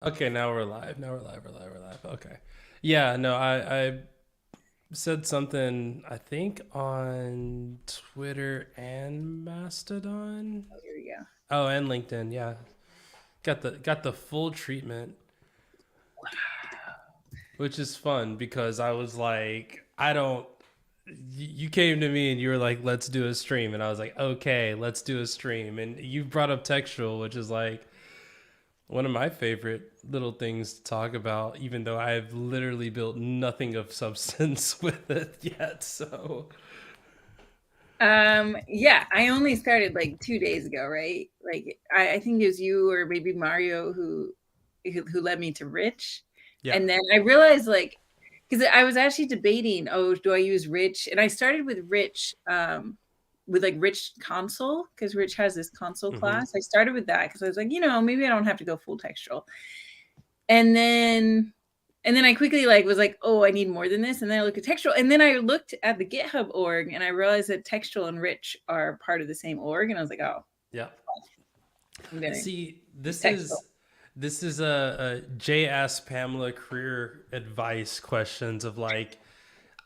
Okay, now we're live. Now we're live. We're live. We're live. Okay. Yeah, no, I said something I think on Twitter and Mastodon. Oh, here we go. Oh, and LinkedIn. Yeah, got the full treatment, which is fun because I was like, I don't. You came to me and you were like, "Let's do a stream," and I was like, "Okay, let's do a stream." And you brought up Textual, which is like one of my favorite little things to talk about, even though I've literally built nothing of substance with it yet. So, Yeah, I only started like 2 days ago, right? Like I think it was you or maybe Mario who led me to Rich. yeah. And then I realized like because I was actually debating, oh, do I use Rich? And I started with like Rich console, because Rich has this console Mm-hmm. class. I started with that because I was like, maybe I don't have to go full textual. And then I quickly like was like, oh, I need more than this. And then I looked at textual, and then I looked at the GitHub org, and I realized that textual and Rich are part of the same org. And I was like, oh, Yeah. I'm gonna See, use this textual. is this is a J ask Pamela career advice questions of like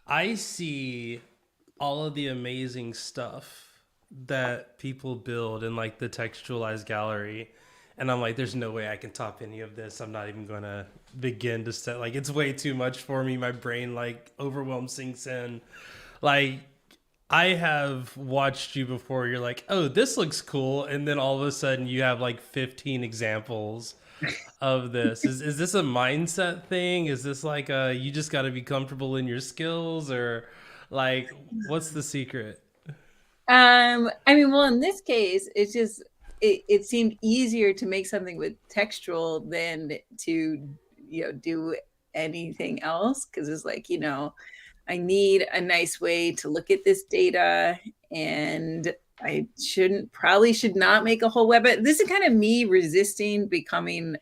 I see all of the amazing stuff that people build in like the textualized gallery, and I'm like, there's no way I can top any of this. I'm not even gonna begin to set, like, it's way too much for me. My brain like overwhelmed sinks in. Like, I have watched you before, you're like, oh, this looks cool, and then all of a sudden you have like 15 examples of this. Is this a mindset thing? Is this like a you just got to be comfortable in your skills, or like what's the secret? I mean, well, in this case, it's just it seemed easier to make something with textual than to do anything else, because it's like, I need a nice way to look at this data, and I probably should not make a whole web. This is kind of me resisting becoming,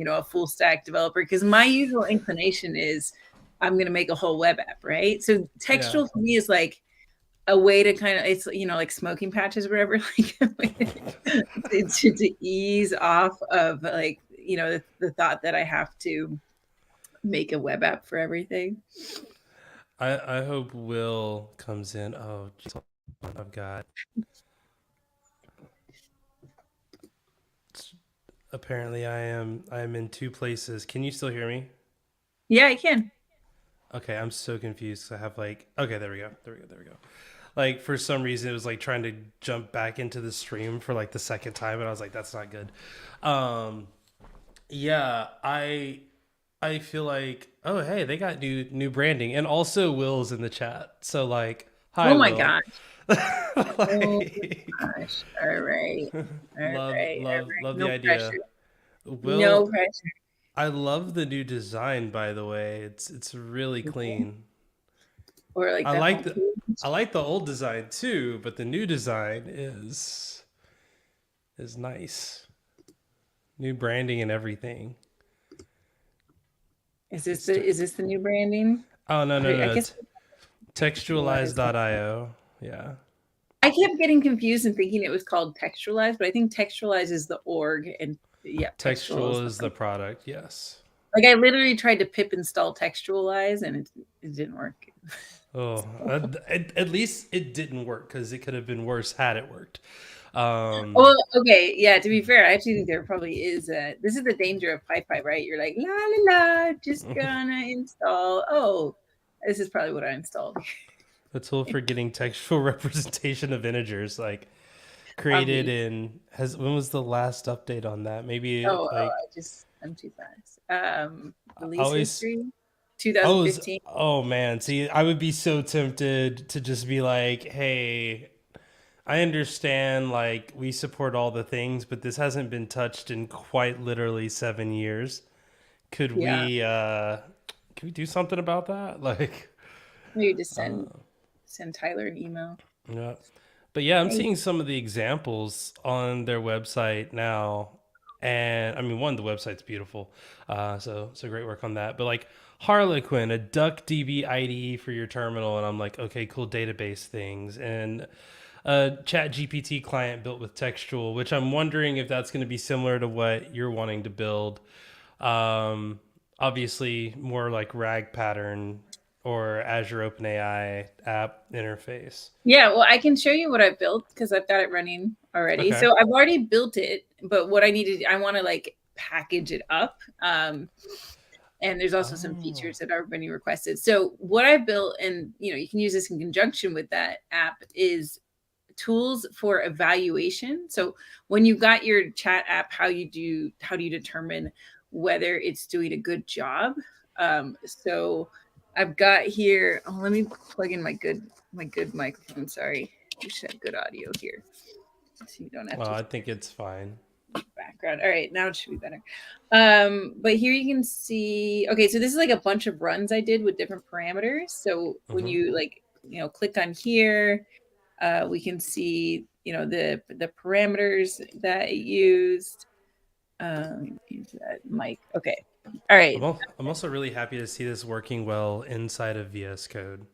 a full stack developer, because my usual inclination is I'm going to make a whole web app, right? So Yeah. textual for me is like a way to kind of, it's, like smoking patches or whatever, like to ease off of like, the thought that I have to make a web app for everything. I hope Will comes in. Oh, just hold on. I've got apparently I am in two places. Can you still hear me? Yeah, I can. Okay, I'm so confused. I have like okay, there we go. There we go. There we go. Like for some reason it was like trying to jump back into the stream for like the second time, and I was like, that's not good. Um yeah, I feel like, oh hey, they got new branding, and also Will's in the chat. So like, hi Oh my Will. gosh. Oh Like, gosh. All right. All love right. All love right. love the No idea. pressure. No Will, pressure. I love the new design, by the way. It's really Okay. clean. Or like I the like the homepage. I like the old design too, but the new design is nice. New branding and everything. It's Is this the new branding? oh no no I no guess was. textualize.io. Yeah. I kept getting confused and thinking it was called Textualize, but I think Textualize is the org, and yeah, Textual is Textual the is the product. product. Yes. Like I literally tried to pip install Textualize, and it didn't work. Oh, at least it didn't work because it could have been worse had it worked. Um, Well, okay, yeah. To be fair, I actually think there probably is a. This is the danger of PyPy, right? You're like la la la, just gonna install. Oh, this is probably what I installed. a tool for getting textual representation of integers, like created Obvi. in has when was the last update on that? Maybe like I'm too fast. I Release always history, I was 2015. oh man, see, I would be so tempted to just be like, hey, I understand like we support all the things, but this hasn't been touched in quite literally 7 years. Could Yeah, we uh can we do something about that? Like maybe just uh send Tyler an email. yeah. But yeah, I'm Hey, seeing some of the examples on their website now. And I mean, one, the website's beautiful. So great work on that. But like Harlequin, a DuckDB IDE for your terminal, and I'm like, okay, cool database things, and a Chat GPT client built with Textual, which I'm wondering if that's going to be similar to what you're wanting to build. Um, Obviously, more like RAG pattern or Azure OpenAI app interface. Yeah, well, I can show you what I've built because I've got it running already. Okay. So I've already built it, but what I needed, I want to like package it up. And there's also some Oh. features that are being requested. So what I built, and you can use this in conjunction with that app, is tools for evaluation. So when you've got your chat app, how do you determine whether it's doing a good job? So I've got here. Oh, let me plug in my good microphone. Sorry, we should have good audio here, so you don't have Well, to I think it's fine. background. All right, now it should be better. But here you can see, okay, so this is like a bunch of runs I did with different parameters. So when Mm-hmm. you click on here, we can see, the parameters that it used. Use that mic. Okay. All right. I'm also really happy to see this working well inside of VS Code.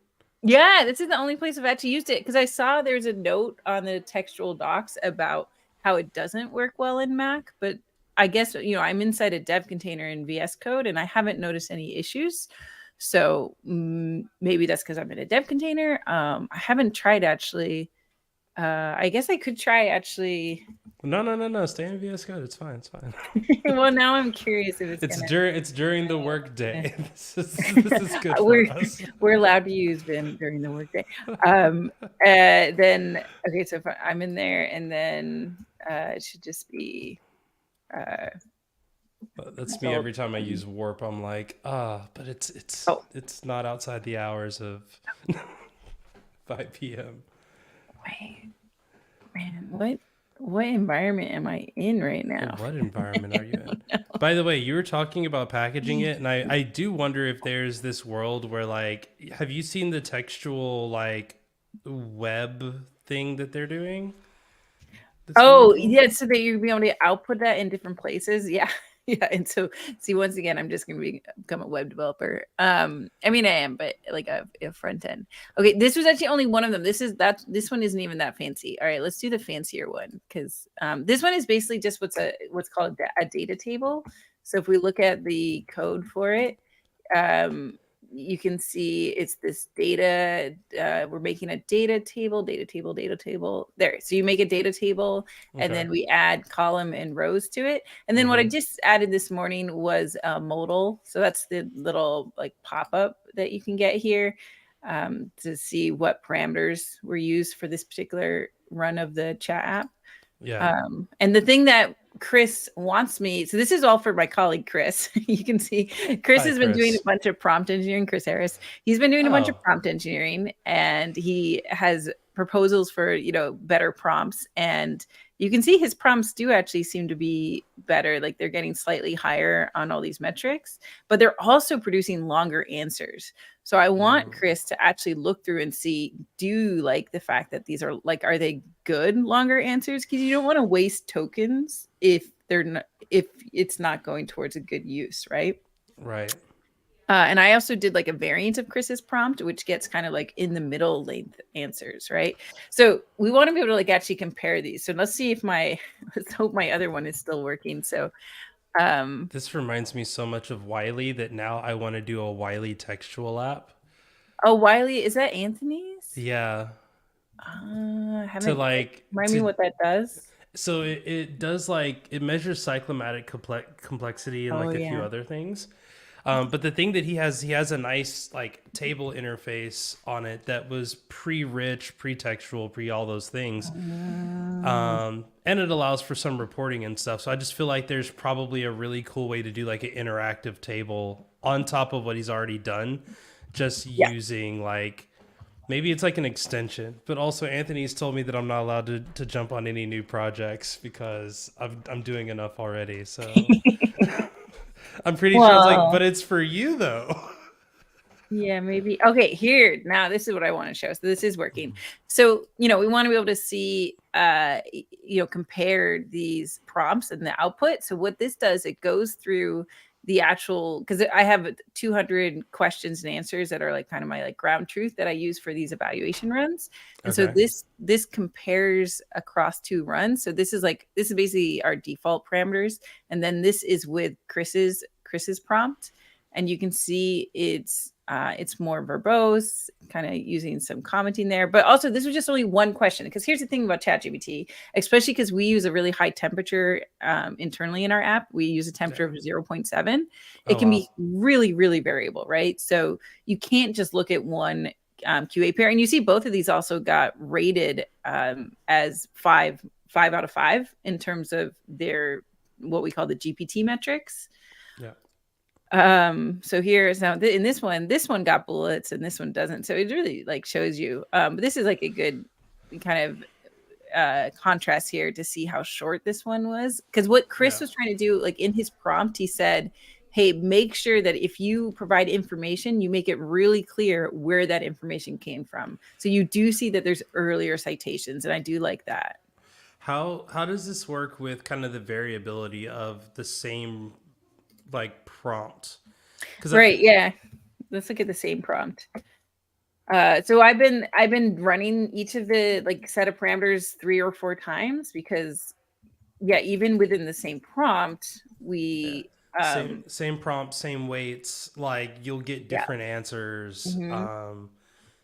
Yeah, this is the only place I've actually used it because I saw there's a note on the textual docs about how it doesn't work well in Mac, but I guess I'm inside a dev container in VS Code and I haven't noticed any issues. So maybe that's because I'm in a dev container. I haven't tried actually. I guess I could try actually. No, no, no, no. Stay in VS Code. It's fine. It's fine. Well, now I'm curious if it's gonna. It's during the work day. This is good we're for us. we're allowed to use Vim during the workday. Then okay, so if I'm in there, and then it should just be. That's me So, every time I use Warp. I'm like, but it's oh it's not outside the hours of 5 p.m. wait, man, what environment am I in right now? What environment are you in? By the way, you were talking about packaging it, and I do wonder if there's this world where, like, have you seen the textual, like, web thing that they're doing? That's really Oh, cool. yeah, so that you'd be able to output that in different places. Yeah. Yeah. And so see, once again, I'm just gonna become a web developer. I mean I am, but like a front end. Okay, this was actually only one of them. This one isn't even that fancy. All right, let's do the fancier one because this one is basically just what's called a data table. So if we look at the code for it, um, you can see it's this data. We're making a data table, data table, data table. There. So you make a data table, and Okay. then we add column and rows to it. And then what I Mm-hmm. just added this morning was a modal. So that's the little like pop up that you can get here to see what parameters were used for this particular run of the chat app. Yeah. And the thing that Chris wants me, so this is all for my colleague Chris. You can see Chris Hi, has been doing a Chris. bunch of prompt engineering. Chris Harris, he's been doing a bunch of Oh, prompt engineering, and he has proposals for better prompts. And you can see his prompts do actually seem to be better, like they're getting slightly higher on all these metrics, but they're also producing longer answers. So I want mm, Chris to actually look through and see, do you like the fact that these are like, are they good longer answers? Because you don't want to waste tokens if it's not going towards a good use, right? right. And I also did like a variant of Chris's prompt, which gets kind of like in the middle length answers, right? So we want to be able to like actually compare these. So let's see if let's hope my other one is still working. So, This reminds me so much of Wiley that now I want to do a Wiley textual app. oh, Wiley, is that Anthony's? Yeah. I To haven't, like remind me to what that does. so it does like it measures cyclomatic complexity and Oh, like a few yeah. other things. But the thing that he has a nice like table interface on it that was pre-rich, pre-textual, pre all those things. Um, And it allows for some reporting and stuff. So I just feel like there's probably a really cool way to do like an interactive table on top of what he's already done, just yeah. using like maybe it's like an extension. But also Anthony's told me that I'm not allowed to jump on any new projects because I'm doing enough already. So I'm pretty sure it's like, Well, but it's for you though. yeah, maybe. Okay, here. Now this is what I want to show. So this is working. So, we want to be able to see compare these prompts and the output. So what this does, it goes through the actual, because I have 200 questions and answers that are like kind of my like ground truth that I use for these evaluation runs. And so Okay. this compares across two runs. So this is basically our default parameters. And then this is with Chris's Chris's prompt, and you can see it's more verbose, kind of using some commenting there. But also, this was just only one question, because here's the thing about ChatGPT, especially because we use a really high temperature internally in our app. We use a temperature of 0.7. It can be really, really variable, right? So you can't just look at one QA pair. And you see both of these also got rated as five out of 5 in terms of their what we call the GPT metrics. Yeah. So here's now in this one got bullets and this one doesn't. So it really like shows you. But this is like a good kind of contrast here to see how short this one was. Because what Chris was trying to do, like in his prompt, he said, hey, make sure that if you provide information, you make it really clear where that information came from. So you do see that there's earlier citations, and I do like that. How does this work with kind of the variability of the same like prompt? Right, yeah. Let's look at the same prompt. So I've been running each of the like set of parameters 3 or 4 times, because even within the same prompt, we same prompt, same weights, like you'll get different answers.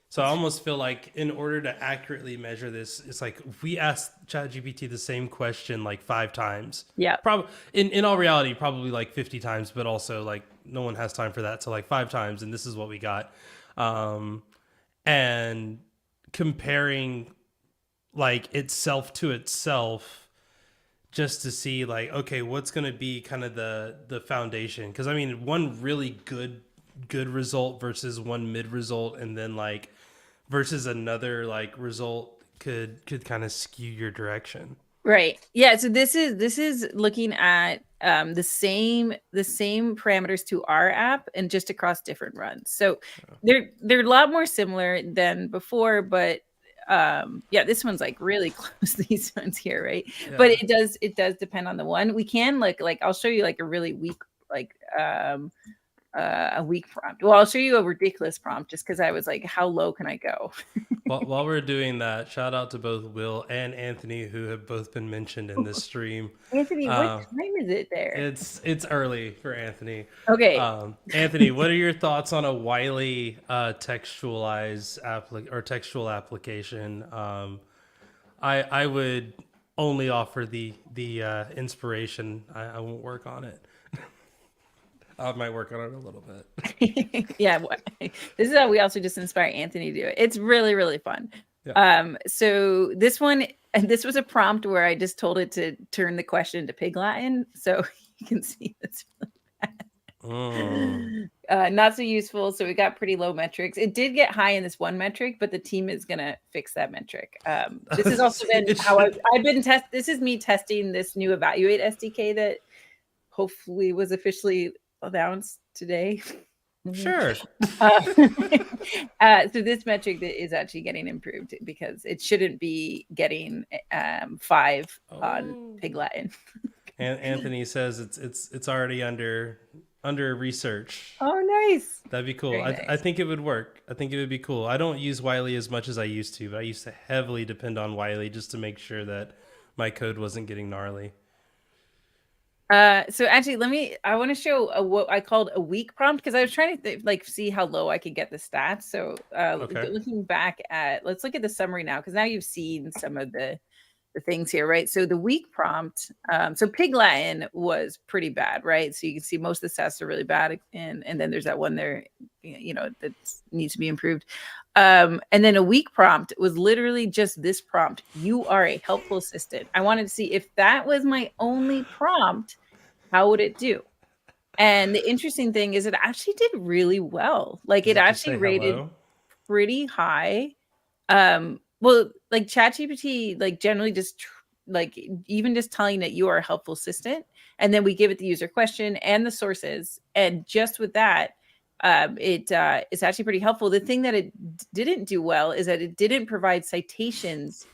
So I almost feel like in order to accurately measure this, it's like if we ask ChatGPT the same question like 5 times. Yeah. Probably in all reality, probably like 50 times, but also like no one has time for that. So like 5 times, and this is what we got. And comparing like itself to itself, just to see like, okay, what's going to be kind of the foundation. Because I mean, one really good result versus one mid result, and then like versus another like result could kind of skew your direction. Right. Yeah. So this is looking at the same parameters to our app and just across different runs. So they're a lot more similar than before, but this one's like really close, these ones here, right? Yeah. But it does depend on the one. We can like I'll show you like a really weak a weak prompt. Well, I'll show you a ridiculous prompt just because I was like, how low can I go? While we're doing that, shout out to both Will and Anthony, who have both been mentioned in this stream. Anthony, what time is it there? It's early for Anthony. Okay. Anthony, what are your thoughts on a Wiley textual application? I would only offer the inspiration. I won't work on it. I might work on it a little bit. Yeah, this is how we also just inspire Anthony to do it. It's really, really fun. Yeah. So this was a prompt where I just told it to turn the question into Pig Latin. So you can see it's really bad. Not so useful. So we got pretty low metrics. It did get high in this one metric, but the team is gonna fix that metric. This has also been how I've been this is me testing this new Evaluate SDK that hopefully was officially announced today. Sure. So this metric is actually getting improved because it shouldn't be getting 5 on Pig Latin. And Anthony says it's already under research. Oh, nice. That'd be cool. I think it would work. I think it would be cool. I don't use Wiley as much as I used to, but I used to heavily depend on Wiley just to make sure that my code wasn't getting gnarly. So actually, I want to show what I called a weak prompt, because I was trying to see how low I could get the stats. So looking back let's look at the summary now, because now you've seen some of the things here, right? So the weak prompt, so Pig Latin was pretty bad, right? So you can see most of the stats are really bad, and then there's that one there, that needs to be improved. And then a weak prompt was literally just this prompt: you are a helpful assistant. I wanted to see if that was my only prompt, how would it do? And the interesting thing is it actually did really well. Like it actually rated pretty high. Well, like ChatGPT, like generally just like even just telling it you are a helpful assistant, and then we give it the user question and the sources, and just with that, it's actually pretty helpful. The thing that it didn't do well is that it didn't provide citations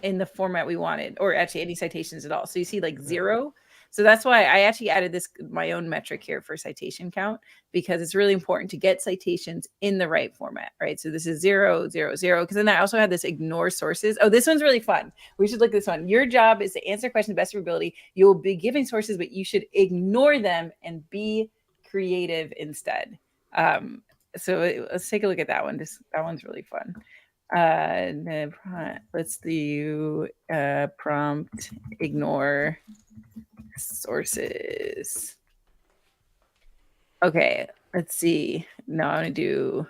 in the format we wanted, or actually any citations at all. So you see like 0. So that's why I actually added my own metric here for citation count, because it's really important to get citations in the right format, right? So this is 0, 0, 0, because then I also had this ignore sources. Oh, this one's really fun. We should look at this one. Your job is to answer questions to the best of your ability. You will be giving sources, but you should ignore them and be creative instead. So let's take a look at that one. That one's really fun. Let's do prompt ignore sources. Okay, let's see. Now I'm gonna do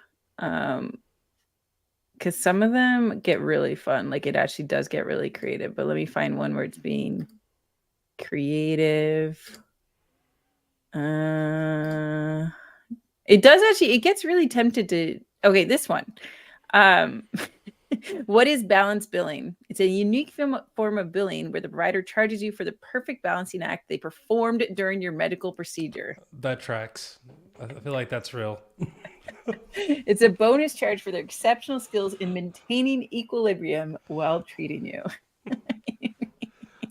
because some of them get really fun. Like it actually does get really creative. But let me find one where it's being creative. It does actually. It gets really tempted to. Okay, this one. Um, what is balance billing? It's a unique form of billing where the provider charges you for the perfect balancing act they performed during your medical procedure. That tracks. I feel like that's real. It's a bonus charge for their exceptional skills in maintaining equilibrium while treating you.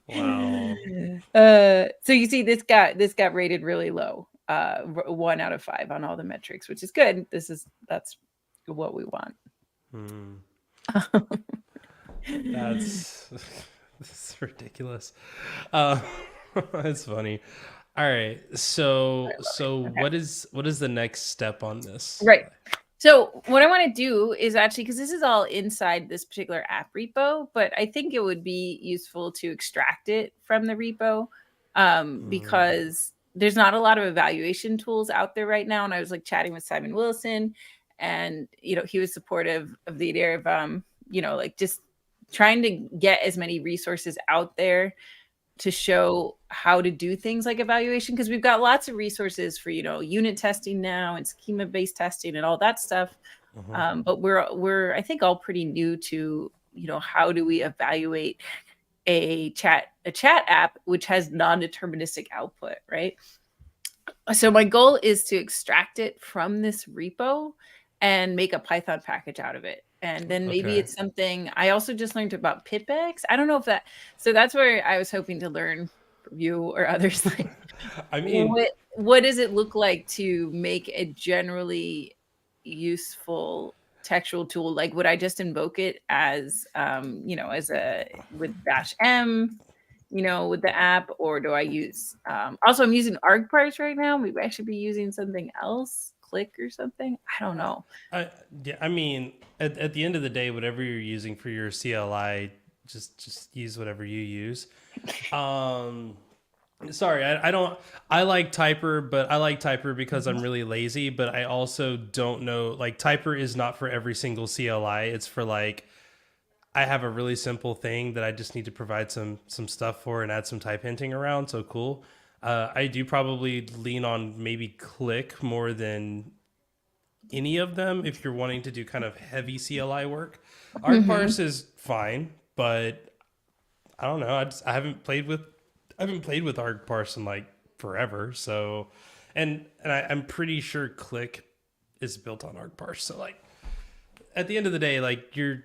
Wow. So you see, this got rated really low, 1 out of 5 on all the metrics, which is good. That's what we want. That's ridiculous. It's funny. All right. So Okay. what is the next step on this? Right. So what I want to do is actually, because this is all inside this particular app repo, but I think it would be useful to extract it from the repo, because there's not a lot of evaluation tools out there right now. And I was like chatting with Simon Wilson, and he was supportive of the idea of like just trying to get as many resources out there to show how to do things like evaluation, because we've got lots of resources for unit testing now and schema based testing and all that stuff, but we're I think all pretty new to how do we evaluate a chat app which has non-deterministic output, right? So my goal is to extract it from this repo and make a Python package out of it. And then maybe Okay. it's something I also just learned about pitbags. I don't know if so that's where I was hoping to learn from you or others. Like, I mean, what does it look like to make a generally useful textual tool? Like, would I just invoke it as, as a with -m, with the app, or do I use, also I'm using argparse right now. Maybe I should be using something else, click or something. I don't know. yeah, I mean, at the end of the day, whatever you're using for your CLI, just use whatever you use. Sorry, I don't. I like Typer, but I like Typer because I'm really lazy. But I also don't know. Like Typer is not for every single CLI. It's for like I have a really simple thing that I just need to provide some stuff for and add some type hinting around. So cool. I do probably lean on maybe Click more than any of them if you're wanting to do kind of heavy CLI work. Argparse is fine, but I don't know. I haven't played with Argparse in like forever. So, and I'm pretty sure Click is built on Argparse. So like at the end of the day, like you're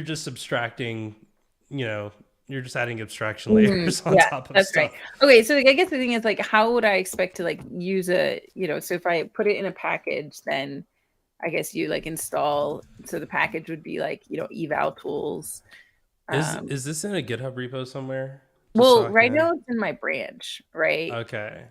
just abstracting, you're just adding abstraction layers on Yeah, top of that's stuff. right. Okay, so like, I guess the thing is, like, how would I expect to like use so if I put it in a package, then I guess you like install, so the package would be like, eval tools. Is this in a GitHub repo somewhere? Just so Well, I right can. now it's in my branch, right? Okay.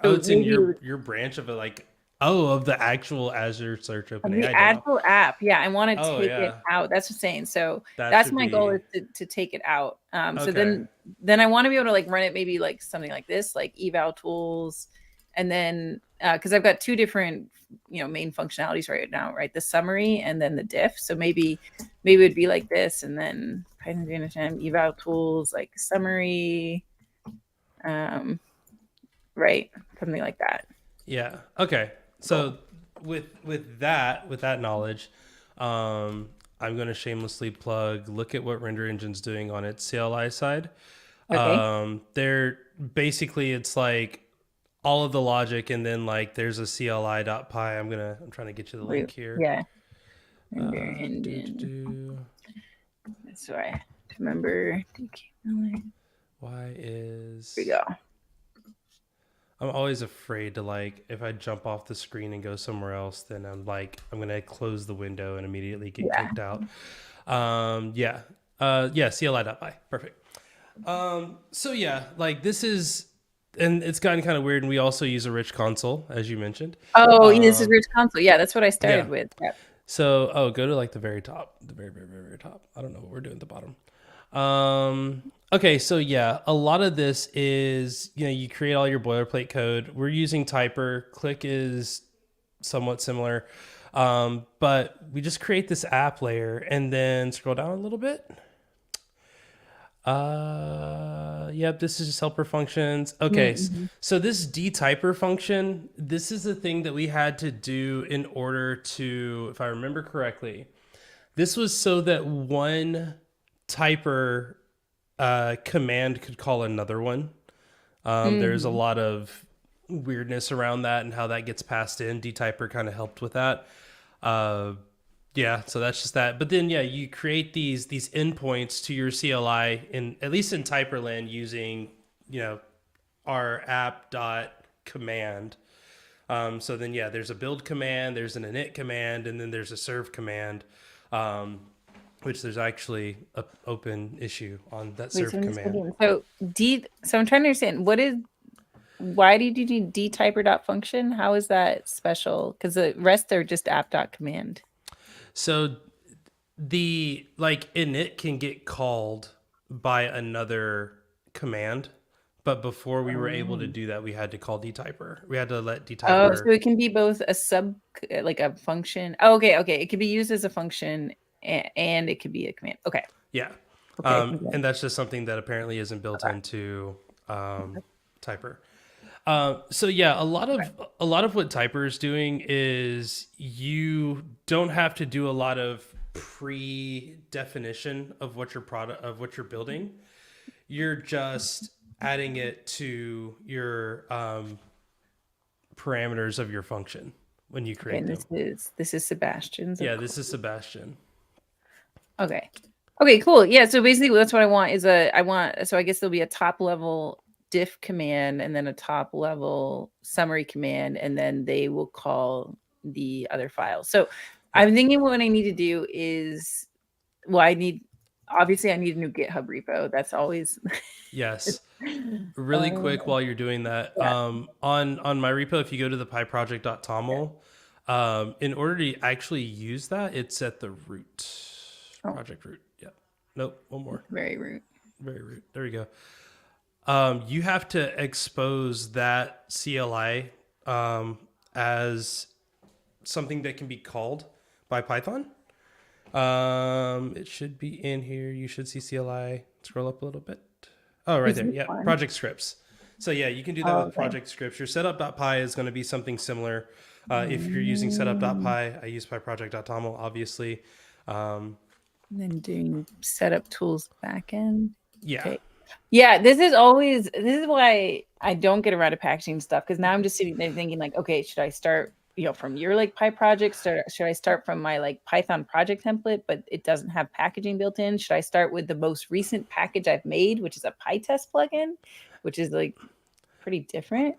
Oh, So it's in maybe your branch of it, like of the actual Azure Search of Open the AI demo. actual app, yeah, I want to Oh take it yeah, out. That's what I'm saying. So that that's should my goal, be is to take it out. So okay. then I want to be able to like run it maybe like something like this, like eval tools, and then because I've got two different main functionalities right now, right? The summary and then the diff. So maybe it'd be like this, and then Python eval tools like summary, right? Something like that. Yeah. Okay. Cool. So with that knowledge, I'm going to shamelessly plug. Look at what Render Engine's doing on its CLI side. Okay. They're basically it's like all of the logic, and then like there's a CLI.py. I'm trying to get you the link here. Yeah. Render Do, do, engine. do. That's why I have to remember. Here Why is we go. I'm always afraid to like if I jump off the screen and go somewhere else, then I'm gonna close the window and immediately get Yeah. kicked out. Yeah, CLI.py, perfect. So yeah, like this is and it's gotten kind of weird. And we also use a rich console, as you mentioned. Oh, this is Um, Rich Console. Yeah, that's what I yeah. started with. Yep. So, go to like the very top, the very, very, very, very top. I don't know what we're doing at the bottom. Okay, so yeah, a lot of this is, you create all your boilerplate code. We're using Typer. Click is somewhat similar. But we just create this app layer and then scroll down a little bit. Yep, this is just helper functions. Okay, Mm-hmm. so this detyper function, this is the thing that we had to do in order to, if I remember correctly, this was so that one typer command could call another one. There's a Mm-hmm. lot of weirdness around that and how that gets passed in. Detyper kind of helped with that. Uh, yeah, so that's just that. But then, yeah, you create these endpoints to your CLI in at least in Typerland using our app dot command. So then, yeah, there's a build command, there's an init command, and then there's a serve command. Which there's actually a open issue on that Wait, so serve I'm just command. looking. So I'm trying to understand why did you do dtyper.function? How is that special? Because the rest are just app.command. So the like init can get called by another command, but before we were able to Oh. do that, we had to call detyper. We had to let Oh, detyper. so it can be both like a function. Oh, okay. It can be used as a function and it could be a command. Okay. Yeah. Okay. And that's just something that apparently isn't built into Typer. So yeah, a lot of what Typer is doing is you don't have to do a lot of pre-definition of what you're building. You're just adding it to your parameters of your function when you Okay, create and them. this is Sebastian's, of Yeah, this is course. Sebastian. Okay. Okay, cool. Yeah, so basically that's what I want so I guess there'll be a top level diff command and then a top level summary command, and then they will call the other files. So Yeah. I'm thinking what I need to do is, well, obviously I need a new GitHub repo. That's always Yes. Really quick while you're doing that, yeah. on my repo, if you go to the pyproject.toml, in order to actually use that, it's at the root, Oh, project root. Yeah. Nope. One more. very root. Very root. There we go. You have to expose that CLI as something that can be called by Python. It should be in here. You should see CLI. Scroll up a little bit. Oh, right Is there. this Yeah, one? project scripts. So yeah, you can do that Oh, with okay. project scripts. Your setup.py is going to be something similar. If you're using setup.py, Mm. I use pyproject.toml, obviously. And then doing setup tools backend. Yeah. Okay. Yeah, this is why I don't get around to packaging stuff, because now I'm just sitting there thinking like, okay, should I start, from your like Py project? Should I start from my like Python project template, but it doesn't have packaging built in? Should I start with the most recent package I've made, which is a PyTest plugin, which is like pretty different?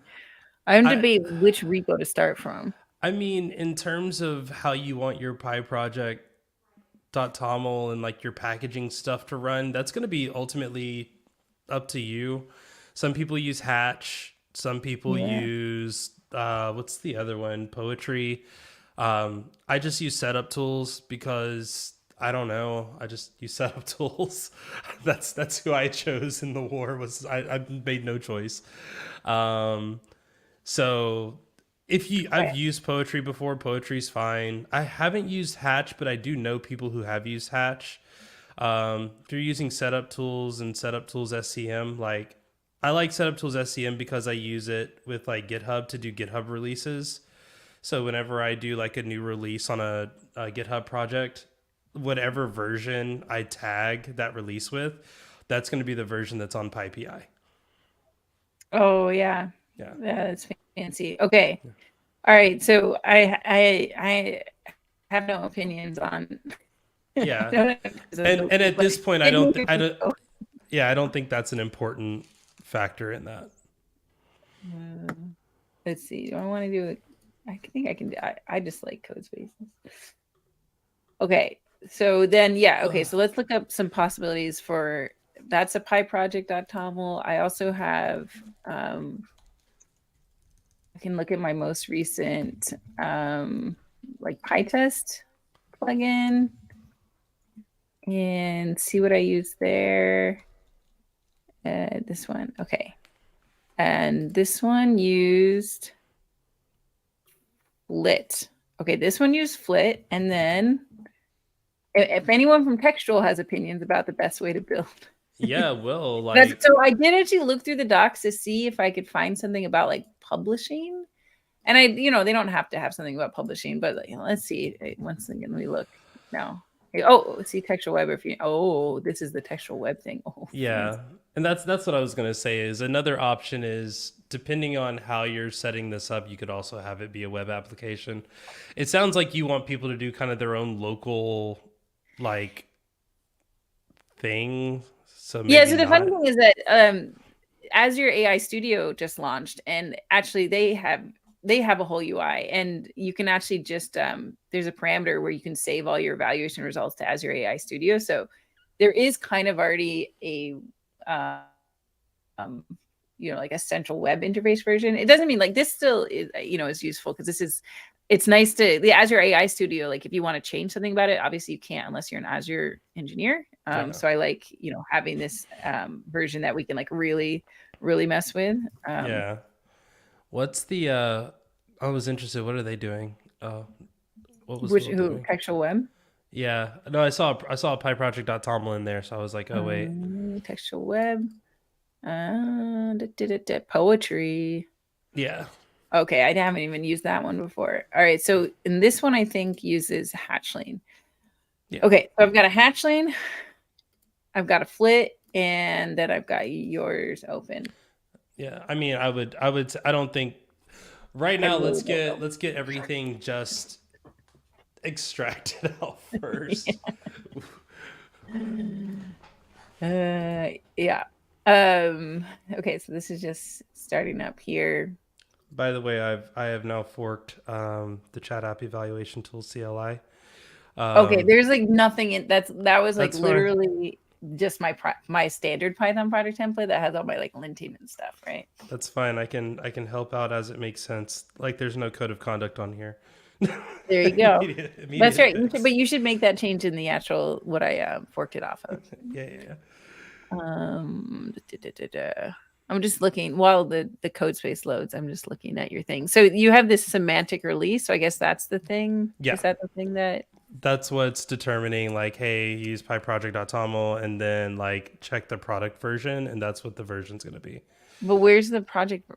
I'm I debating which repo to start from. I mean, in terms of how you want your pyproject.toml and like your packaging stuff to run, that's going to be ultimately up to you. Some people use Hatch. Some people Yeah. use what's the other one? Poetry. I just use setup tools because I don't know. I just use setup tools. That's who I chose in the war. I made no choice. Um, so I've used Poetry before. Poetry's fine. I haven't used Hatch, but I do know people who have used Hatch. If you're using setup tools and setup tools SCM, like I like setup tools SCM because I use it with like GitHub to do GitHub releases. So whenever I do like a new release on a GitHub project, whatever version I tag that release with, that's going to be the version that's on PyPI. Oh yeah. Yeah. Yeah, that's fancy. Okay. All right. So I have no opinions on Yeah. I And at this point, I don't I don't don't yeah, I don't think that's an important factor in that. let's see. Do I want to do it? I think I can do I just like code spaces. Okay. So then yeah, okay. So let's look up some possibilities for that's a PyProject.toml. I also have, I can look at my most recent like PyTest plugin and see what I use there. This one, okay. And this one used Flit. Okay, this one used Flit. And then if anyone from Textual has opinions about the best way to build. Yeah, Will, like, So I did actually look through the docs to see if I could find something about like publishing. And I, they don't have to have something about publishing, but let's see. Once again, let me look now. Oh, see textual web. If you, this is the textual web thing. Oh, yeah. fancy. And that's what I was going to say is another option is depending on how you're setting this up, you could also have it be a web application. It sounds like you want people to do kind of their own local like thing. So maybe Yeah. So the not. funny thing is that Azure AI Studio just launched, and actually they have a whole UI, and you can actually just there's a parameter where you can save all your evaluation results to Azure AI Studio. So there is kind of already a like a central web interface version. It doesn't mean like this still is is useful, because it's nice to the Azure AI Studio. Like if you want to change something about it, obviously you can't unless you're an Azure engineer. Yeah. So I like having this version that we can like really mess with. Yeah. What's the I was interested, what are they doing? What was Will doing? Textual web? Yeah. No, I saw a PyProject.toml in there, so I was like, oh wait. Textual web. Poetry. Yeah. Okay, I haven't even used that one before. All right, so in this one I think uses Hatchling. Yeah. Okay, so I've got a Hatchling, I've got a Flit, and then I've got yours open. Yeah, I mean, I don't think right now. Let's get everything just extracted out first. Yeah. Okay, so this is just starting up here. By the way, I have now forked the chat app evaluation tool CLI. Okay, there's like nothing in that was like literally fine. Just my standard Python project template that has all my like linting and stuff, right? That's fine. I can help out as it makes sense. Like there's no code of conduct on here. There you go. Immediate That's right. But you should make that change in the actual what I forked it off of. Yeah. I'm just looking while the code space loads. I'm just looking at your thing. So you have this semantic release. So I guess that's the thing. Yeah. Is that the thing that's what's determining like, hey, use PyProject.toml and then like check the product version, and that's what the version's going to be. But where's the project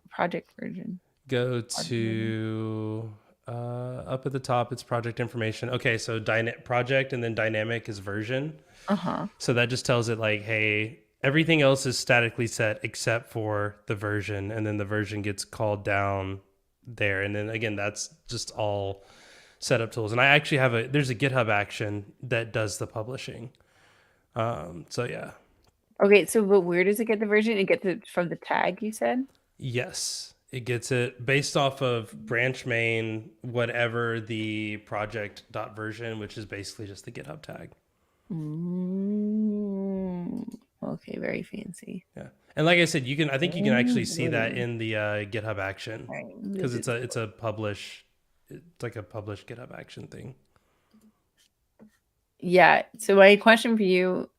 version? Go to up at the top, it's project information. Okay, so project and then dynamic is version. So that just tells it like, hey, everything else is statically set except for the version, and then the version gets called down there. And then again, that's just all setup tools. And I actually there's a GitHub action that does the publishing. So yeah. Okay, so but where does it get the version? It gets it from the tag, you said? Yes, it gets it based off of branch main, whatever the project.version, which is basically just the GitHub tag. Okay, very fancy. Yeah, and like I said, I think you can actually see that in the GitHub action, because it's a publish. It's like a published GitHub action thing. Yeah. So my question for you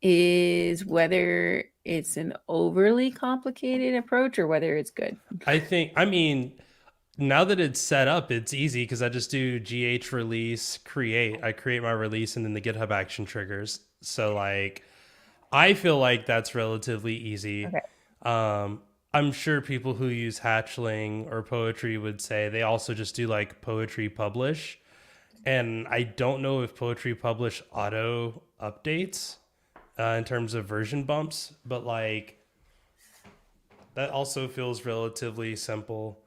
is whether it's an overly complicated approach or whether it's good. I mean, now that it's set up, it's easy because I just do gh release create. I create my release and then the GitHub action triggers. So like, I feel like that's relatively easy. Okay. I'm sure people who use Hatchling or Poetry would say they also just do like Poetry publish. And I don't know if Poetry publish auto updates in terms of version bumps, but like that also feels relatively simple.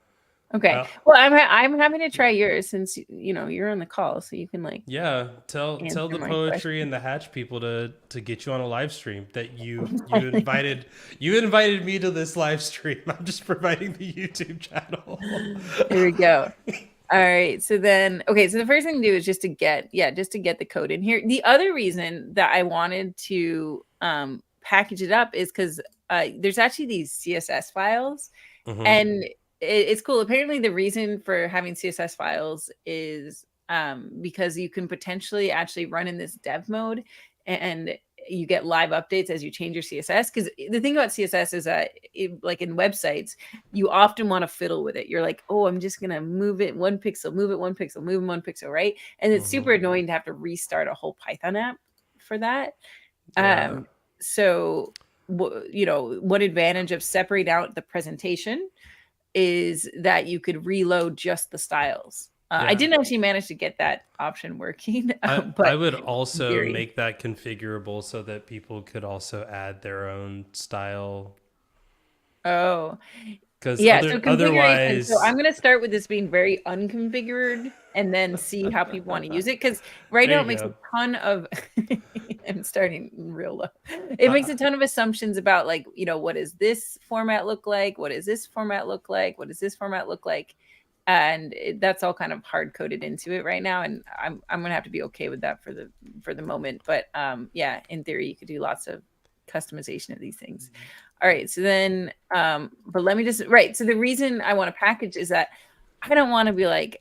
Okay. Well, I'm happy to try yours since you're on the call, so you can like tell the Poetry and the Hatch people to get you on a live stream that you invited me to this live stream. I'm just providing the YouTube channel. There we go. All right. So then, okay. So the first thing to do is just to get the code in here. The other reason that I wanted to package it up is because there's actually these CSS files, Hmm. and it's cool. Apparently, the reason for having CSS files is because you can potentially actually run in this dev mode, and you get live updates as you change your CSS. Because the thing about CSS is that, like in websites, you often want to fiddle with it. You're like, oh, I'm just gonna move it 1 pixel, move it 1 pixel, move it 1 pixel, right? And it's Hmm. super annoying to have to restart a whole Python app for that. Yeah. Um, so, one advantage of separating out the presentation is that you could reload just the styles. I Yeah. didn't actually manage to get that option working, I but would in also theory. make that configurable so that people could also add their own style. Oh, Because yeah. So configuration. So I'm otherwise, going to start with this being very unconfigured and then see how people want to use it. Because right there now you it makes a go. ton of, I'm starting real low. It makes a ton of assumptions about, like, what does this format look like? What does this format look like? What does this format look like? And that's all kind of hard coded into it right now. And I'm going to have to be okay with that for the moment. But yeah, in theory, you could do lots of customization of these things. All right. So then, but let me just, right. So the reason I want to package is that I don't want to be like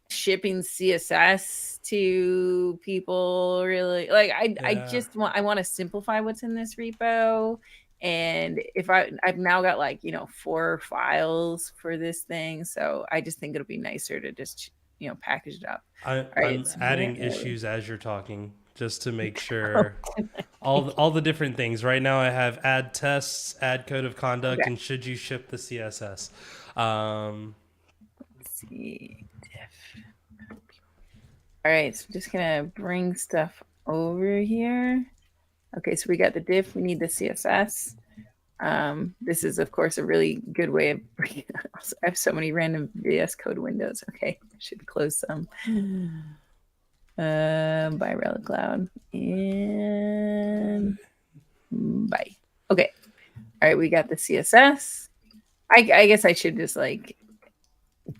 shipping CSS to people really. Like I Yeah. just want to simplify what's in this repo. And if I've now got, like, 4 files for this thing. So I just think it'll be nicer to just, package it up. All right. I'm So where adding are we? issues as you're talking just to make Oh, sure all the different things. Right now, I have add tests, add code of conduct, okay. and should you ship the CSS? Um, Let's see. All right, so I'm just gonna bring stuff over here. Okay, so we got the diff, we need the CSS. This is, of course, a really good way of bringing. I have so many random VS Code windows. Okay, I should close some. By Relic Cloud and bye. Okay, all right, we got the CSS. I guess I should just like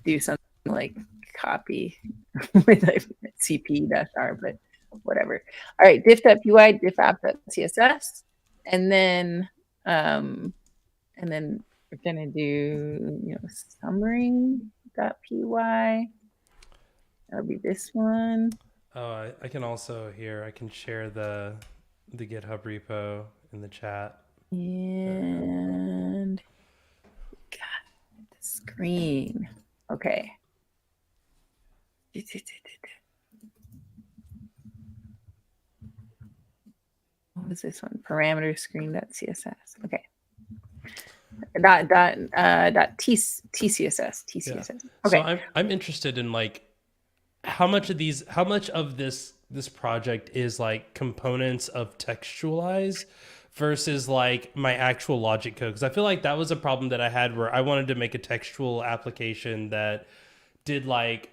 do something like copy with a cp-r, but whatever. All right, diff.py, diff.app.css, and then we're gonna do summary.py. That'll be this one. oh, I can also here. I can share the GitHub repo in the chat. And God, the screen. Okay. What was this one? Parameter screen.css. Okay. TCSS. Yeah. So Okay. I'm interested in like how much of this project is like components of Textualize versus like my actual logic code, because I feel like that was a problem that I had where I wanted to make a textual application that did like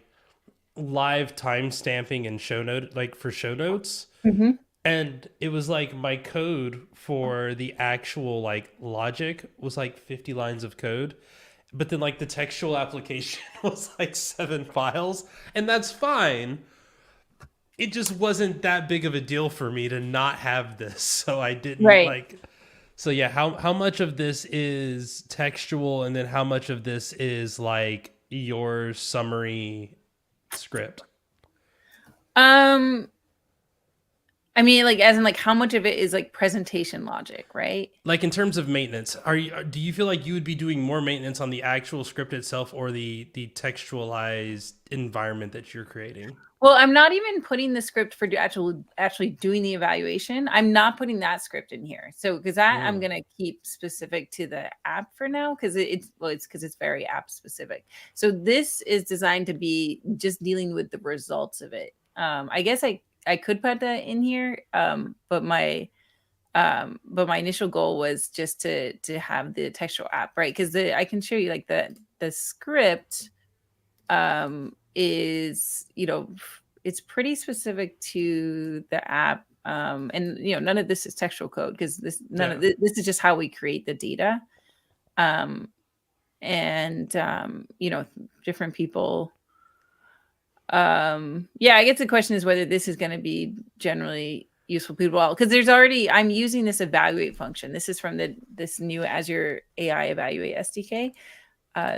live time stamping and show note, like for show notes, Mm-hmm. and it was like my code for the actual like logic was like 50 lines of code, but then like the textual application was like 7 files, and that's fine. It just wasn't that big of a deal for me to not have this, so I didn't Right. like. So yeah, how much of this is textual, and then how much of this is like your summary script? Um, I mean, like, as in, like, how much of it is like presentation logic, right? Like in terms of maintenance, do you feel like you would be doing more maintenance on the actual script itself or the textualized environment that you're creating? Well, I'm not even putting the script for actually doing the evaluation. I'm not putting that script in here. So because I'm Mm. gonna keep specific to the app for now, because it's because it's very app specific. So this is designed to be just dealing with the results of it. I guess I could put that in here, but my initial goal was just to have the textual app, right? Because I can show you, like, the script is, it's pretty specific to the app. And none of this is textual code, because Yeah. this is just how we create the data. Um, and different people. Yeah, I guess the question is whether this is going to be generally useful people, because there's already, I'm using this evaluate function. This is from this new Azure AI Evaluate SDK.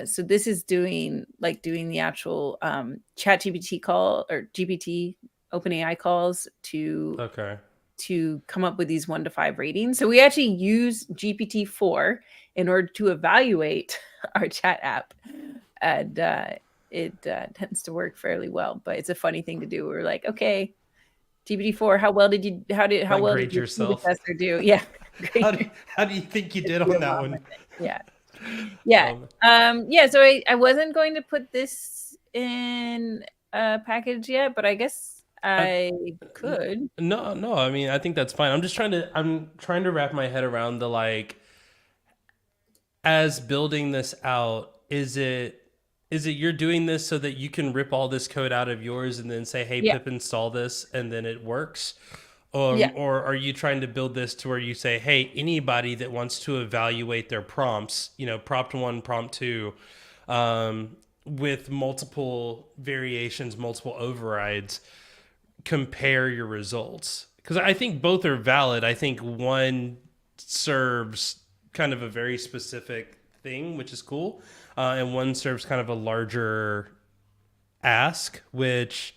So this is doing the actual chat GPT call, or GPT OpenAI calls Okay. to come up with these 1 to 5 ratings. So we actually use GPT-4 in order to evaluate our chat app, and it tends to work fairly well. But it's a funny thing to do. We're like, okay, GPT-4, how well did Like grade your yourself. predecessor do? Yeah, great. How do you think you did Do on a that mom one? with it. Yeah. Yeah. Um, Yeah. So I wasn't going to put this in a package yet, but I guess I, I could. no, no. I mean, I think that's fine. I'm trying to wrap my head around the like, as building this out, is it you're doing this so that you can rip all this code out of yours and then say, "Hey, Yeah. pip install this," and then it works? Yeah. Or are you trying to build this to where you say, "Hey, anybody that wants to evaluate their prompts, prompt 1, prompt 2, with multiple variations, multiple overrides, compare your results?" Because I think both are valid. I think one serves kind of a very specific thing, which is cool, and one serves kind of a larger ask, which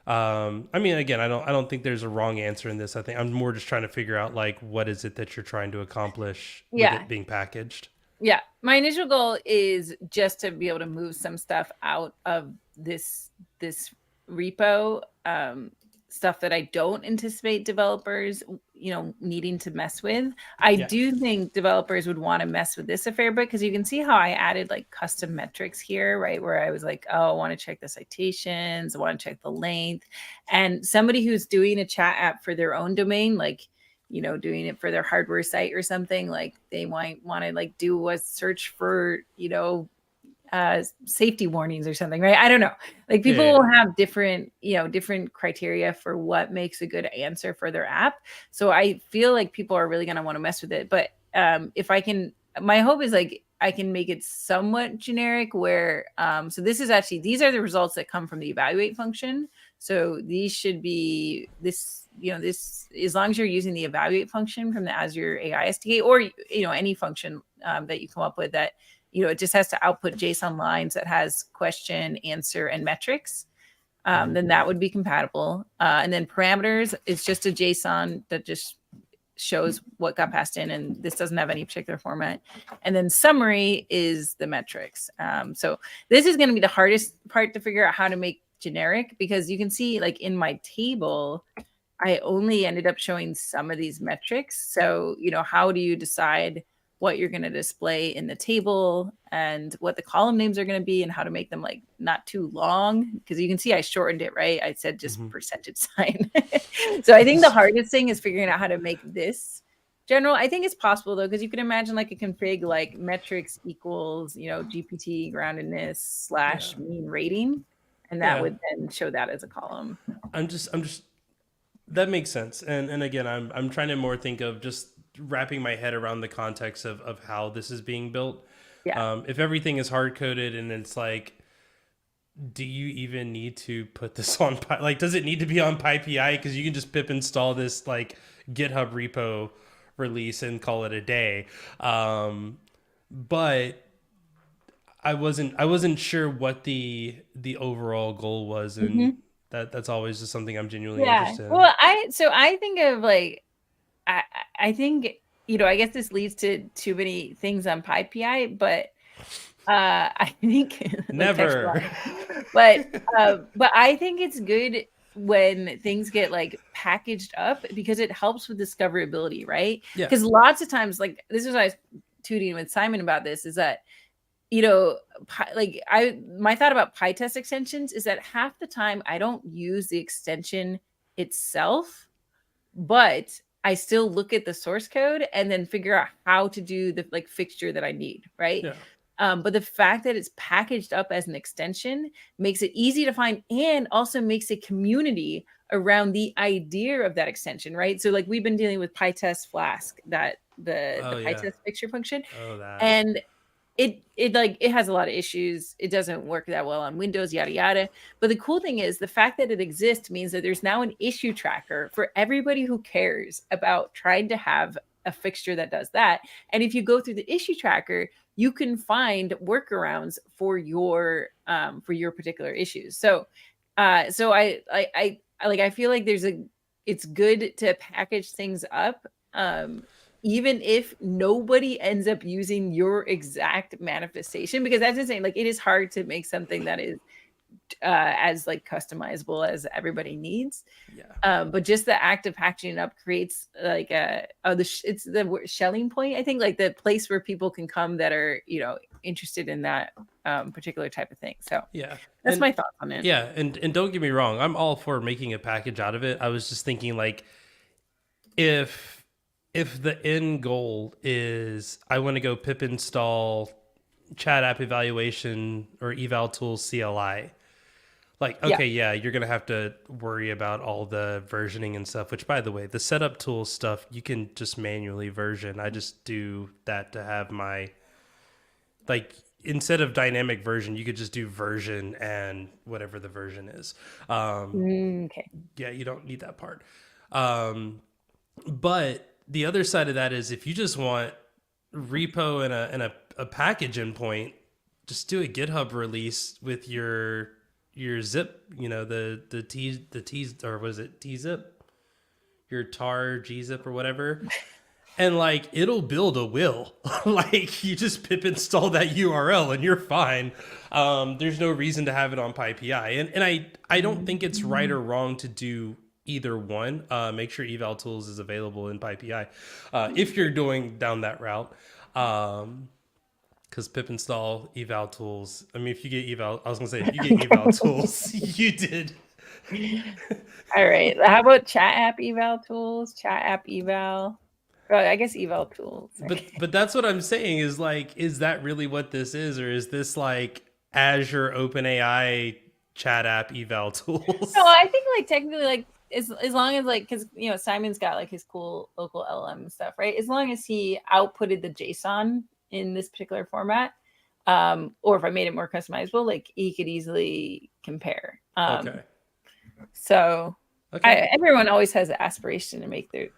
I mean, again, I don't think there's a wrong answer in this. I think I'm more just trying to figure out like what is it that you're trying to accomplish with Yeah. it being packaged. Yeah. My initial goal is just to be able to move some stuff out of this repo, stuff that I don't anticipate developers, needing to mess with. I Yeah. do think developers would want to mess with this a fair bit, because you can see how I added like custom metrics here, right? Where I was like, oh, I want to check the citations, I want to check the length. And somebody who's doing a chat app for their own domain, like, doing it for their hardware site or something, like they might want to like do a search for, safety warnings or something, right? I don't know. Like Yeah. people Yeah. will have different criteria for what makes a good answer for their app. So I feel like people are really going to want to mess with it. But if I can, my hope is like I can make it somewhat generic where, so these are the results that come from the evaluate function. So these should be this, as long as you're using the evaluate function from the Azure AI SDK, or, any function that you come up with that, it just has to output JSON lines that has question, answer, and metrics. Then that would be compatible. And then parameters is just a JSON that just shows what got passed in, and this doesn't have any particular format. And then summary is the metrics. So this is going to be the hardest part to figure out how to make generic, because you can see like in my table, I only ended up showing some of these metrics. So, how do you decide what you're going to display in the table and what the column names are going to be and how to make them like not too long? Because you can see I shortened it, right? I said just percentage sign. So I think the hardest thing is figuring out how to make this general. I think it's possible though, because you can imagine like a config like metrics equals, GPT groundedness / mean rating. And that Yeah. would then show that as a column. I'm just that makes sense. And again, I'm trying to more think of just wrapping my head around the context of how this is being built. Yeah. If everything is hard coded and it's like, do you even need to put this on like, does it need to be on PyPI? Because you can just pip install this like GitHub repo release and call it a day. But I wasn't sure what the overall goal was, and that's always just something I'm genuinely Yeah. interested in. Well, I think of like I I think, I guess this leads to too many things on PyPI, but I think like textual. Never. But I think it's good when things get like packaged up, because it helps with discoverability, right? Yeah. Because lots of times, like this is what I was tooting with Simon about this, is that, my thought about PyTest extensions is that half the time I don't use the extension itself, but I still look at the source code and then figure out how to do the like fixture that I need, right? Yeah. But the fact that it's packaged up as an extension makes it easy to find, and also makes a community around the idea of that extension, right? So like we've been dealing with PyTest Flask, that the Oh yeah. PyTest fixture function, Oh that. and it like it has a lot of issues. It doesn't work that well on Windows, yada yada. But the cool thing is the fact that it exists means that there's now an issue tracker for everybody who cares about trying to have a fixture that does that. And if you go through the issue tracker, you can find workarounds for your particular issues. So I feel like it's good to package things up, even if nobody ends up using your exact manifestation, because that's insane. Like, it is hard to make something that is as like customizable as everybody needs. Yeah. But just the act of packaging it up creates like it's the shelling point, I think, like the place where people can come that are, interested in that particular type of thing. So Yeah. that's And my thoughts on it. yeah, and don't get me wrong, I'm all for making a package out of it. I was just thinking like if the end goal is I want to go pip install chat app evaluation or eval tools CLI, like Yeah. okay, yeah, you're gonna have to worry about all the versioning and stuff, which by the way, the setup tools stuff you can just manually version. I just do that to have my, like, instead of dynamic version you could just do version and whatever the version is. Okay. Yeah, you don't need that part. But the other side of that is if you just want repo and a package endpoint, just do a GitHub release with your zip, the T, or was it tzip, your tar gzip or whatever, and like it'll build a will. Like you just pip install that URL and you're fine. There's no reason to have it on PyPI, and I don't think it's right or wrong to do either one. Make sure eval tools is available in PyPI if you're doing down that route. Because pip install eval tools. I mean, if you get eval, I was gonna say if you get eval tools, you did. All right. How about chat app eval tools? Chat app eval. Well, I guess eval tools. But that's what I'm saying is like, is that really what this is, or is this like Azure OpenAI chat app eval tools? No, I think like technically like as long as like because Simon's got like his cool local LLM and stuff, right? As long as he outputted the JSON in this particular format, or if I made it more customizable, like he could easily compare. Okay. So Okay. everyone always has the aspiration to make their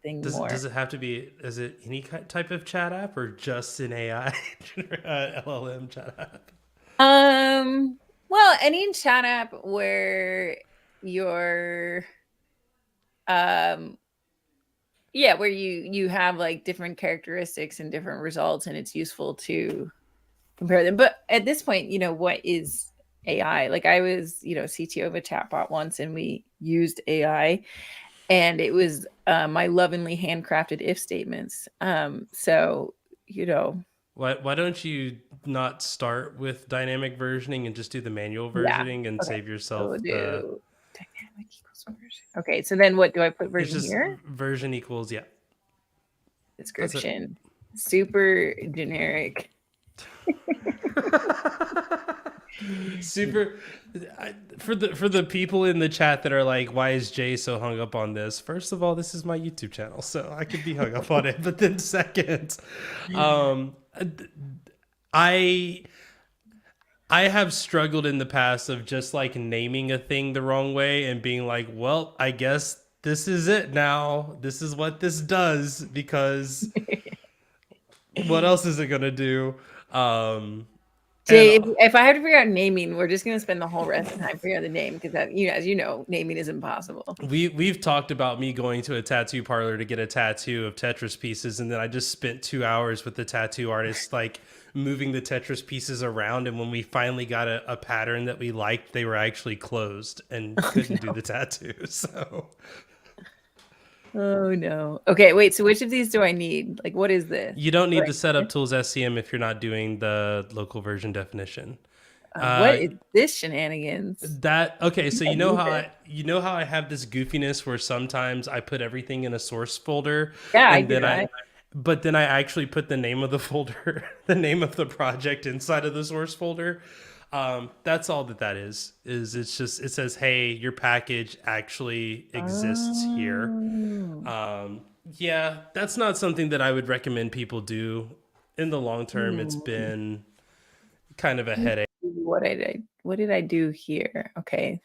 thing more. Does it have to be? Is it any type of chat app or just an AI LLM chat app? Well, any chat app where you're where you have like different characteristics and different results, and it's useful to compare them. But at this point, what is AI? Like I was, CTO of a chatbot once, and we used AI, and it was my lovingly handcrafted if statements. So Why don't you not start with dynamic versioning and just do the manual yeah. versioning and Okay. save yourself So we'll the. do dynamic equals version. Okay, so then what do I put It's version just here? version equals, yeah. That's it. Description. Super generic. Super. For the people in the chat that are like, why is Jay so hung up on this? First of all, this is my YouTube channel, so I could be hung up on it. But then second, I have struggled in the past of just like naming a thing the wrong way and being like, well, I guess this is it now. This is what this does, because what else is it gonna do? Jay, if I have to figure out naming, we're just gonna spend the whole rest of the time figuring out the name, because that, as you know, naming is impossible. We've talked about me going to a tattoo parlor to get a tattoo of Tetris pieces, and then I just spent 2 hours with the tattoo artist, like moving the Tetris pieces around. And when we finally got a pattern that we liked, they were actually closed and couldn't do the tattoo. So. Oh no. Okay, wait. So which of these do I need? Like, what is this? You don't need the setup tools SCM if you're not doing the local version definition. What is this shenanigans? Okay, so you know how I have this goofiness where sometimes I put everything in a source folder, Yeah, and but then I actually put the name of the folder, the name of the project inside of the source folder. That's all that is. It's just, it says, hey, your package actually exists here. Yeah, that's not something that I would recommend people do in the long term, it's Hmm. been kind of a headache. What did I do here? Okay.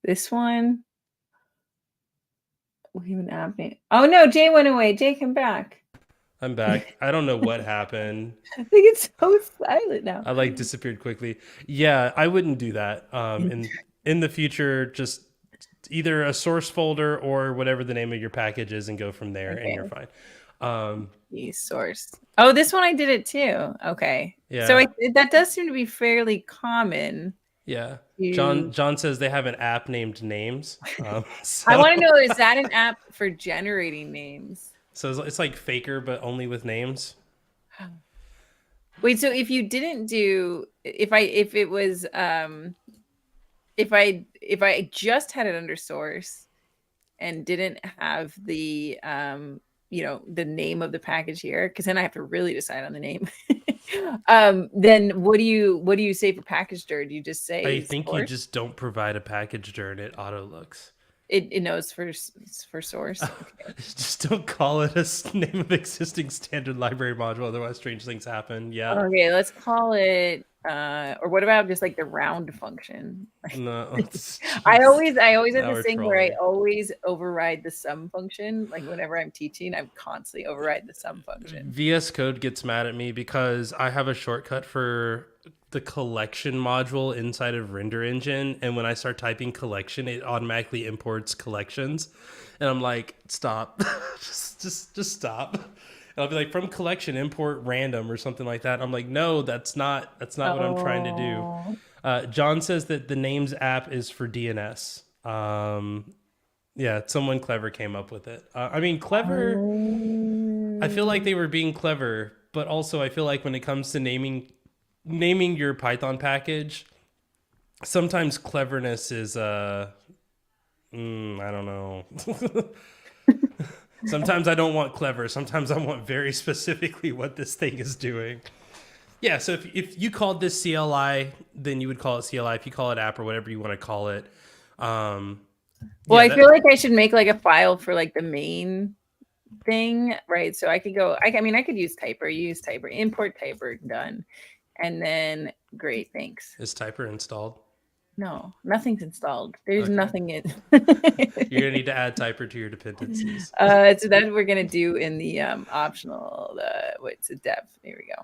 This one. We have an app name. Oh no, Jay went away. Jay, come back. I'm back. I don't know what happened. I think it's so silent now. I like disappeared quickly. Yeah, I wouldn't do that. In the future, just either a source folder or whatever the name of your package is, and go from there, and you're Okay. fine. Um, The source. Oh, this one I did it too. Okay. So yeah, that does seem to be fairly common yeah. to. John says they have an app named Names. I So want to know, is that an app for generating names? it's like Faker, but only with names. Wait, so if you didn't do if it was if I just had it under source and didn't have the the name of the package here, because then I have to really decide on the name. Then what do you say for package dir? Do you just I say think you source? just don't provide a package during it auto looks. It knows for source. Okay. Just don't call it a name of existing standard library module, otherwise strange things happen. Yeah. Okay, let's call it or what about just like the round function? No, I jeez. always I always have Now this we're thing where I trolling. always override the sum function. Like whenever I'm teaching, I'm constantly override the sum function. VS Code gets mad at me because I have a shortcut for the collection module inside of Render Engine, and when I start typing collection, it automatically imports collections, and I'm like, stop, just stop. And I'll be like, from collection import random or something like that. I'm like, no, that's not what I'm trying to do. Oh. John says that the names app is for DNS. Yeah, someone clever came up with it. I mean, clever. I feel like Um, they were being clever, but also I feel like when it comes to naming your Python package, sometimes cleverness is I don't know. Sometimes I don't want clever. Sometimes I want very specifically what this thing is doing. Yeah, so if you called this CLI, then you would call it CLI. If you call it app or whatever you want to call it, um, well, yeah, I feel that like I should make like a file for like the main thing, right? So I could go, I mean, I could use typer, use typer, import typer, done. And then, great, thanks. is Typer installed. No, nothing's installed. There's Okay, nothing in. you're gonna need to add Typer to your dependencies. So that we're gonna do in the optional, what's the dev? There we go.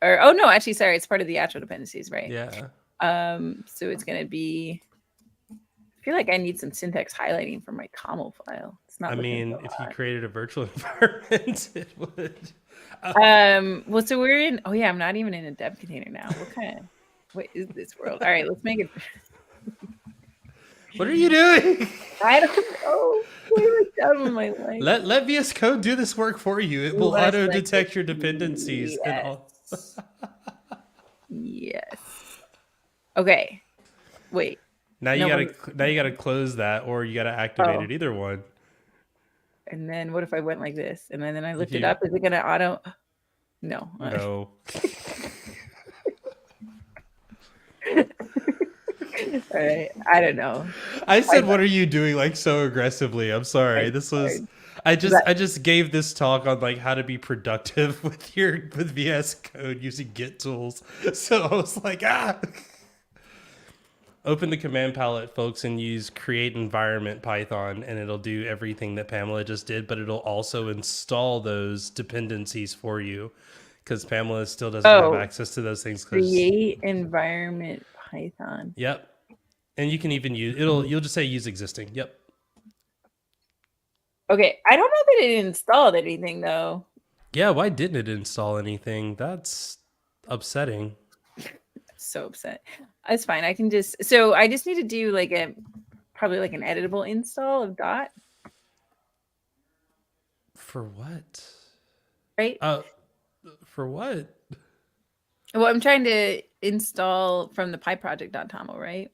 Or oh no, actually, sorry, it's part of the actual dependencies, right? Yeah, So it's gonna be. I feel like I need some syntax highlighting for my COML file. It's I not looking so mean, if you hot. created a virtual environment, it would. Well, so we're in. Oh yeah, I'm not even in a dev container now. What is this world? All right, let's make it. What are you doing? I don't know. What have I done with my life? Let VS Code do this work for you. It will Let's auto like it. detect your dependencies and all. Yes. Yes. Okay. Wait. No. Now you gotta close that, or you gotta activate Oh. it. Either one. And then what if I went like this? And then I If looked it you up. Is it gonna auto? No. no, All right. I don't know. I I said, "What are you doing?" Like so aggressively. I'm sorry. I This was. that I just gave this talk on like how to be productive with VS Code using Git tools. So I was like, ah. Open the command palette, folks, and use create environment Python, and it'll do everything that Pamela just did, but it'll also install those dependencies for you because Pamela still doesn't have oh, access to those things. Because create environment Python. yep, and you can even use You'll just say use existing. Yep. Okay. I don't know that it installed anything though. Yeah. Why didn't it install anything? That's upsetting. So upset. It's fine. I can just I just need to do like probably like an editable install of dot, For what? right? For what? Well, I'm trying to install from the pyproject.toml, right?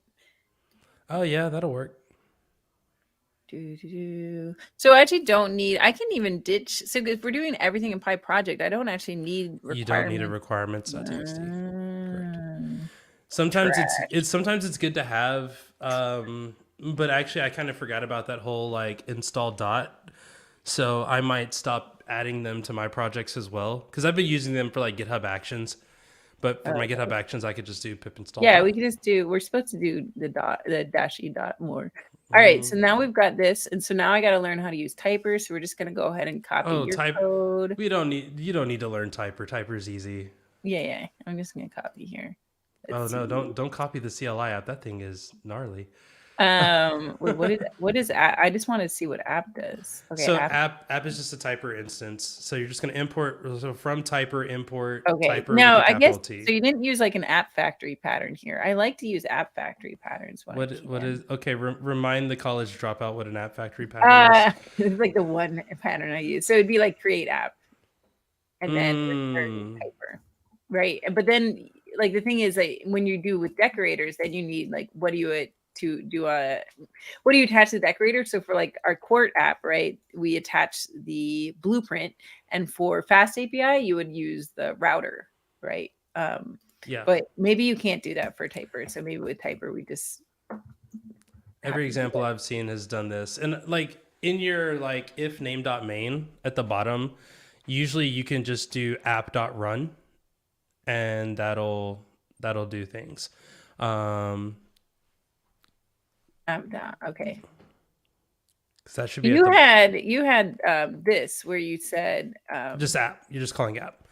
Oh yeah, that'll work. So I actually don't need, I can even ditch. So if we're doing everything in PyProject, I don't actually need You don't need a requirements. requirements.txt. Correct. Mm, Sometimes trash. it's good to have, but actually I kind of forgot about that whole like install dot. So I might stop adding them to my projects as well, because I've been using them for like GitHub Actions. But for my GitHub Actions, I could just do pip install Yeah, we dot. can just do. We're supposed to do the dash e dot more. All right, so now we've got this, and so now I got to learn how to use Typer. So we're just gonna go ahead and copy Oh, your type. code. You don't need to learn Typer. Typer's easy. Yeah, yeah. I'm just gonna copy here. Oh Let's no, see. don't copy the CLI app. That thing is gnarly. Wait, what is app? I just want to see what app does. Okay, So app. app is just a Typer instance. So you're just going to import. So from Typer, import Okay, Typer with no, a I guess capital T. so. You didn't use like an app factory pattern here. I like to use app factory patterns when I What can. is okay? Remind the college dropout what an app factory pattern is. It's like the one pattern I use. So it'd be like create app and then return Mm. Typer, right? But then, like the thing is, like when you do with decorators, then you need like what do you to do a what do you attach to the decorator? So for like our Quart app, right, we attach the blueprint, and for Fast API, you would use the router, right? Yeah. But maybe you can't do that for Typer. So maybe with Typer, we just have Every to do example I've seen has done this, and like in your like if name.main at the bottom, usually you can just do app.run, and that'll do things. Okay. So that should be at the You had this where you said just app. You're just calling app.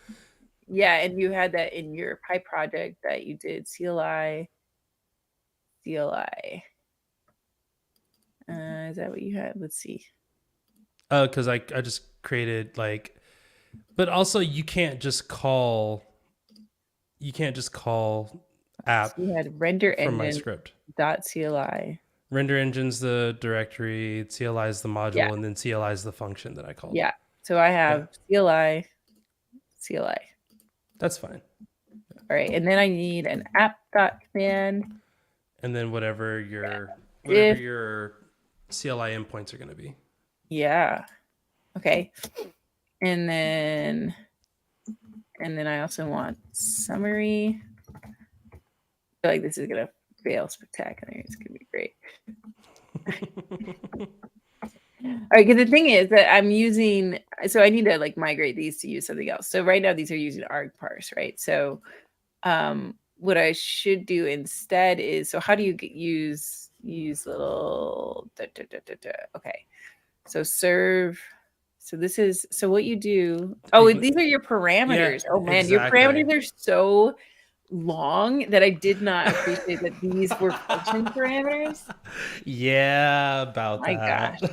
yeah, and you had that in your Pi project that you did CLI. Is that what you had? Let's see. Oh, because I just created like, but also you can't just call app So you had render from my engine script. dot CLI. Render engine's the directory, CLI is the module, Yeah. and then CLI is the function that I called. Yeah. So I have CLI. That's fine. All right. And then I need an app dot command. And then whatever your CLI endpoints are going to be. Yeah. Okay. And then I also want summary. I feel like this is gonna fail spectacularly. It's gonna be great. All right, because the thing is that I'm using, so I need to like migrate these to use something else. So right now these are using argparse, right? So what I should do instead is, so how do you use little okay. So serve. So this is, so what you do, oh, these are your parameters. Yeah, Oh man, exactly. your parameters are so long that I did not appreciate that these were function parameters. Yeah, about My that. gosh.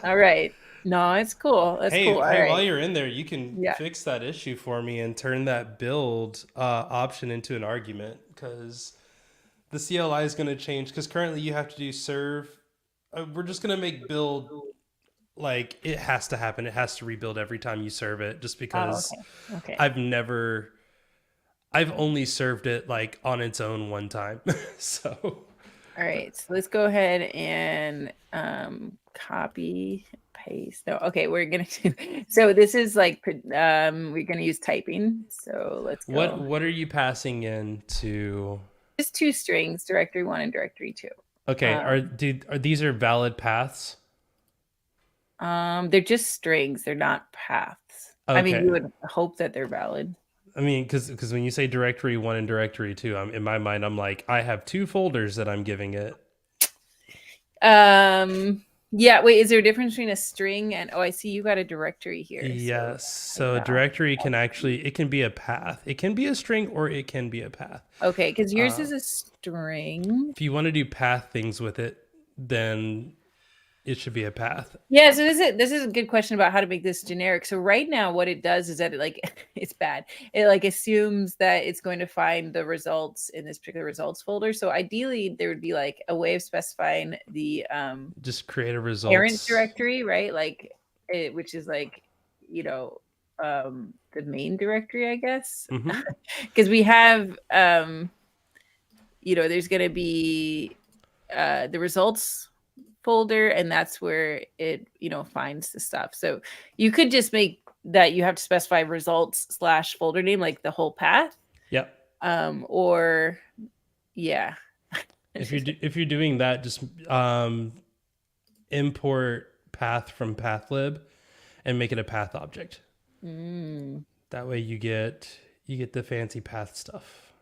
All right. No, it's cool. That's cool. All Hey, while right. you're in there, you can Yeah. fix that issue for me and turn that build option into an argument, because the CLI is going to change. Because currently you have to do serve. We're just going to make build like it has to happen. It has to rebuild every time you serve it, just because Okay. I've only served it like on its own one time. So All right. So let's go ahead and copy paste. No, okay, we're gonna do, so this is like we're gonna use typing. So let's go. what are you passing in to? Just two strings, directory 1 and directory 2. Okay, are these are valid paths? They're just strings, they're not paths. Okay. I mean, you would hope that they're valid. I mean, because when you say directory 1 and directory 2, in my mind, I'm like, I have two folders that I'm giving it. Yeah, wait, is there a difference between a string and, oh, I see you got a directory here. Yes. So a directory can actually, it can be a path. It can be a string or it can be a path. Okay, because yours is a string. If you want to do path things with it, then it should be a path. Yeah, so this is a good question about how to make this generic. So right now what it does is that it like it's bad. It like assumes that it's going to find the results in this particular results folder. So ideally there would be like a way of specifying the just create a results parent directory, right? Like it, which is like, you know, the main directory, I guess. Because we have you know, there's going to be the results folder, and that's where it, you know, finds the stuff. So you could just make that you have to specify results / folder name, like the whole path. Yep. Or yeah. If you're doing that, just import path from pathlib and make it a path object. Mm. That way you get the fancy path stuff.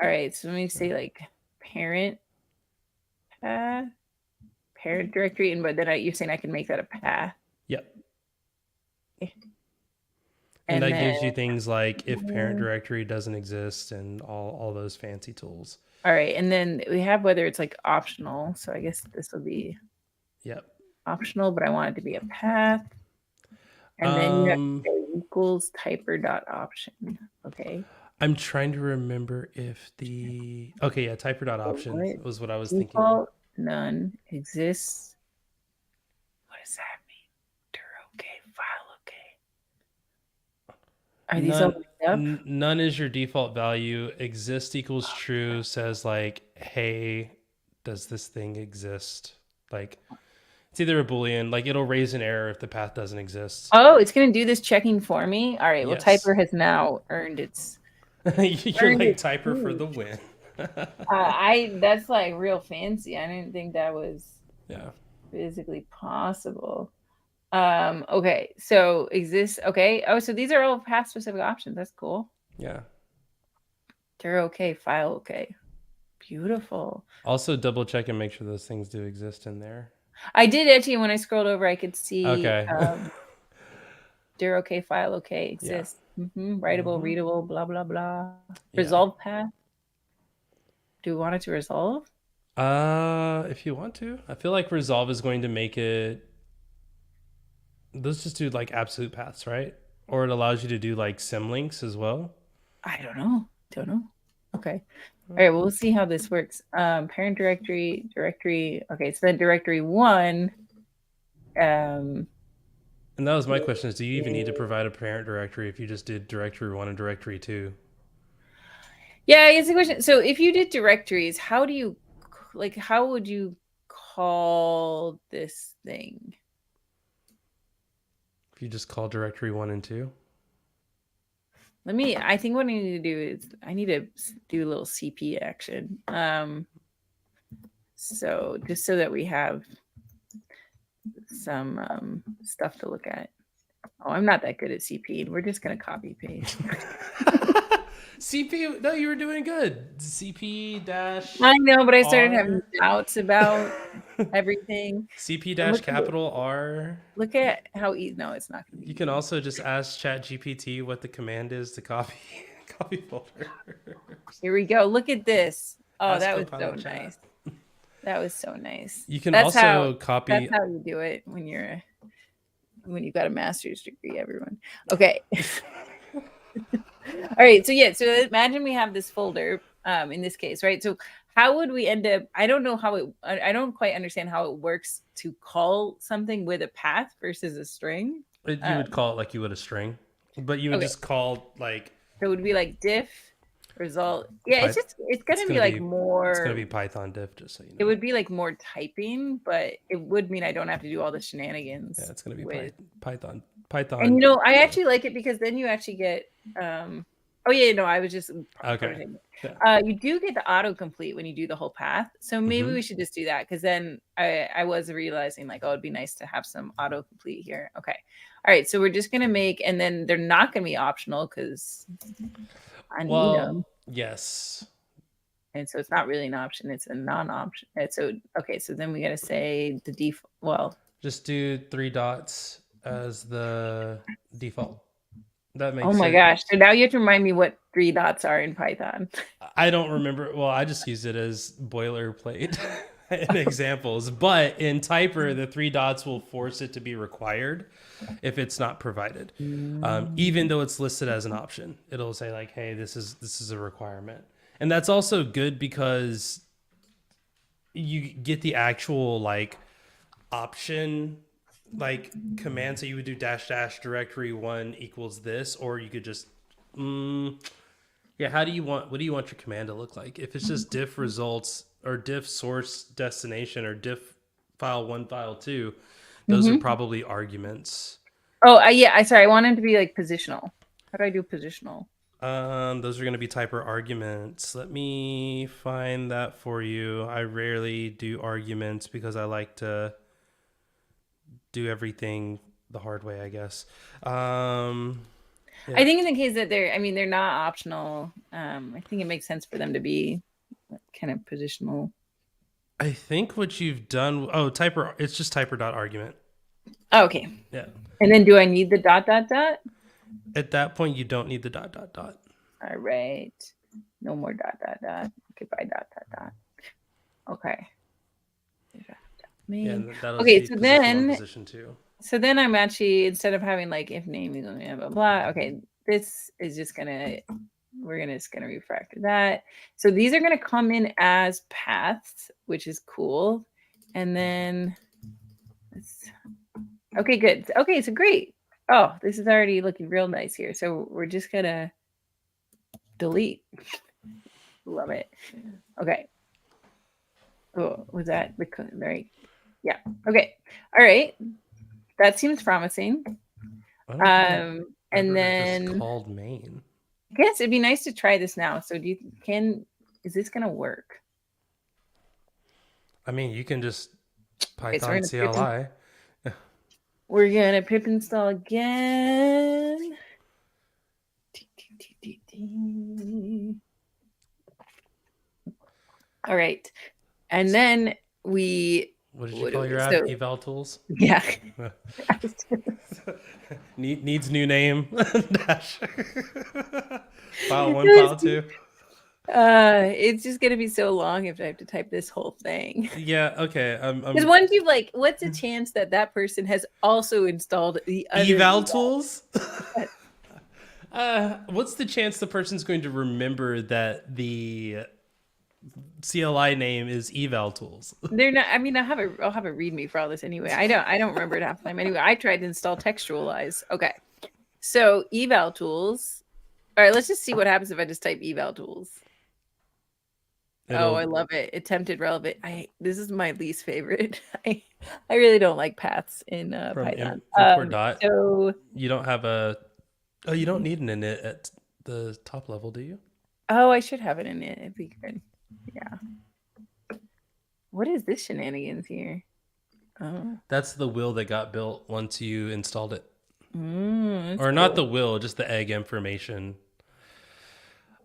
All right, so let me say like parent path, parent directory, and but then you're saying I can make that a path. Yep. And And that then, gives you things like if parent directory doesn't exist and all those fancy tools. all right, and then we have whether it's like optional. So I guess this will be Yep. optional, but I want it to be a path. And then you have to say equals typer dot option. Okay. I'm trying to remember if typer dot So option what was what I was thinking. default none exists. What does that mean? Dir okay, file okay. Are these all made up? None is your default value. Exist equals true says like, hey, does this thing exist? Like it's either a boolean, like it'll raise an error if the path doesn't exist. Oh, it's gonna do this checking for me. All right. Well, Yes. typer has now earned its You're earned like its typer for food. the win. I that's like real fancy. I didn't think that was Yeah. physically possible. Okay, so exists. Okay. Oh, so these are all path specific options. That's cool. Yeah. They're okay. File okay. Beautiful. Also double check and make sure those things do exist in there. I did actually when I scrolled over, I could see Okay. they're okay. File okay Yeah. exists. Writable, readable, blah blah blah. Yeah. Resolve path. Do we want it to resolve? If you want to. I feel like resolve is going to make it those just do like absolute paths, right? Or it allows you to do like symlinks as well. I don't know. Don't know. Okay. All right. Well, we'll see how this works. Parent directory, directory. Okay. So then directory one. And that was my question: is do you even need to provide a parent directory if you just did directory one and directory two? Yeah, I guess the question. So if you did directories, how do you like? How would you call this thing? If you just call directory one and two. Let me. I think what I need to do is I need to do a little CP action. So just so that we have some stuff to look at. Oh, I'm not that good at CP. We're just gonna copy paste. CP, no, you were doing good. CP dash I know, but I started having R. doubts about everything. CP And dash capital R. look at how easy. No, it's not going to You be can easy. also just ask Chat GPT what the command is to copy copy folder. Here we go. Look at this. Oh, Ask that was so Copilot nice. Chat. That was so nice. You can That's how also that's copy. how you do it when you've got a master's degree, everyone. Okay. All right. So yeah, so imagine we have this folder in this case, right? So how would we end up I don't know how I don't quite understand how it works to call something with a path versus a string. You would call it like you would a string, but you would Okay. just call like So it would be like diff result. Yeah, Py- it's it's gonna be like gonna be more Python diff, just so you it know. would be like more typing, but it would mean I don't have to do all the Yeah, shenanigans it's gonna be with Python. and Python. I actually like it because then you actually get oh yeah, no, I was just Okay. Yeah. you do get the autocomplete when you do the whole path. So maybe we should just do that because then I was realizing like, oh, it'd be nice to have some autocomplete here. Okay. All right. So we're just gonna make and then they're not gonna be optional because I need them. Yes. And so it's not really an option, it's a non-option. And so okay, so then we gotta say the default well. Just do 3 dots as the default. That Oh makes my it. gosh. So now you have to remind me what 3 dots are in Python. I don't remember. Well, I just use it as boilerplate in examples. But in Typer, the 3 dots will force it to be required if it's not provided, even though it's listed as an option. It'll say like, "Hey, this is a requirement," and that's also good because you get the actual like option like command. So you would do dash dash directory one equals this, or you could just yeah, what do you want your command to look like? If it's just diff results or diff source destination or diff file one, file two, those are probably arguments. Oh, yeah. I sorry. I want it to be like positional. How do I do positional? Those are going to be typer arguments. Let me find that for you. I rarely do arguments because I like to do everything the hard way, I guess. I think in the case that they're not optional. I think it makes sense for them to be kind of positional. I think what you've done. Typer. It's just typer.argument. Oh, okay. Yeah. And then do I need the ... At that point, you don't need the ... All right. No more ... Goodbye ... Okay. Yeah, and that'll Okay, be so position position too. So then I'm actually, instead of having like if name is only blah blah blah. Okay, this is just we're just gonna refactor that. So these are gonna come in as paths, which is cool. And then okay, good. Okay, so great. Oh, this is already looking real nice here. So we're just gonna delete. Love it. Okay. Oh, was that right? Yeah. Okay. All right. That seems promising. And then just called main. I guess it'd be nice to try this now. So is this gonna work? I mean, you can just Python CLI. We're gonna pip install again. All right. And then we... What did you call your app? Eval tools? Yeah. Needs new name. Dash. File 1, file 2. It's just gonna be so long if I have to type this whole thing. Yeah, okay. Because once you've what's the chance that person has also installed the other eval tools? What's the chance the person's going to remember that the CLI name is eval tools? They're not. I mean, I'll have a README for all this anyway. I don't remember it half the time anyway. I tried to install Textualize. Okay, so eval tools. All right, let's just see what happens if I just type eval tools. I love it. Attempted relevant. This is my least favorite. I really don't like paths in Python. Import dot. So you don't have a... Oh, you don't need an init at the top level, do you? Oh, I should have it in it. It'd be good. Yeah. What is this shenanigans here? Oh. That's the will that got built once you installed it. Or cool. Not the will, just the egg information.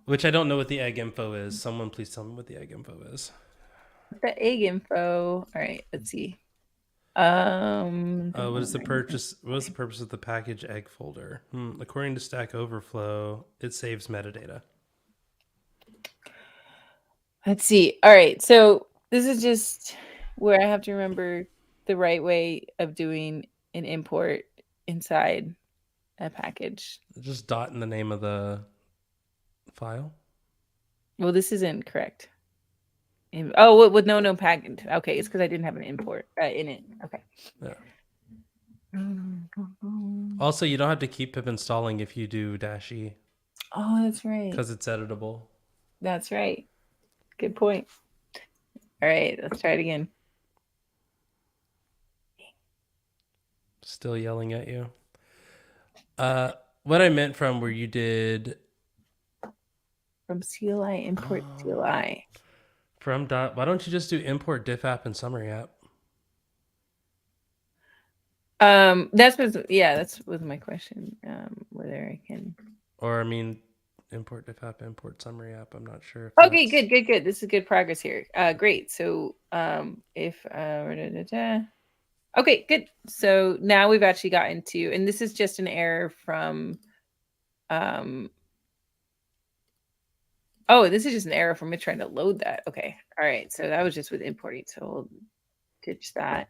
Which I don't know what the egg info is. Someone please tell me what the egg info is. The egg info. All right, let's see. What is the purpose of the package egg folder? According to Stack Overflow, it saves metadata. Let's see. All right, so this is just where I have to remember the right way of doing an import inside a package. Just dot in the name of the file. Well, this isn't correct. Oh, with no package. Okay, it's because I didn't have an import in it. Okay. Yeah. Also, you don't have to keep pip installing if you do -e. Oh, that's right. Because it's editable. That's right. Good point. All right, let's try it again. Still yelling at you. What I meant from where you did... From CLI, import CLI. From dot... Why don't you just do import diff app and summary app? That's was my question. Whether I can... Or, I mean... import diff app, import summary app. I'm not sure. Okay, good. This is good progress here. Great. So if okay, good. So now we've actually gotten to, and this is just an error from oh, this is just an error from me trying to load that. Okay. All right. So that was just with importing. So we'll ditch that.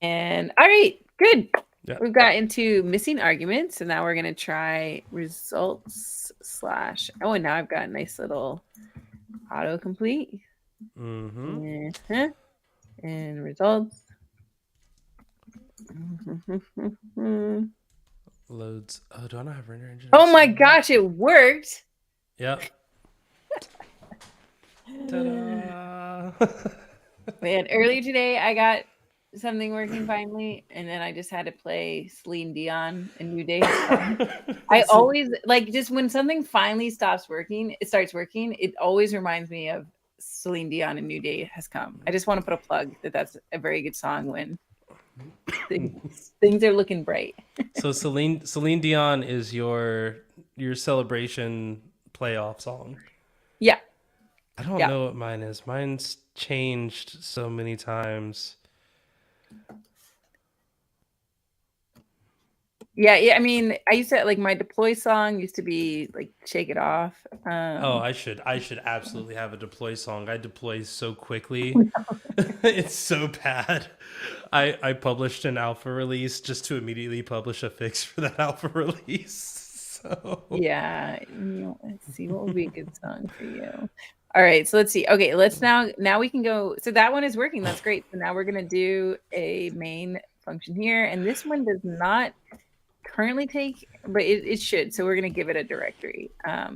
And all right, good. Yeah. We've got into missing arguments, and now we're going to try results / oh, and now I've got a nice little autocomplete. And results. Loads. Oh, do I not have render engine? Oh my gosh, it worked. Yep. Ta-da. Man, earlier today I got something working finally, and then I just had to play Celine Dion and New Day. I always just when something finally starts working, it always reminds me of Celine Dion and New Day has come. I just want to put a plug that's a very good song when things are looking bright. So Celine Dion is your celebration playoff song. Yeah, I don't yeah. know what mine is. Mine's changed so many times. Yeah, yeah. I mean, I used to like my deploy song used to be like "Shake It Off." Oh, I should absolutely have a deploy song. I deploy so quickly. It's so bad. I published an alpha release just to immediately publish a fix for that alpha release. So Yeah, let's see what would be a good song for you. All right, so let's see. Okay, let's now we can go. So that one is working. That's great. So now we're gonna do a main function here, and this one does not currently take, but it should. So we're gonna give it a directory.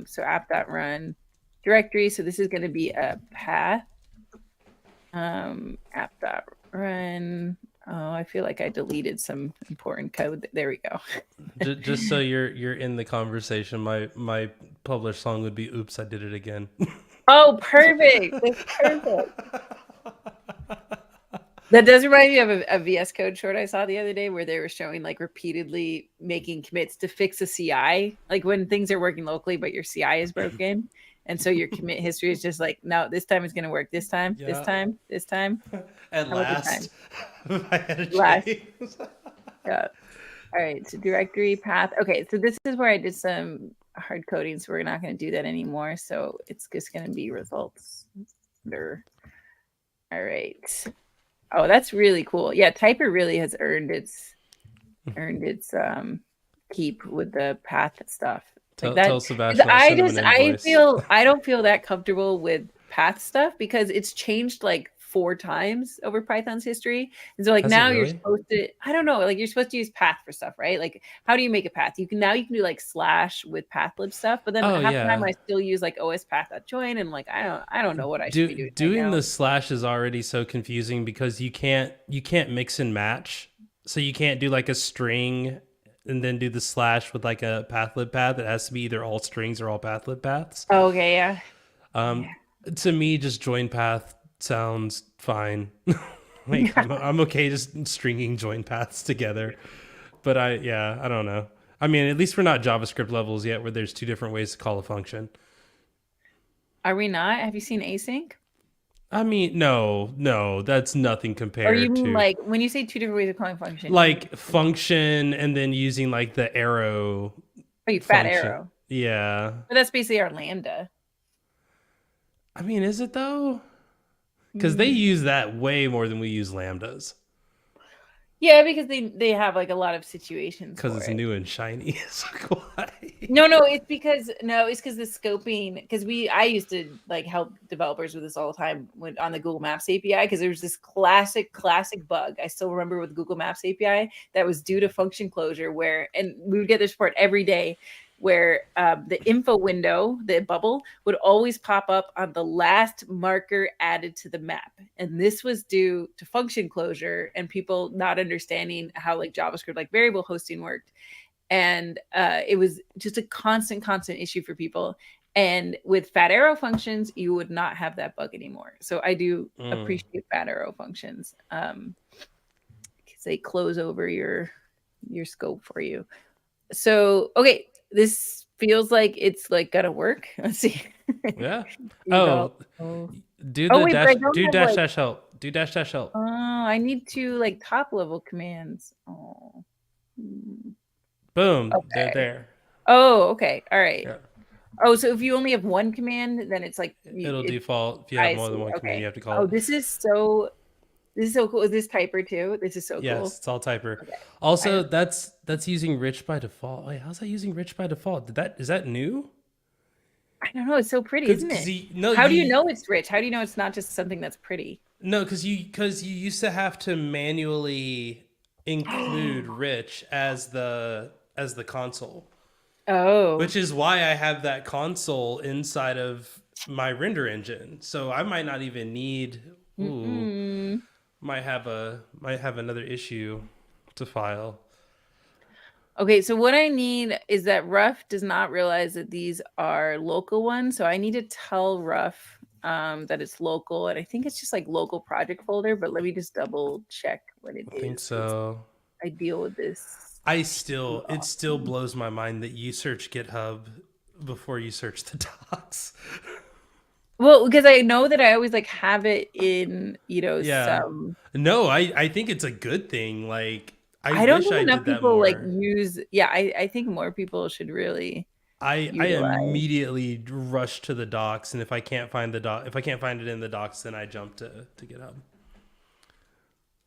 So app.run directory. So this is gonna be a path. App.run. Oh, I feel like I deleted some important code. There we go. just so you're in the conversation, my published song would be "Oops, I Did It Again." Oh, perfect. That's perfect. That does remind me of a VS Code short I saw the other day where they were showing like repeatedly making commits to fix a CI, like when things are working locally, but your CI is broken. And so your commit history is just like, no, this time it's going to work. This time, this Yeah. time, this time. At How about this time? last, I had a Last. chance. Yeah. All right. So directory path. Okay. So this is where I did some hard coding. So we're not going to do that anymore. So it's just going to be results. All right. Oh, that's really cool. Yeah, Typer really has earned its keep with the path stuff. Like Tell that. Sebastian I'll I send him an just invoice. I don't feel that comfortable with path stuff because it's changed like 4 times over Python's history. And so like Has it now you're really? supposed to, I don't know, like you're supposed to use path for stuff, right? Like how do you make a path? You can do like slash with pathlib stuff, but then Oh half the time yeah. I still use like os path.join and like I don't know what I should be doing right Doing now. the slash is already so confusing because you can't mix and match. So you can't do like a string and then do the slash with like a pathlib path. It has to be either all strings or all pathlib paths. Okay, yeah. Um, Yeah. to me, just join path sounds fine. Like I'm okay just stringing join paths together. But I don't know. I mean, at least we're not JavaScript levels yet, where there's two different ways to call a function. Are we not? Have you seen async? I mean, no, that's nothing Or you compared mean to like when you say two different ways of calling function, you like function and then using like the arrow fat function. arrow. Yeah. But that's basically our lambda. I mean, is it though? Because they Mm. use that way more than we use lambdas. Yeah, because they have like a lot of situations Because for it's it. new and shiny. So why? No, it's because the scoping because I used to like help developers with this all the time on the Google Maps API because there was this classic bug I still remember with Google Maps API that was due to function closure and we would get this report every day where the info window, the bubble, would always pop up on the last marker added to the map. And this was due to function closure and people not understanding how like JavaScript, like variable hosting worked. And it was just a constant issue for people. And with fat arrow functions, you would not have that bug anymore. So I do appreciate fat arrow functions because they close over your scope for you. So, okay, this feels like it's like gonna work. Let's see. Yeah. Oh, Do oh the wait, but I dash. don't Do have dash like. dash help. Do dash dash help. Oh, I need to like top level commands. Oh. Boom. They're Okay. there. Oh, okay. All right. Yeah. Oh, so if you only have one command, then it's like It'll it. default. If you have I more than see. one command, you Okay. have to call Oh, it. this is so cool. Is this Typer too? This is so cool. Yes, it's all typer. Okay. Also, that's using rich by default. Wait, how's that using rich by default? Is that new? I don't know. It's so pretty, isn't Because it? you no How do you you know it's rich? How do you know it's not just something that's pretty? no because you used to have to manually include rich as the console, Oh. which is why I have that console inside of my render engine. So I might not even need. Ooh, Mm-mm. might have another issue to file. Okay, so what I need is that Ruff does not realize that these are local ones. So I need to tell Ruff that it's local. And I think it's just like local project folder, but let me just double check what it I think is. so. I deal with this. It still blows my mind that you search GitHub before you search the docs. Well, because I know that I always like have it in, Yeah. some. No, I think it's a good thing. Like, I I don't wish think I enough did that people like more. use. Yeah, I think more people should really I utilize. immediately rush to the docs, and if I can't find if I can't find it in the docs, then I jump to GitHub.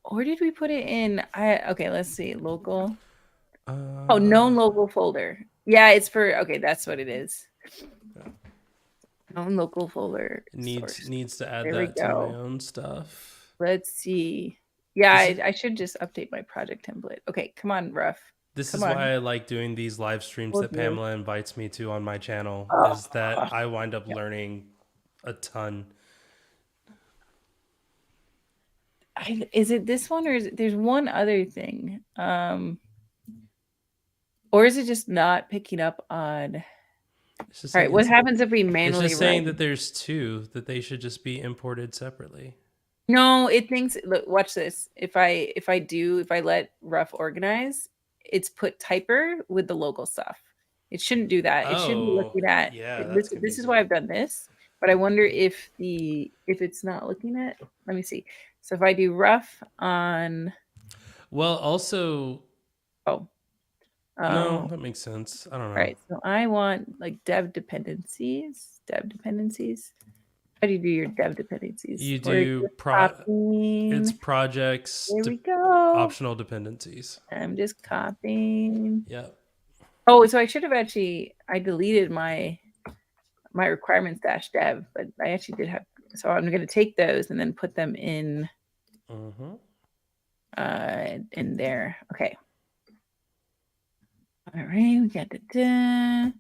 Or did we put it in? Okay, let's see. Local. Oh, Uh, known local folder. Yeah, it's for okay, that's what it is. Known local folder source. needs to add There we that to my go. own stuff. Let's see. Yeah, This is I should just update my project template. Okay, come on, Rough. this Come is why on. I like doing these live streams We'll that do. Pamela invites me to on my channel. Oh, Is that I wind up yeah. learning a ton. Is it this one or there's one other thing? Or is it just not picking up on? It's just All right, saying what happens if we it's manually just write? saying that there's two that they should just be imported separately. No, it thinks look, watch this. If I let Rough organize, it's put typer with the local stuff. It shouldn't do that. It should be Oh, looking at yeah, that's this is confusing. why I've done this, but I wonder if it's not looking at, let me see. So if I do Rough on Well, also, oh no, oh that makes sense. I don't all know. right, so I want like dev dependencies. Dev dependencies. How do you do your dev dependencies? You Or do just copying. it's projects There we go. optional dependencies. I'm just copying. Yep. Oh, so I should have actually I deleted my requirements dash dev, but I actually did have so I'm gonna take those and then put them Mm-hmm. in there. Okay. All right, we got the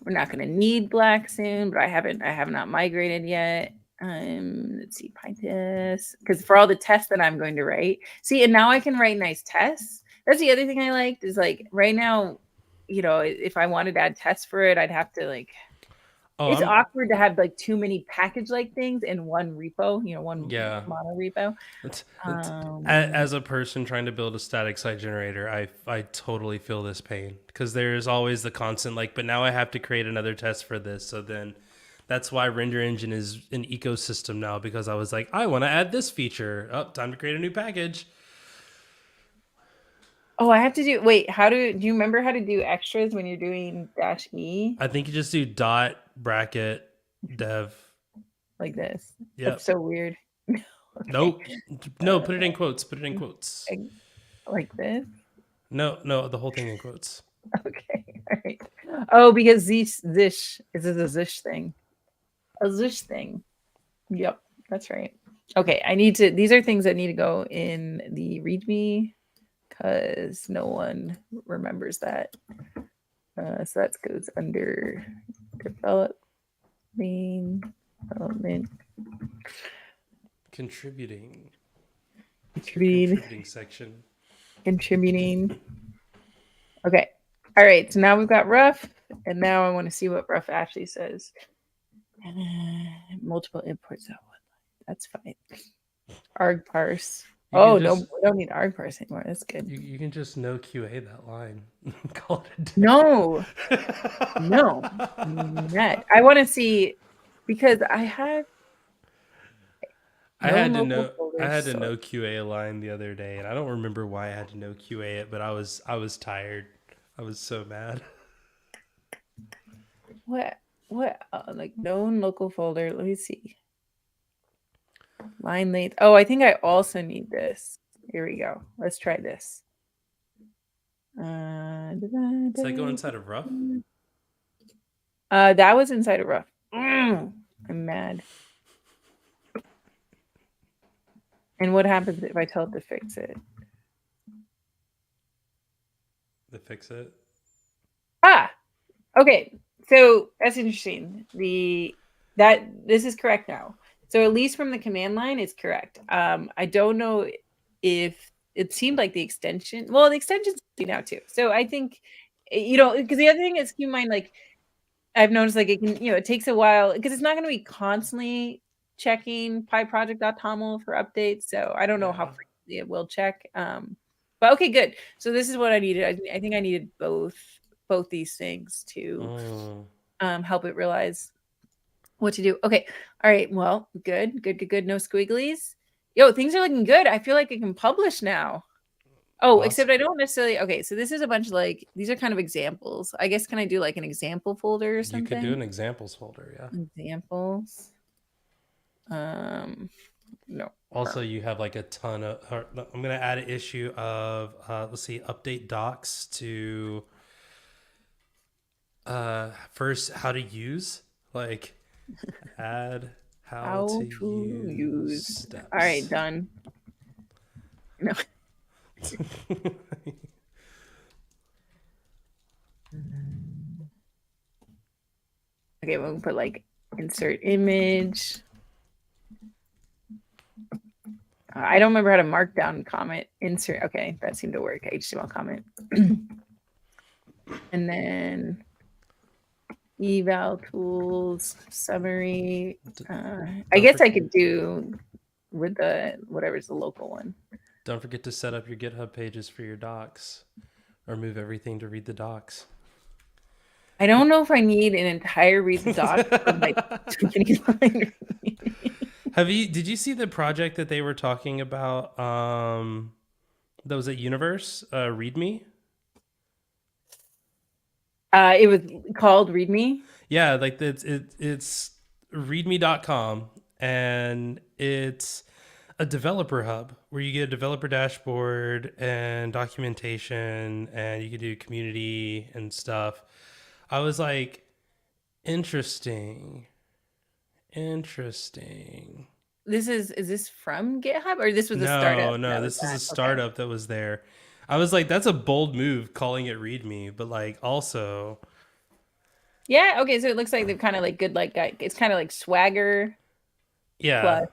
we're not gonna need black soon, but I have not migrated yet. Let's see, PyTest. Because for all the tests that I'm going to write. See, and now I can write nice tests. That's the other thing I liked is like right now, if I wanted to add tests for it, I'd have to like Oh, it's I'm awkward to have like too many package like things in one repo, one yeah. mono repo. As a person trying to build a static site generator, I totally feel this pain because there's always the constant like, but now I have to create another test for this. So then that's why Render Engine is an ecosystem now because I was like, I want to add this feature. Oh, time to create a new package. Oh, I have to do you remember how to do extras when you're doing -E? I think you just do dot bracket dev. Like this. That's Yep. so weird. Okay. Nope. No, put it in quotes. Put it in quotes. Like this. No, the whole thing in quotes. Okay. All right. Oh, because this is a zish thing. A zish thing. Yep, that's right. Okay, these are things that need to go in the README because no one remembers that. So that goes under development. Contributing. Contributing. Section. Contributing. Okay. All right. So now we've got rough, and now I want to see what rough actually says. Multiple imports. That's fine. Arg parse. Oh, no, we don't need arg parse anymore. That's good. You can just no QA that line. Call it no. Net. I want to see because I had I had to know QA a line the other day, and I don't remember why I had to know QA it, but I was tired. I was so mad. What like known local folder? Let me see. Line length. Oh, I think I also need this. Here we go. Let's try this. Does that go inside of rough? That was inside of rough. I'm mad. And what happens if I tell it to fix it? To fix it? Ah, okay. So that's interesting. This is correct now. So at least from the command line, it's correct. I don't know if it seemed like the extension. Well, the extension's now too. So I think, because the other thing is, keep in mind, like I've noticed, like it can, it takes a while because it's not going to be constantly checking PyProject.toml for updates. So I don't know how frequently it will check. But okay, good. So this is what I needed. I think I needed both these things to Mm. help it realize what to do. Okay. All right. Well, good, good, good, good. No squigglies. Yo, things are looking good. I feel like I can publish now. Oh, Awesome. except I don't necessarily. Okay, so this is a bunch of like these are kind of examples. I guess can I do like an example folder or You could do something? an examples folder, yeah. Examples. Um, no. Also, you have like a ton of. No, I'm gonna add an issue of let's see, update docs to first how to use, like add how to How to use use. All right, steps. done. No. Okay, we'll put like insert image. I don't remember how to mark down comment. Insert. Okay, that seemed to work. HTML comment. And then eval tools summary. I Don't guess for, I could do with the whatever's the local one. don't forget to set up your GitHub pages for your docs, or move everything to read the docs. I don't know if I need an entire read the doc for my 20 line. Did you see the project that they were talking about that was at Universe, README? It was called README. Yeah, like it's readme.com, and it's a developer hub where you get a developer dashboard and documentation, and you can do community and stuff. I was like, interesting. Interesting. Is this from GitHub or this was a startup No, that was this is a that? Okay. startup that was there. I was like, that's a bold move calling it README, but like also, Yeah, okay, so it looks like they've kind of like good like it's kind of like Swagger yeah, plus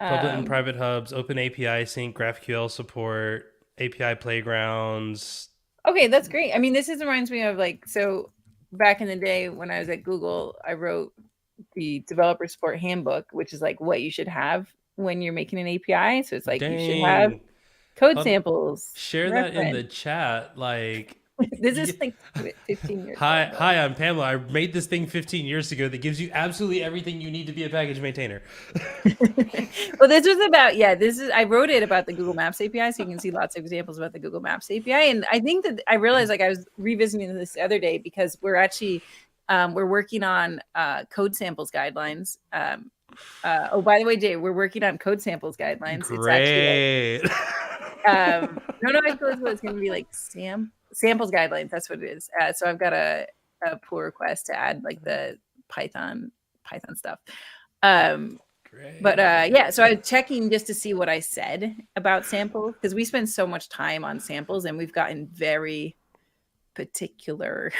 public and um private hubs, open API sync, GraphQL support, API playgrounds. okay, that's great. I mean, this is reminds me of like so back in the day when I was at Google, I wrote the developer support handbook, which is like what you should have when you're making an API. So it's like you should have Dang. code samples, Share that in the reference. chat. Like, This is like 15 years hi, old. hi, I'm Pamela. I made this thing 15 years ago that gives you absolutely everything you need to be a package maintainer. Well, this was about this is I wrote it about the Google Maps API, so you can see lots of examples about the Google Maps API. And I think that I realized like I was revisiting this the other day because we're actually we're working on code samples guidelines. Oh, by the way, Jay, we're working on code samples guidelines. It's actually like Great. no, it's going to be like samples guidelines. That's what it is. So I've got a pull request to add like the Python stuff. But yeah, so I was checking just to see what I said about samples because we spend so much time on samples and we've gotten very particular.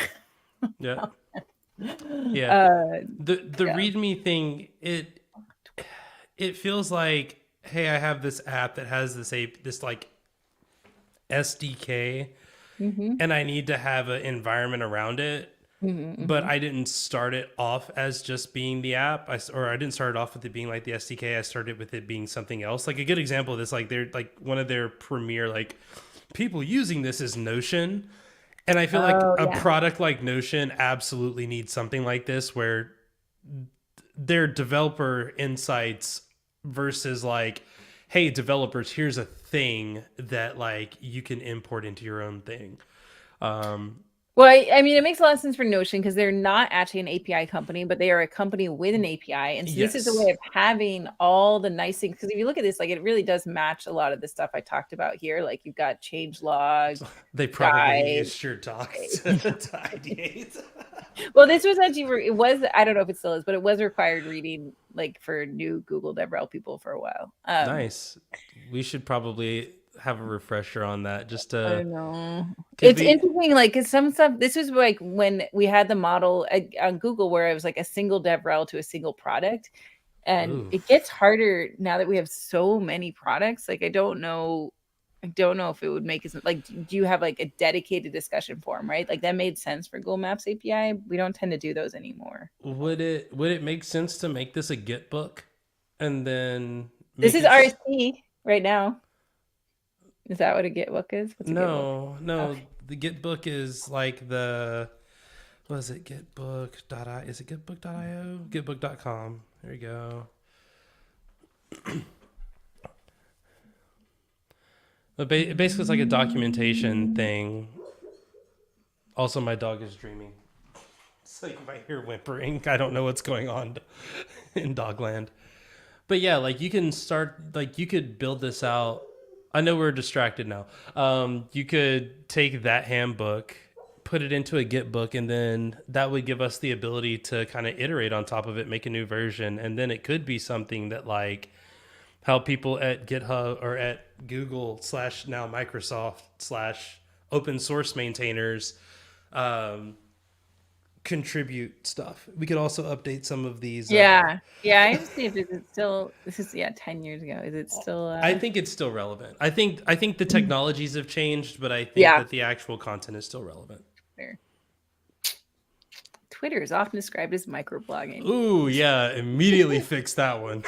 Yeah. Yeah. The Yeah. README thing, it feels like, hey, I have this app that has this like SDK, Mm-hmm. and I need to have an environment around it. Mm-hmm, But mm-hmm. I didn't start it off as just being the app. I didn't start it off with it being like the SDK. I started with it being something else. Like a good example of this, like they're like one of their premier like people using this is Notion. And I feel like Oh a yeah. product like Notion absolutely needs something like this where their developer insights versus like, hey, developers, here's a thing that like you can import into your own thing. Um, Well, I mean, it makes a lot of sense for Notion because they're not actually an API company, but they are a company with an API. And so this is a way yes, of having all the nice things. Because if you look at this, like it really does match a lot of the stuff I talked about here. Like you've got change log, they probably guide. used your docs to ideate. Well, this was actually, it was, I don't know if it still is, but it was required reading like for new Google DevRel people for a while. Nice. We should probably have a refresher on that just I to don't know. because It's we interesting, like, cause some stuff. This was like when we had the model on Google where it was like a single DevRel to a single product, and ooh. it gets harder now that we have so many products. Like, I don't know if it would make it like. Do you have like a dedicated discussion forum, right? Like that made sense for Google Maps API. We don't tend to do those anymore. Would it make sense to make this a Git book and then This make is it RSC right now. Is that what a Git book is? What's a Git book? No. Okay. The Git book is like the, what is it? Gitbook.io. Is it gitbook.io? Gitbook.com. There you go. But basically, it's like a documentation thing. Also, my dog is dreaming. So you might hear whimpering. I don't know what's going on in Dogland. But yeah, like you can start, like you could build this out. I know we're distracted now. You could take that handbook, put it into a Git book, and then that would give us the ability to kind of iterate on top of it, make a new version. And then it could be something that like how people at GitHub or at Google / now Microsoft / open source maintainers contribute stuff. We could also update some of these. Yeah. I have to see if it's still. This is 10 years ago. Is it still? I think it's still relevant. I think the technologies have changed, but I think that the actual content is still relevant. Twitter is often described as microblogging. Ooh, yeah, immediately fix that one.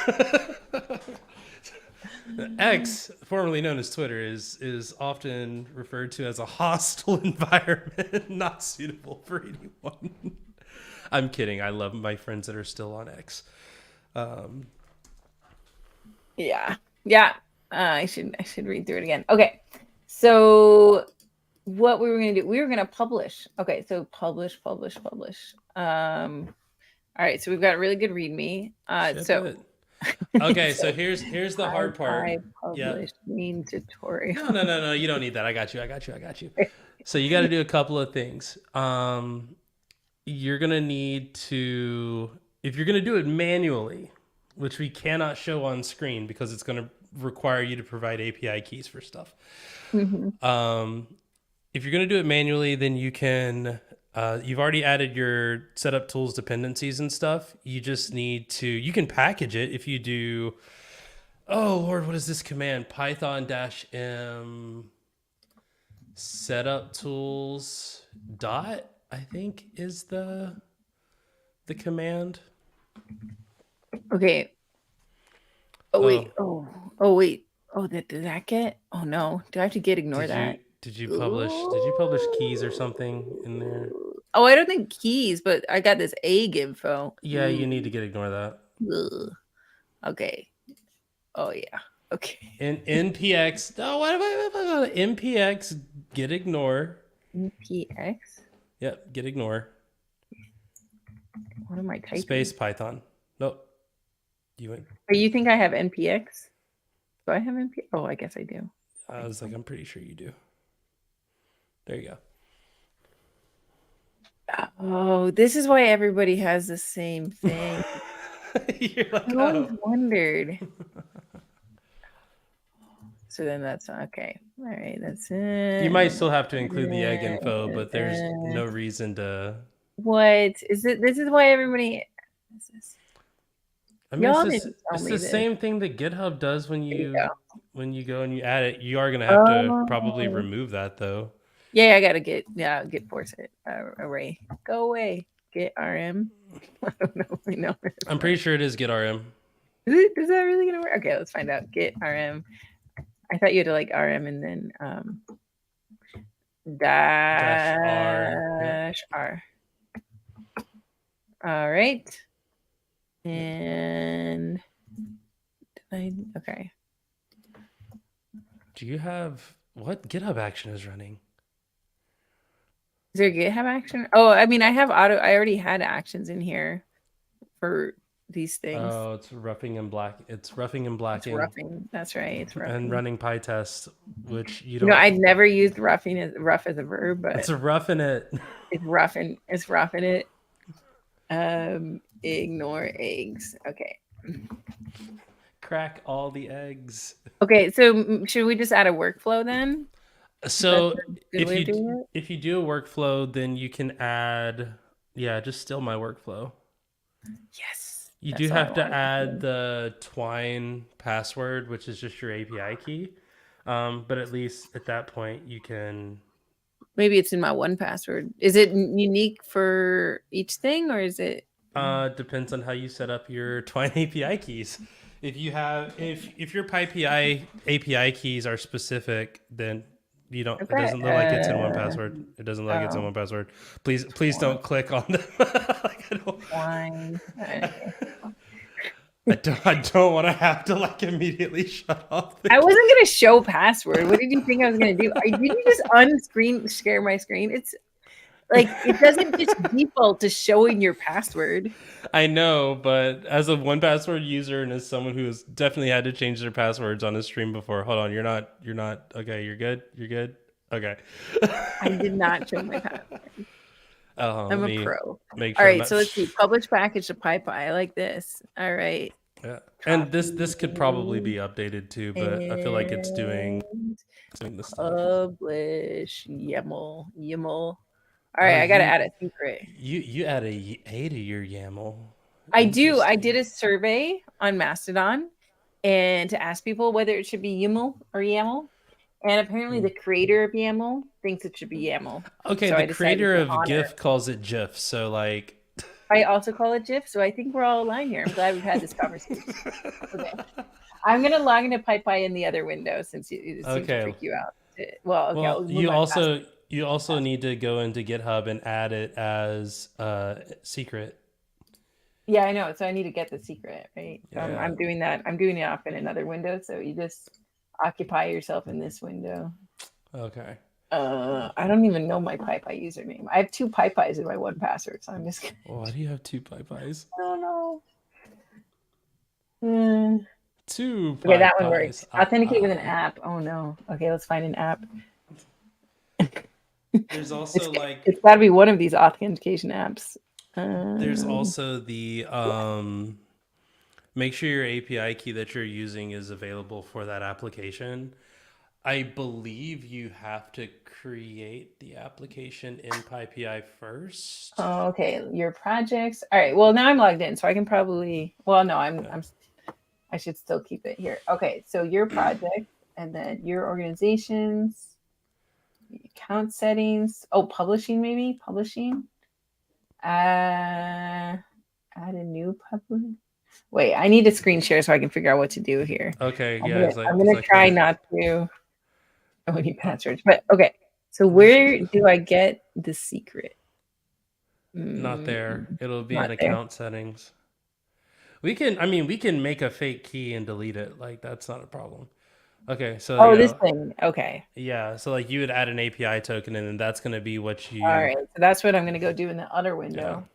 X, formerly known as Twitter, is often referred to as a hostile environment, not suitable for anyone. I'm kidding. I love my friends that are still on X. Yeah. I should read through it again. Okay, so what we were going to do? We were going to publish. Okay, so publish. All right, so we've got a really good README. Okay, so here's the hard part. Publish mean tutorial. No, you don't need that. I got you. So you got to do a couple of things. You're gonna need to, if you're gonna do it manually, which we cannot show on screen because it's gonna require you to provide API keys for stuff. Mm-hmm. If you're gonna do it manually, then you can. You've already added your setup tools dependencies and stuff. You just need to. You can package it if you do. Oh Lord, what is this command? Python-m setup tools dot, I think, is the command. Okay. Oh wait. Oh wait. Oh, did that get? Oh no. Do I have to ignore that? Did you publish keys or something in there? Oh, I don't think keys, but I got this egg info. Yeah, you need to ignore that. Ugh. Okay. Oh yeah. Okay. NPX. Oh, what am I? NPX get ignore. NPX. Yep, get ignore. What am I typing? Space Python. Nope. You went. Oh, you think I have NPX? Do I have NPX? Oh, I guess I do. I was like, I'm pretty sure you do. There you go. Oh, this is why everybody has the same thing. You're like, I always wondered. So then that's okay. All right, that's it. You might still have to include the egg info, but there's no reason to. What is it? This is why everybody. I mean, it's the same thing that GitHub does when you go and you add it. You are gonna have to probably remove that though. Yeah, I gotta git force it array. Go away. Git rm. I don't know. I know. I'm pretty sure it is git rm. Is that really gonna work? Okay, let's find out. Git rm. I thought you had to like rm and then dash r. All right. And okay. Do you have what GitHub action is running? Is there a GitHub action? Oh, I mean, I have I already had actions in here for these things. Oh, it's roughing and blacking. It's roughing. That's right. It's roughing. And running PyTest, which you don't. No, I'd never used roughing as rough as a verb, but it's roughing it. It's roughing it. Ignore eggs. Okay. Crack all the eggs. Okay, so should we just add a workflow then? So if you do a workflow, then you can add, just steal my workflow. Yes. You do have to add the twine password, which is just your API key. But at least at that point you can. Maybe it's in my 1Password. Is it unique for each thing or is it? Depends on how you set up your twine API keys. if your API keys are specific, then you don't. It Okay. doesn't look like it's in one password. It doesn't look like it's in Oh, one password. Please don't click on them. Like, fine. I don't want to have to like immediately shut off the I game. wasn't gonna show password. What did you think I was gonna do? Did you just unscreen share my screen? It's like it doesn't just default to showing your password. I know, but as a one password user and as someone who has definitely had to change their passwords on a stream before, hold on, you're not okay. You're good. Okay. I did not show my password. Let I'm a me pro. make All sure I'm right, not. so let's see. Publish package to PyPy. I like this. All right. Yeah, and this could probably Copy be updated too, but I feel like and it's doing the stuff. publish YAML. All Oh, right, I gotta add a secret. you add a to your YAML. I do. I did Interesting. a survey on Mastodon and to ask people whether it should be YAML or YAML. And apparently the creator of YAML thinks it should be YAML. Okay, So the I decided creator to of honor. GIF calls it GIF, so like. I also call it GIF. So I think we're all aligned here. I'm glad we've had this conversation. Okay. I'm going to log into PyPy in the other window since it seemed to Okay. freak you out. Well, okay, I'll Well, remove my password. you also need to go into GitHub and add it as secret. Yeah, I know. So I need to get the secret, right? So Yeah. I'm doing that. I'm doing it off in another window. So you just occupy yourself in this window. Okay. I don't even know my PyPy username. I have 2 PyPys in my 1Password, so I'm just gonna, Why do you have two PyPys? I don't know. Hmm. Two Okay, that one PyPys. works. Authenticate with an app. Oh no. Okay, let's find an app. There's also like It's got to be one of these authentication apps. there's also the make sure your API key that you're using is available for that application. I believe you have to create the application in PyPI first. Oh, okay, your projects. All right. Well, now I'm logged in, so I can probably. Well, no, I should still keep it here. Okay, so your project, and then your organizations, account settings. Oh, publishing maybe publishing. Add a new public. Wait, I need to screen share so I can figure out what to do here. Okay, I'm yeah, gonna, it's like I'm because gonna I try can't. not to. Oh, any passwords, but okay. So where do I get the secret? Not there. It'll be in Not there. account settings. We can make a fake key and delete it. Like that's not a problem. Okay, so Oh, this thing. Okay. yeah, so like you would add an API token in, and that's gonna be what All you, right. So that's what I'm gonna go do in the other yeah. window.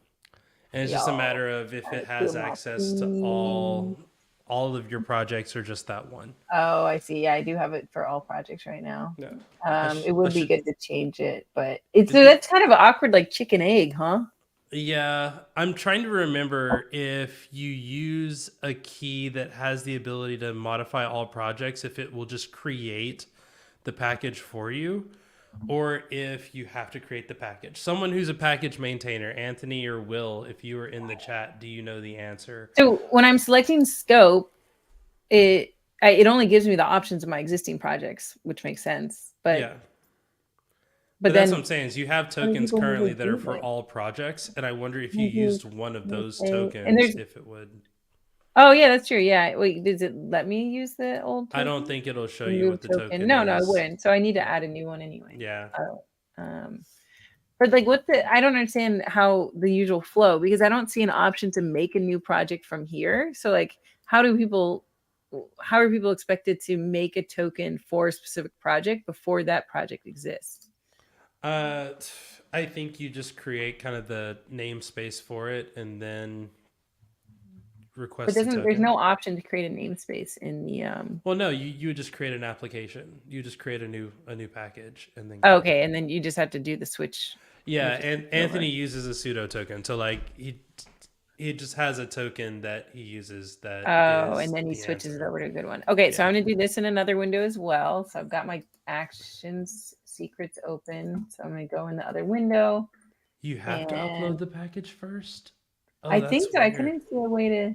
And it's just a Y'all. matter of if it Do has my access to thing. all of your projects or just that one. Oh, I see. Yeah, I do have it for all projects right now. Yeah. It I would be should. good to change it, but it's It'd be, that's kind of awkward, like chicken egg, huh? yeah, I'm trying to remember if you use a key that has the ability to modify all projects, if it will just create the package for you, or if you have to create the package. Someone who's a package maintainer, Anthony or Will, if you are in the chat, do you know the answer? So when I'm selecting scope, it only gives me the options of my existing projects, which makes sense. Yeah. But That's what then I'm saying is you have how many tokens people currently usually that are do for it? all projects, and I wonder if you Maybe used one of those and tokens, there's if it would. oh yeah, that's true. Yeah. Wait, does it let me use the old I don't token? think it'll show you Remove what the token. token No, I is. wouldn't. So I need to add a new one anyway. Yeah. Oh. But like what the I don't understand how the usual flow because I don't see an option to make a new project from here. So like how are people expected to make a token for a specific project before that project exists? Uh, I think you just create kind of the namespace for it and then But request a there's token. no option to create a namespace in the Well, no, you would just create an application. You just create a new package and then go. okay, and then you just have to do the switch. Yeah, Just and switch it over. Anthony uses a pseudo token. So like he just has a token that he uses that Oh, and is then he the switches it answer. over to a good one. Okay, so Yeah. I'm gonna do this in another window as well. So I've got my actions secrets open. So I'm gonna go in the other window. You have to upload And the package first? Oh, I think that's so. I weird. couldn't see a way to.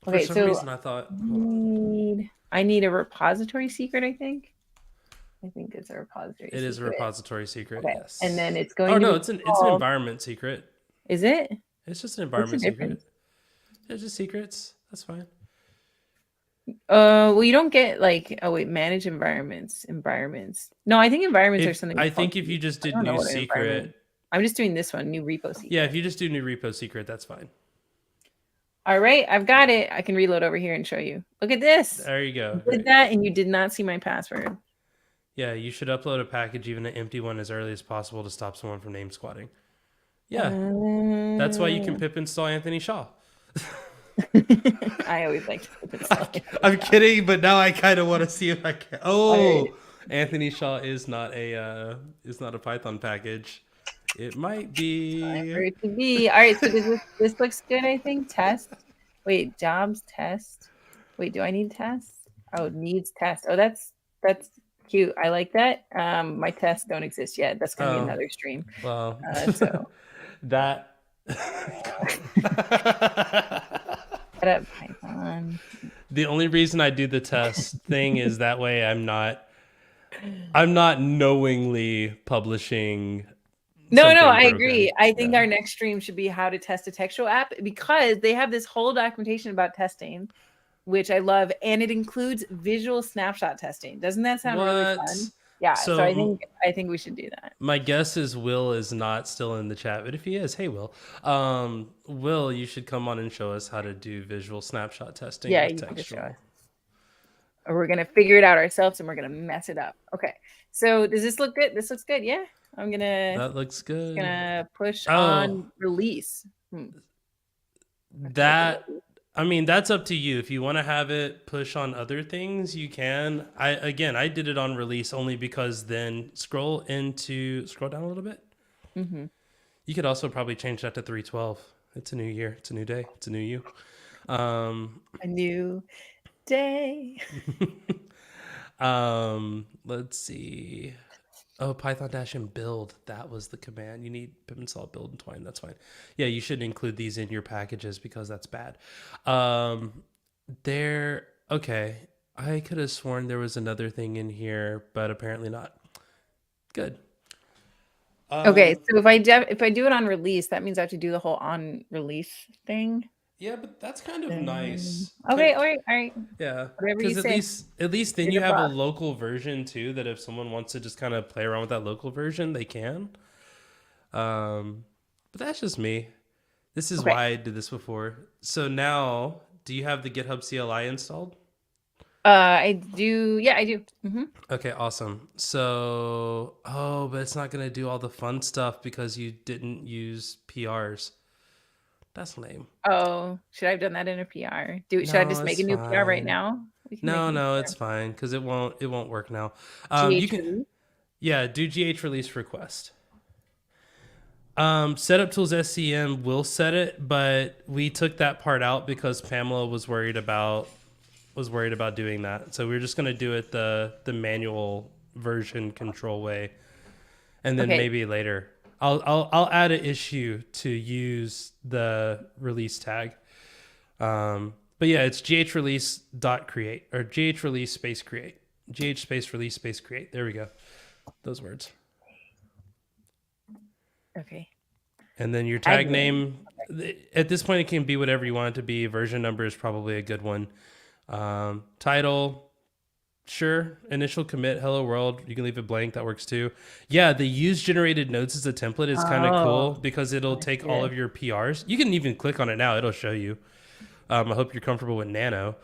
For Okay, some so reason I thought, hold on. I need a repository secret. I think it's a repository It is a secret. repository secret, Okay, and then yes. it's Oh going to no, be it's an called. environment secret. Is it? It's just an What's the environment difference? secret. It's just secrets. That's fine. Well, you don't get like, oh wait, manage environments. Environments. No, I think environments are If something I called. think if you just I did don't know new what an environment is. secret, I'm just doing this one, new repo yeah, if secret. you just do new repo secret, that's fine. All right, I've got it. I can reload over here and show you. Look at this. There you go. You did Great. that and you did not see my password. Yeah, you should upload a package, even an empty one, as early as possible to stop someone from name squatting. Yeah, that's why you can Um, pip install Anthony Shaw. I always like to put stuff like I'm that. kidding, but now I kind of want to see if I can. All right. Oh, Anthony Shaw is not a Python package. It might Time for be. it to be. All right, so does this looks good, I think. Test. Wait, jobs test. Wait, do I need test? Oh, needs test. Oh, that's cute. I like that. My tests don't exist yet. That's gonna be Oh, another stream. well, So that. set up Python. The only reason I do the test thing is that way I'm not knowingly publishing No, something I broken. agree. I think Yeah. our next stream should be how to test a textual app because they have this whole documentation about testing, which I love, and it includes visual snapshot testing. Doesn't that sound really What? fun? Yeah, so So I think we should do that. my guess is Will is not still in the chat, but if he is, hey Will, Will, you should come on and show us how to do visual snapshot testing Yeah, with you can just show us. textual. Or we're gonna figure it out ourselves and we're gonna mess it up. Okay. So does this look good? This looks good. Yeah. I'm That looks good. gonna push Oh, on release. that I mean, that's up to you. If you want to have it push on other things, you can. I did it on release only because then scroll down a little bit. Mm-hmm. You could also probably change that to 312. It's a new year. It's a new day. It's a new you. A new day. Let's see. Oh, Python dash and build. That was the command. You need pip install build and twine. That's fine. Yeah, you should include these in your packages because that's bad. There. Okay. I could have sworn there was another thing in here, but apparently not. Good. Okay, so if I do it on release, that means I have to do the whole on release thing. Yeah, but that's kind of nice. Okay, all right. Yeah, Whatever you because say. at least then You're you the have a boss. local version too. That if someone wants to just kind of play around with that local version, they can. But that's just me. This is Okay. why I did this before. So now, do you have the GitHub CLI installed? I do. Yeah, I do. Mm-hmm. Okay, awesome. So, oh, but it's not gonna do all the fun stuff because you didn't use PRs. That's lame. Oh, should I have done that in a PR? Should I No, just make it's a new PR right fine. now? We can make a new No, PR. it's fine because it won't work now. You GH can release. Yeah, do GH release request. Setup tools SCM will set it, but we took that part out because Pamela was worried about doing that. So we are just gonna do it the manual version control way, and then Okay. maybe later I'll add an issue to use the release tag. But yeah, it's gh release dot create or gh release space create, gh space release space create. There we go. Those words. Okay. And then your tag name, at this point, it can be whatever you want it to be. Version number is probably a good one. Title, sure. Initial commit, hello world. You can leave it blank. That works too. Yeah, the use generated notes as a template is kind of cool because it'll take all of your PRs. You can even click on it now. It'll show you. I hope you're comfortable with Nano.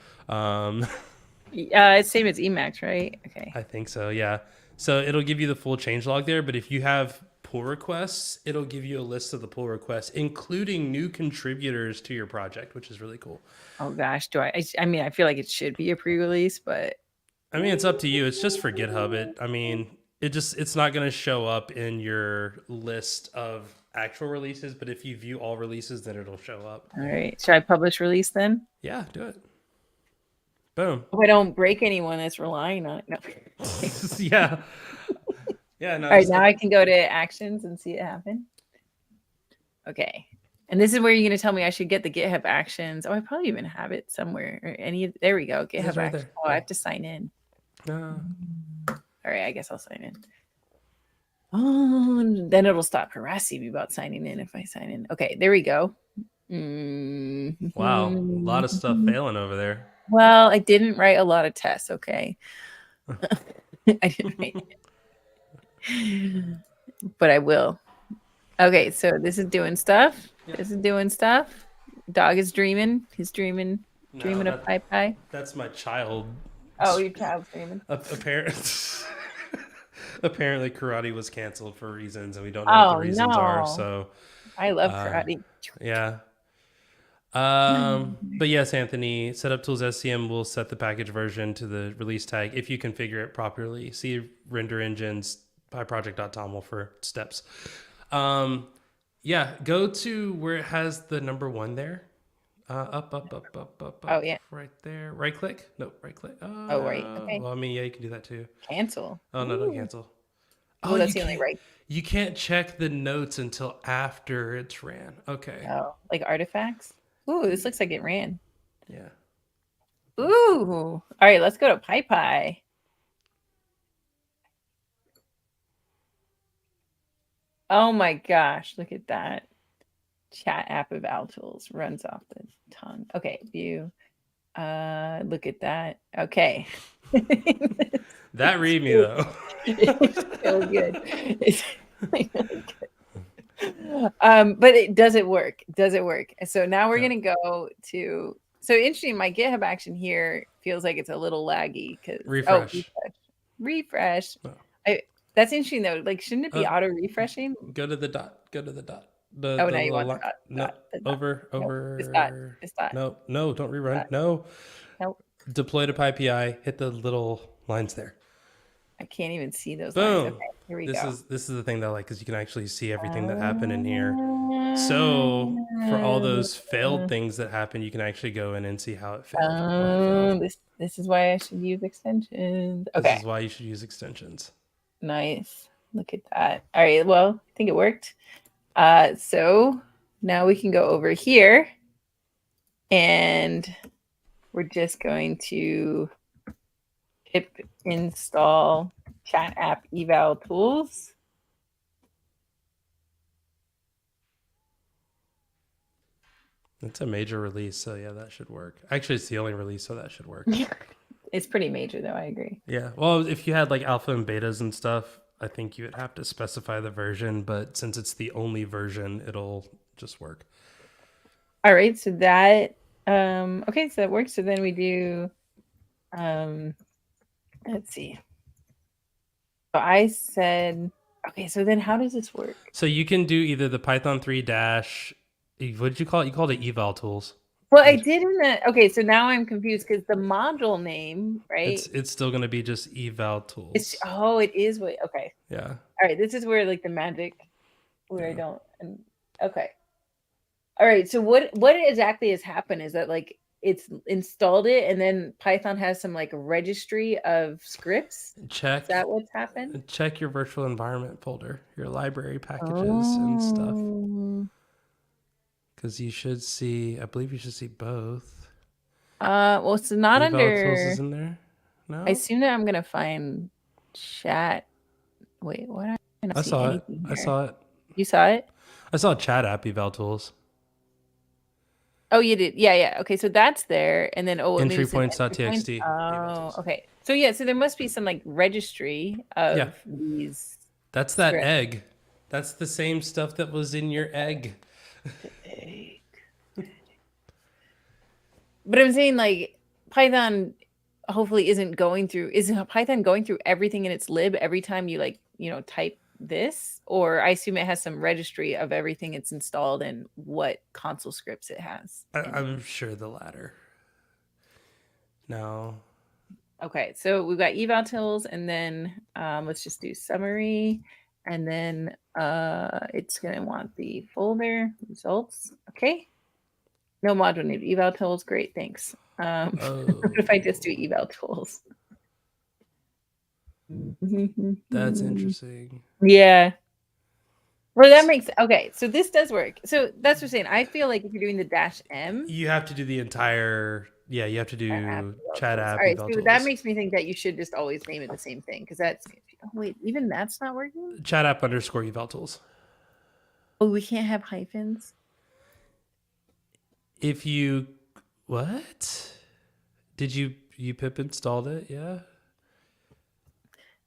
It's same as Emacs, right? Okay. I think so, yeah. So it'll give you the full changelog there, but if you have pull requests, it'll give you a list of the pull requests, including new contributors to your project, which is really cool. Oh gosh, I mean, I feel like it should be a pre-release, but I mean, it's up to you. It's just for GitHub. It's not going to show up in your list of actual releases, but if you view all releases, then it'll show up. All right. Should I publish release then? Yeah, do it. Boom. Hope I don't break anyone that's relying on it. No. Yeah. Yeah. No, All right, now I can go to actions and see it happen. Okay. And this is where you're going to tell me I should get the GitHub actions. Oh, I probably even have it somewhere. There we go. GitHub right actions. there. Oh, I have to sign in. No. All right, I guess I'll sign in. Oh, then it'll stop harassing me about signing in if I sign in. Okay, there we go. Wow. A lot of stuff failing over there. Well, I didn't write a lot of tests, okay? I didn't write, but I will. Okay, so this is doing stuff. Yeah. This is doing stuff. Dog is dreaming. He's dreaming, No, dreaming of pie pie. that's my child. Oh, your child's dreaming. Apparent. Apparently, karate was canceled for reasons, and we don't know what the Oh reasons are. no. So, I love uh, karate. yeah. But yes, Anthony, setup tools SCM will set the package version to the release tag if you configure it properly. See render engines pyproject.toml for steps. Yeah, go to where it has the number 1 there. Up, Oh yeah. right there. Right click? Nope, right click. Oh right. Okay. Well, I mean, yeah, you can do that too. Cancel. Oh no, don't Ooh. cancel. Oh, Well, that's the only right. you can't check the notes until after it's ran. Okay. Oh, like artifacts. Ooh, this looks like it ran. Yeah. Ooh. All right, let's go to pie pie. Oh my gosh, look at that. Chat app eval tools runs off the tongue. Okay, view. Look at that. Okay. That read me though. It's so good. It's really good. But does it work? Does it work? So now we're gonna go to so interesting. My GitHub action here feels like it's a little laggy because Refresh. Refresh. Oh. That's interesting though. Like, shouldn't it be auto refreshing? Go to the dot. Go to the dot. Oh, now you want the dot. No, the dot. over. Nope, this dot. No, don't rerun. No. Nope. Deploy to PyPI. Hit the little lines there. I can't even see those Boom. lines. Okay, here we go. This is the thing that I like because you can actually see everything that happened in here. So for all those failed things that happen, you can actually go in and see how it failed. This is why I should use extensions. Okay. This is why you should use extensions. Nice. Look at that. All right. Well, I think it worked. So now we can go over here and we're just going to pip install chat app eval tools. It's a major release, so yeah, that should work. Actually, it's the only release, so that should work. It's pretty major, though. I agree. Yeah. Well, if you had like alpha and betas and stuff, I think you would have to specify the version, but since it's the only version, it'll just work. All right. So that, okay, so that works. So then we do, let's see. So I said, okay, so then how does this work? So you can do either the Python 3 dash, what did you call it? You called it eval tools. Well, I did in the, okay, so now I'm confused because the module name, right? It's still going to be just eval tools. It is what, okay. Yeah. All right, this is where like the magic, where I don't, okay. All right, so what exactly has happened is that like it's installed it and then Python has some like registry of scripts. Check. Is that what's happened? Check your virtual environment folder, your library packages and stuff. Because you should see, I believe you should see both. Well, it's not eval under. Tools is in there. No. I assume that I'm gonna find chat. Wait, what? I saw it. I saw it. You saw it? I saw chat app eval tools. Oh, you did? Yeah. Okay, so that's there, and then entry points.txt. Oh, okay. So yeah, so there must be some like registry of these. That's that scripts. Egg. That's the same stuff that was in your egg. Egg. But I'm saying like Python hopefully isn't Python going through everything in its lib every time you like, type this? Or I assume it has some registry of everything it's installed and what console scripts it has. I'm sure the latter. No. Okay, so we've got eval tools, and then let's just do summary, and then it's gonna want the folder results. Okay. No module need eval tools. Great, thanks. What if I just do eval tools? That's interesting. Yeah. Well, that makes okay. So this does work. So that's what I'm saying. I feel like if you're doing the -m, you have to do the entire. Yeah, you have to do chat app. All right, so that makes me think that you should just always name it the same thing because that's. Oh wait, even that's not working. Chat app _ eval tools. Oh, we can't have hyphens. If you what? Did you pip installed it? Yeah.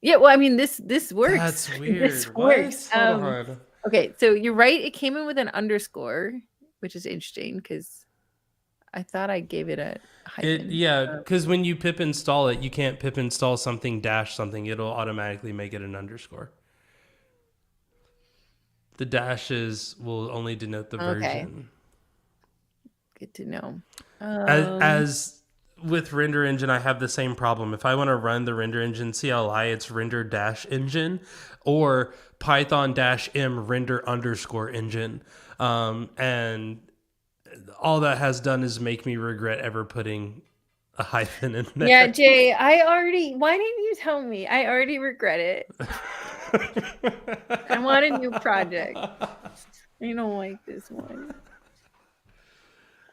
Yeah, well, I mean, this works. That's This weird. works. What? Hold on. Okay, so you're right. It came in with an underscore, which is interesting because I thought I gave it a It hyphen. yeah, because when you pip install it, you can't pip install something dash something. It'll automatically make it an underscore. The dashes will only denote the Okay, version. good to know. As with render engine, I have the same problem. If I want to run the render engine CLI, it's render dash engine or Python dash m render underscore engine. And all that has done is make me regret ever putting a hyphen in Yeah, there. Jay, why didn't you tell me? I already regret it. I want a new project. I don't like this one.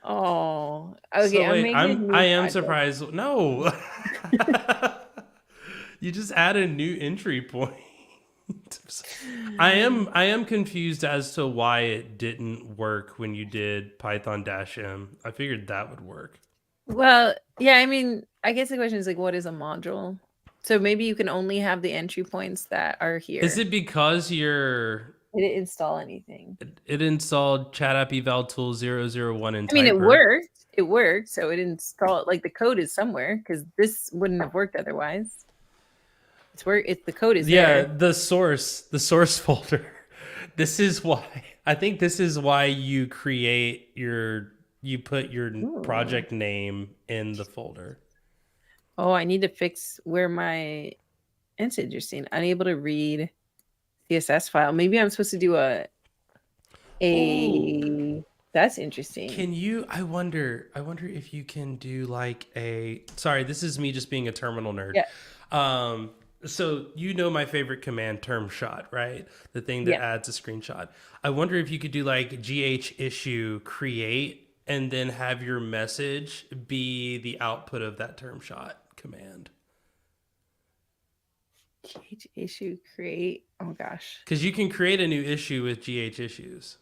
Oh, okay. So I'm wait, making a I new am project. surprised. No, you just add a new entry point. I am confused as to why it didn't work when you did Python dash m. I figured that would work. Well, yeah, I mean, I guess the question is like, what is a module? So maybe you can only have the entry points that are Is here. it because It didn't install anything. it installed chat app eval tool 001 in I mean, it Typer? worked. It worked. So it installed, like the code is somewhere because this wouldn't have worked otherwise. It's the code is Yeah, there. the source folder. This is why I think this is why you create you put your Ooh. project name in the folder. Oh, I need to fix where it's interesting. Unable to read CSS file. Maybe I'm supposed to do Oh, a that's interesting. can you I wonder if you can do like a sorry, this is me just being a terminal nerd. Yeah. Um so you know my favorite command term shot, right? The thing that Yeah. adds a screenshot. I wonder if you could do like gh issue create and then have your message be the output of that term shot command. Gh issue create. Oh gosh. Because you can create a new issue with gh issues.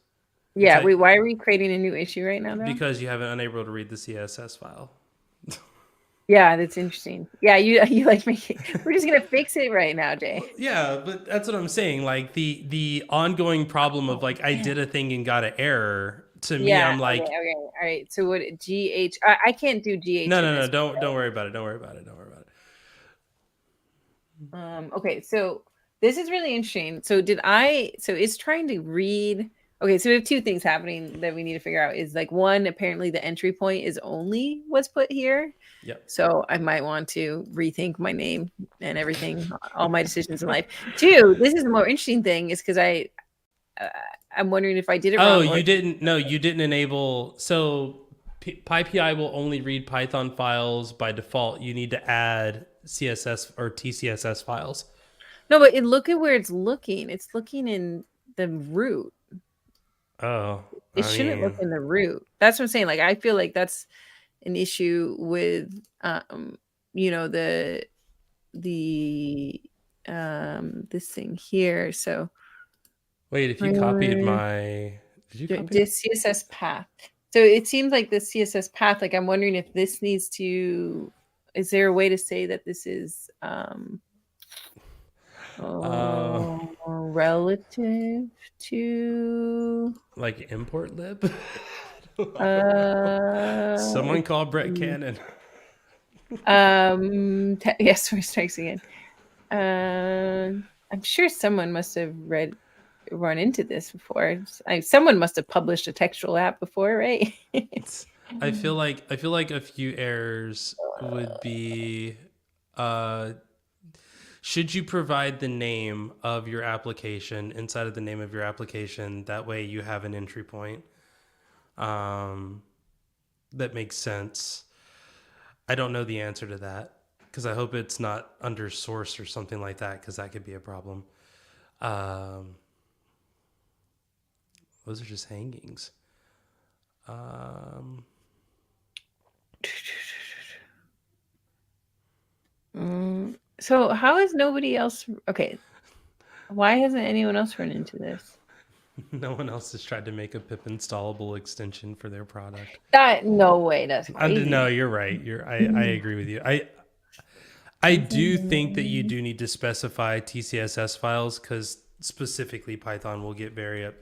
It's Yeah. Wait, like why are we creating a new issue right now though? because you have an unable to read the CSS file. Yeah, that's interesting. Yeah, you like making we're just gonna fix it right now, Jay. Yeah, but that's what I'm saying. Like the ongoing problem of Oh like I man. did a thing and got an error. To me, Yeah, I'm okay, like, okay. All right. So what I can't do GH no, in no, no, this. don't worry about it. Don't worry about it. Don't worry about it. Okay, so this is really interesting. So it's trying to read. Okay, so we have two things happening that we need to figure out is like one, apparently the entry point is only what's put here. Yep. So I might want to rethink my name and everything, all my decisions in life. Two, this is the more interesting thing is because uh, I'm wondering if I did it Oh, wrong or you didn't. No, you didn't enable. So PyPI will only read Python files by default. You need to add CSS or TCSS files. no, but look at where it's looking. It's looking in the root. Oh, It I shouldn't look mean, in the root. That's what I'm saying. Like I feel like that's an issue with you know the this thing here. So wait. If you copied my, did you copy? this CSS path. So it seems like the CSS path, like I'm wondering if this needs to, is there a way to say that this is Uh, relative to like import lib. uh Someone call Brett Cannon. yes, we're strikes again. I'm sure someone must have run into this before. Someone must have published a textual app before, right? I feel like a few errors would be uh should you provide the name of your application inside of the name of your application, that way you have an entry point. Um that makes sense. I don't know the answer to that because I hope it's not under source or something like that because that could be a problem. Um those are just hangings. Um So how is nobody else okay? Why hasn't anyone else run into this? No one else has tried to make a pip installable extension for their product. That no way. That's No, crazy. you're right. I agree with you. I do think that you do need to specify TCSS files because specifically Python will get very Oh,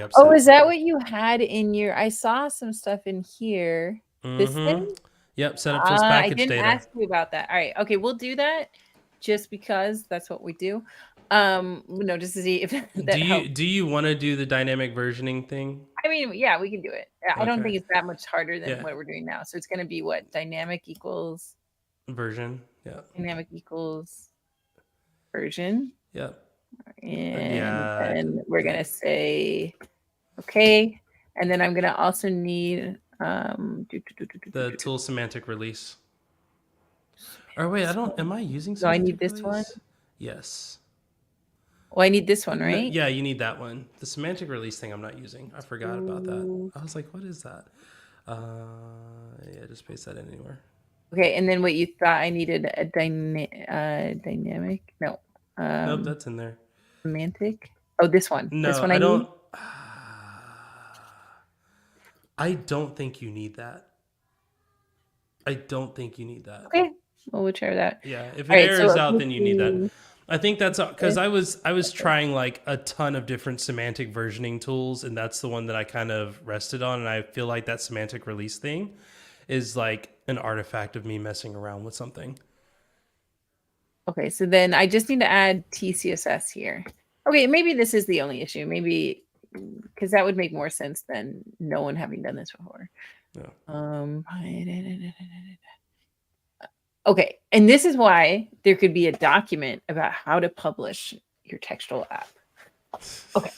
upset. is that what you had in your? I saw some stuff in here. This Mm-hmm. thing? Yep. Set up Swiss I package didn't data. ask you about that. All right. Okay, we'll do that just because that's what we do. No, just to see if that helps. Do you want to do the dynamic versioning thing? I mean, yeah, we can do it. I don't Okay. think it's that much harder than Yeah. what we're doing now. So it's going to be what? Dynamic equals Version. Yeah. dynamic equals version. Yep. And Yeah. then we're going to say, okay. And then I'm going to also need The tool semantic release. Or wait, I don't. Am I using do I need semantic this one? release? Yes. Well, I need this one, No, right? yeah, you need that one. The semantic release thing I'm not using. I forgot about that. Ooh. I was like, what is that? Yeah, just paste that in anywhere. Okay, and then what you thought I needed a dynamic? No. Nope, that's in there. Semantic. Oh, this one. No, This one I I need. don't. I don't think you need that. I don't think you need that. Okay. Well, we'll try that. Yeah, if it All right, errors so out, then you need that. I think that's because I was trying like a ton of different semantic versioning tools, and that's the one that I kind of rested on. And I feel like that semantic release thing is like an artifact of me messing around with something. Okay, so then I just need to add TCSS here. Okay, maybe this is the only issue. Maybe because that would make more sense than no one having done this before. Yeah. Okay, and this is why there could be a document about how to publish your textual app. Okay.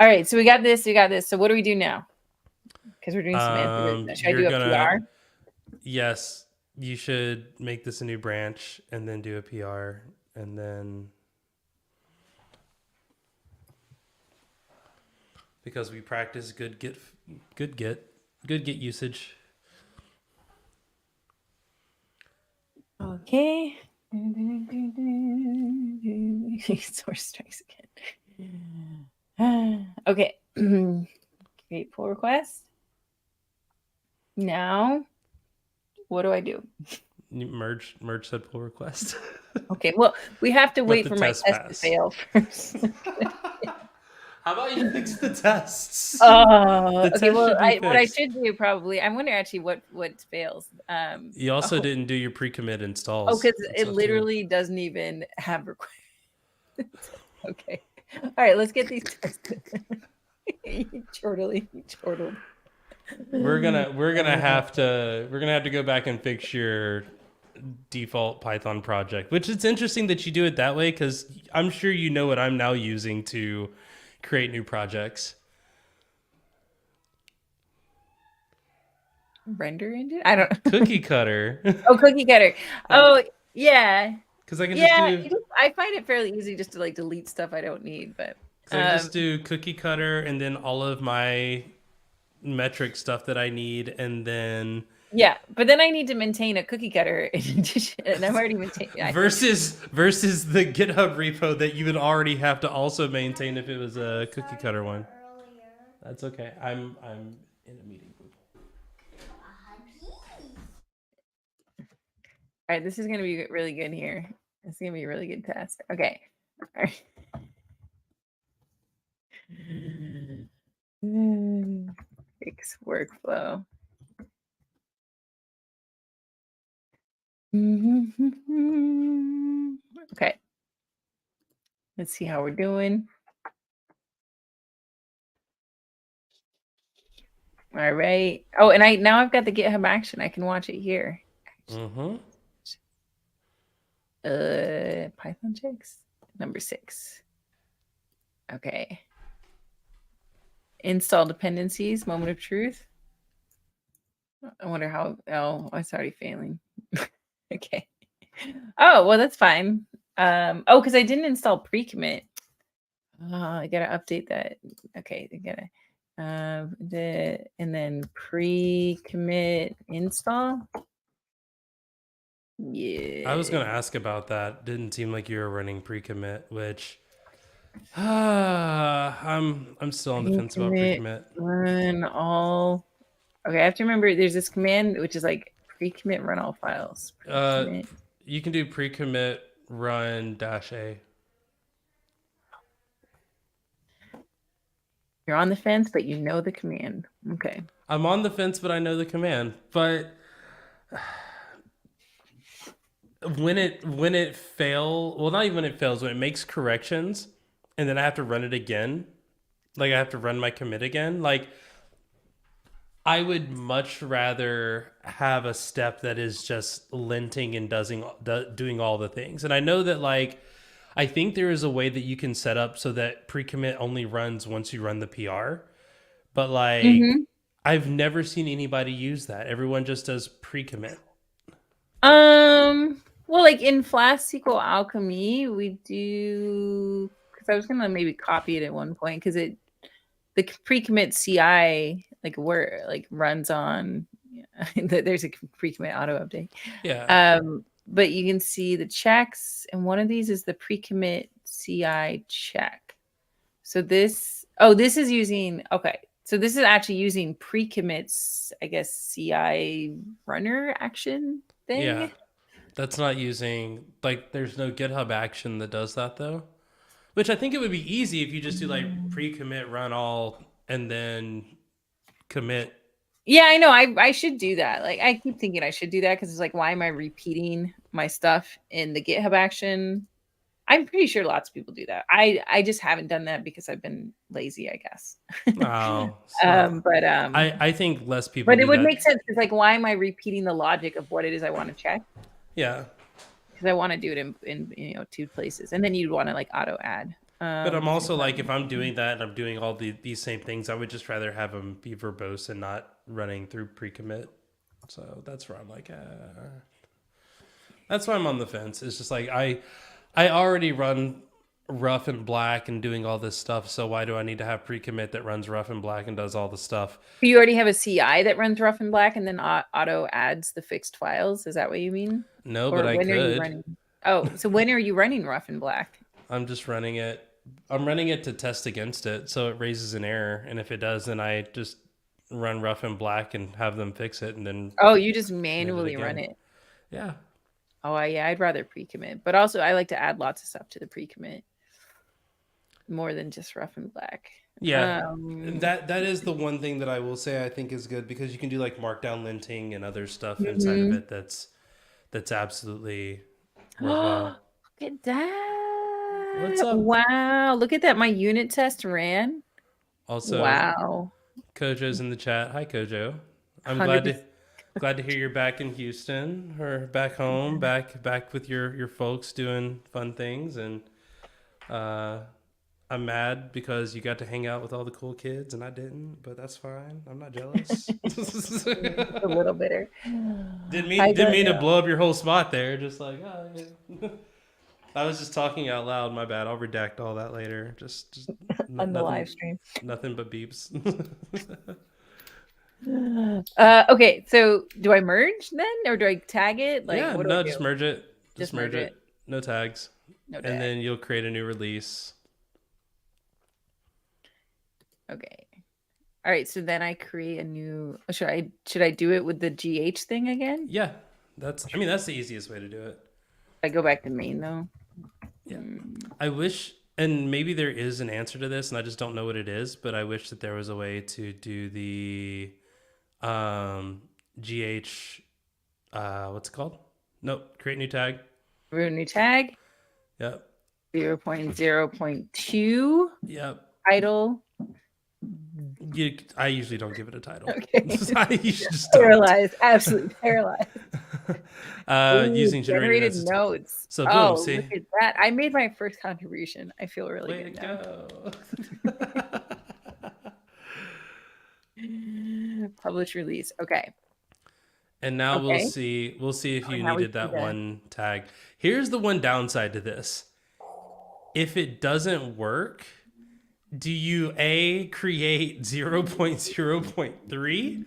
All right, so we got this. So what do we do now? Because we're doing semantic. Should I do a PR? Yes, you should make this a new branch and then do a PR and then because we practice good get usage. Okay. Source strikes again. Okay. Create pull request. Now, what do I do? Merge said pull request. Okay. Well, we have to wait for my test to fail first. How about you fix the tests? Okay. Well, what I should do probably. I wonder actually what fails. You also didn't do your pre-commit installs. Oh, because it literally doesn't even have requirements. Okay. All right. Let's get these tested. You chortled. We're gonna have to go back and fix your default Python project, which it's interesting that you do it that way because I'm sure you know what I'm now using to create new projects. Render engine? I don't Cookie cutter. Oh, cookie cutter. Oh, yeah. Because I can I find it fairly easy just to like delete stuff I don't need, but I can just do cookie cutter and then all of my metric stuff that I need, and then yeah, but then I need to maintain a cookie cutter in addition, and I'm already maintaining versus the GitHub repo that you would already have to also maintain if it was a cookie cutter one. That's okay. I'm in a meeting. All right, this is gonna be really good here. It's gonna be a really good test. Okay. All right. Fix workflow. Okay. Let's see how we're doing. All right. Oh, and now I've got the GitHub action. I can watch it here. Python checks number 6. Okay. Install dependencies. Moment of truth. I wonder how. Oh, it's already failing. Okay. Oh, well, that's fine. Oh, because I didn't install pre-commit. I gotta update that. Okay, I gotta and then pre-commit install. Yeah. I was gonna ask about that. Didn't seem like you were running pre-commit, which I'm still on the fence about Pre-commit pre-commit. run all. Okay, I have to remember there's this command which is like pre-commit run all files. Uh, Pre-commit. you can do pre-commit run -a. You're on the fence, but you know the command. Okay. I'm on the fence, but I know the command. But when it well, not even when it fails, when it makes corrections, and then I have to run it again, like I have to run my commit again, like I would much rather have a step that is just linting and doing all the things. And I know that like I think there is a way that you can set up so that pre-commit only runs once you run the PR, but like Mm-hmm. I've never seen anybody use that. Everyone just does pre-commit. Well, like in Flash SQL Alchemy, we do because I was gonna maybe copy it at one point because the pre-commit CI like runs on there's a pre-commit auto update. Yeah. But you can see the checks, and one of these is the pre-commit CI check. So this is using okay. So this is actually using pre-commits, I guess, CI runner action Yeah. thing. That's not using like there's no GitHub action that does that though. Which I think it would be easy if you just do like pre-commit run all and then commit. Yeah, I know. I should do that. Like I keep thinking I should do that because it's like, why am I repeating my stuff in the GitHub action? I'm pretty sure lots of people do that. I just haven't done that because I've been lazy, I guess. Oh, um, but I think less people but it do would that. make sense. It's like, why am I repeating the logic of what it is I want to check? Yeah. Because I want to do it in two places, and then you'd want to like auto add. But I'm also like, if I'm doing that and I'm doing all these same things, I would just rather have them be verbose and not running through pre-commit. So that's where I'm like, that's why I'm on the fence. It's just like I already run rough and black and doing all this stuff. So why do I need to have pre-commit that runs rough and black and does all the stuff? You already have a CI that runs rough and black, and then auto adds the fixed files. Is that what you mean? No, but Or I when are you could. running? Oh, so when are you running rough and black? I'm just running it. I'm running it to test against it, so it raises an error, and if it does, then I just run rough and black and have them fix it, and then Oh, you just commit it manually run again. it. Yeah, Oh, yeah, I'd rather pre-commit, but also I like to add lots of stuff to the pre-commit more than just rough and black. yeah. Um, That is the one thing that I will say I think is good because you can do like markdown linting and other stuff inside of mhm. it that's absolutely Look worthwhile. at What's that! up? Wow, look at that! My unit test ran. Also, Wow, Kojo's in the chat. Hi, Kojo. I'm 100%. glad to hear you're back in Houston or back home, back with your folks doing fun things, and uh, I'm mad because you got to hang out with all the cool kids and I didn't, but that's fine. I'm not jealous. Just a little bitter. I Didn't don't mean to know. blow up your whole spot there. Just like, oh, yeah. I was just talking out loud. My bad. I'll redact all that later. Just On the live nothing, stream. nothing but beeps. Okay, so do I merge then, or do I tag it? Like, Yeah, what do I no, do? just merge it. Just Just merge merge it. it. No tags, No and tag. then you'll create a new release. Okay. All right. So then I create a new. Should I do it with the GH thing again? Yeah, I mean, that's the easiest way to do it. I go back to main though. Yeah, I wish, and maybe there is an answer to this, and I just don't know what it is. But I wish that there was a way to do the GH. What's it called? Nope. Create new tag. Root new tag. Yep. 0.0.2 Yep. title. I usually don't give it a title. Okay. I usually just don't. Paralyzed. Absolutely paralyzed. Ooh, Using generated notes. So boom, Oh, see? look at that! I made my first contribution. I feel really Way good to now. go. Publish release. Okay. And now Okay. we'll see if you now we needed see that the- one tag. Here's the one downside to this. If it doesn't work, do you A, create 0.0.3,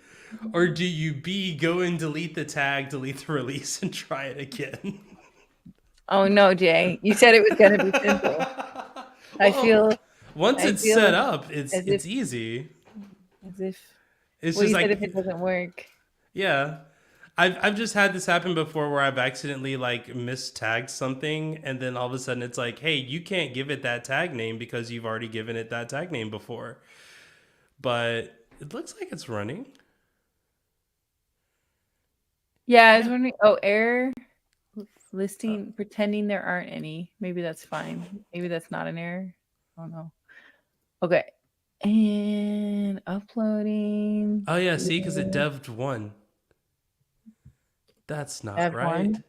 or do you B, go and delete the tag, delete the release, and try it again? Oh no, Jay! You said it was going to be simple. I feel Once I it's set feel up, as it's easy. if It's well, just you said if like it doesn't work. yeah. I've just had this happen before where I've accidentally like mistagged something and then all of a sudden it's like, hey, you can't give it that tag name because you've already given it that tag name before. But it looks like it's running. Yeah, I was Yeah. wondering. Oh, error listing, pretending there aren't any. Maybe that's fine. Maybe that's not an error. I don't know. Okay. And uploading. Oh yeah, see, because it dev'd one. That's not Add right. one.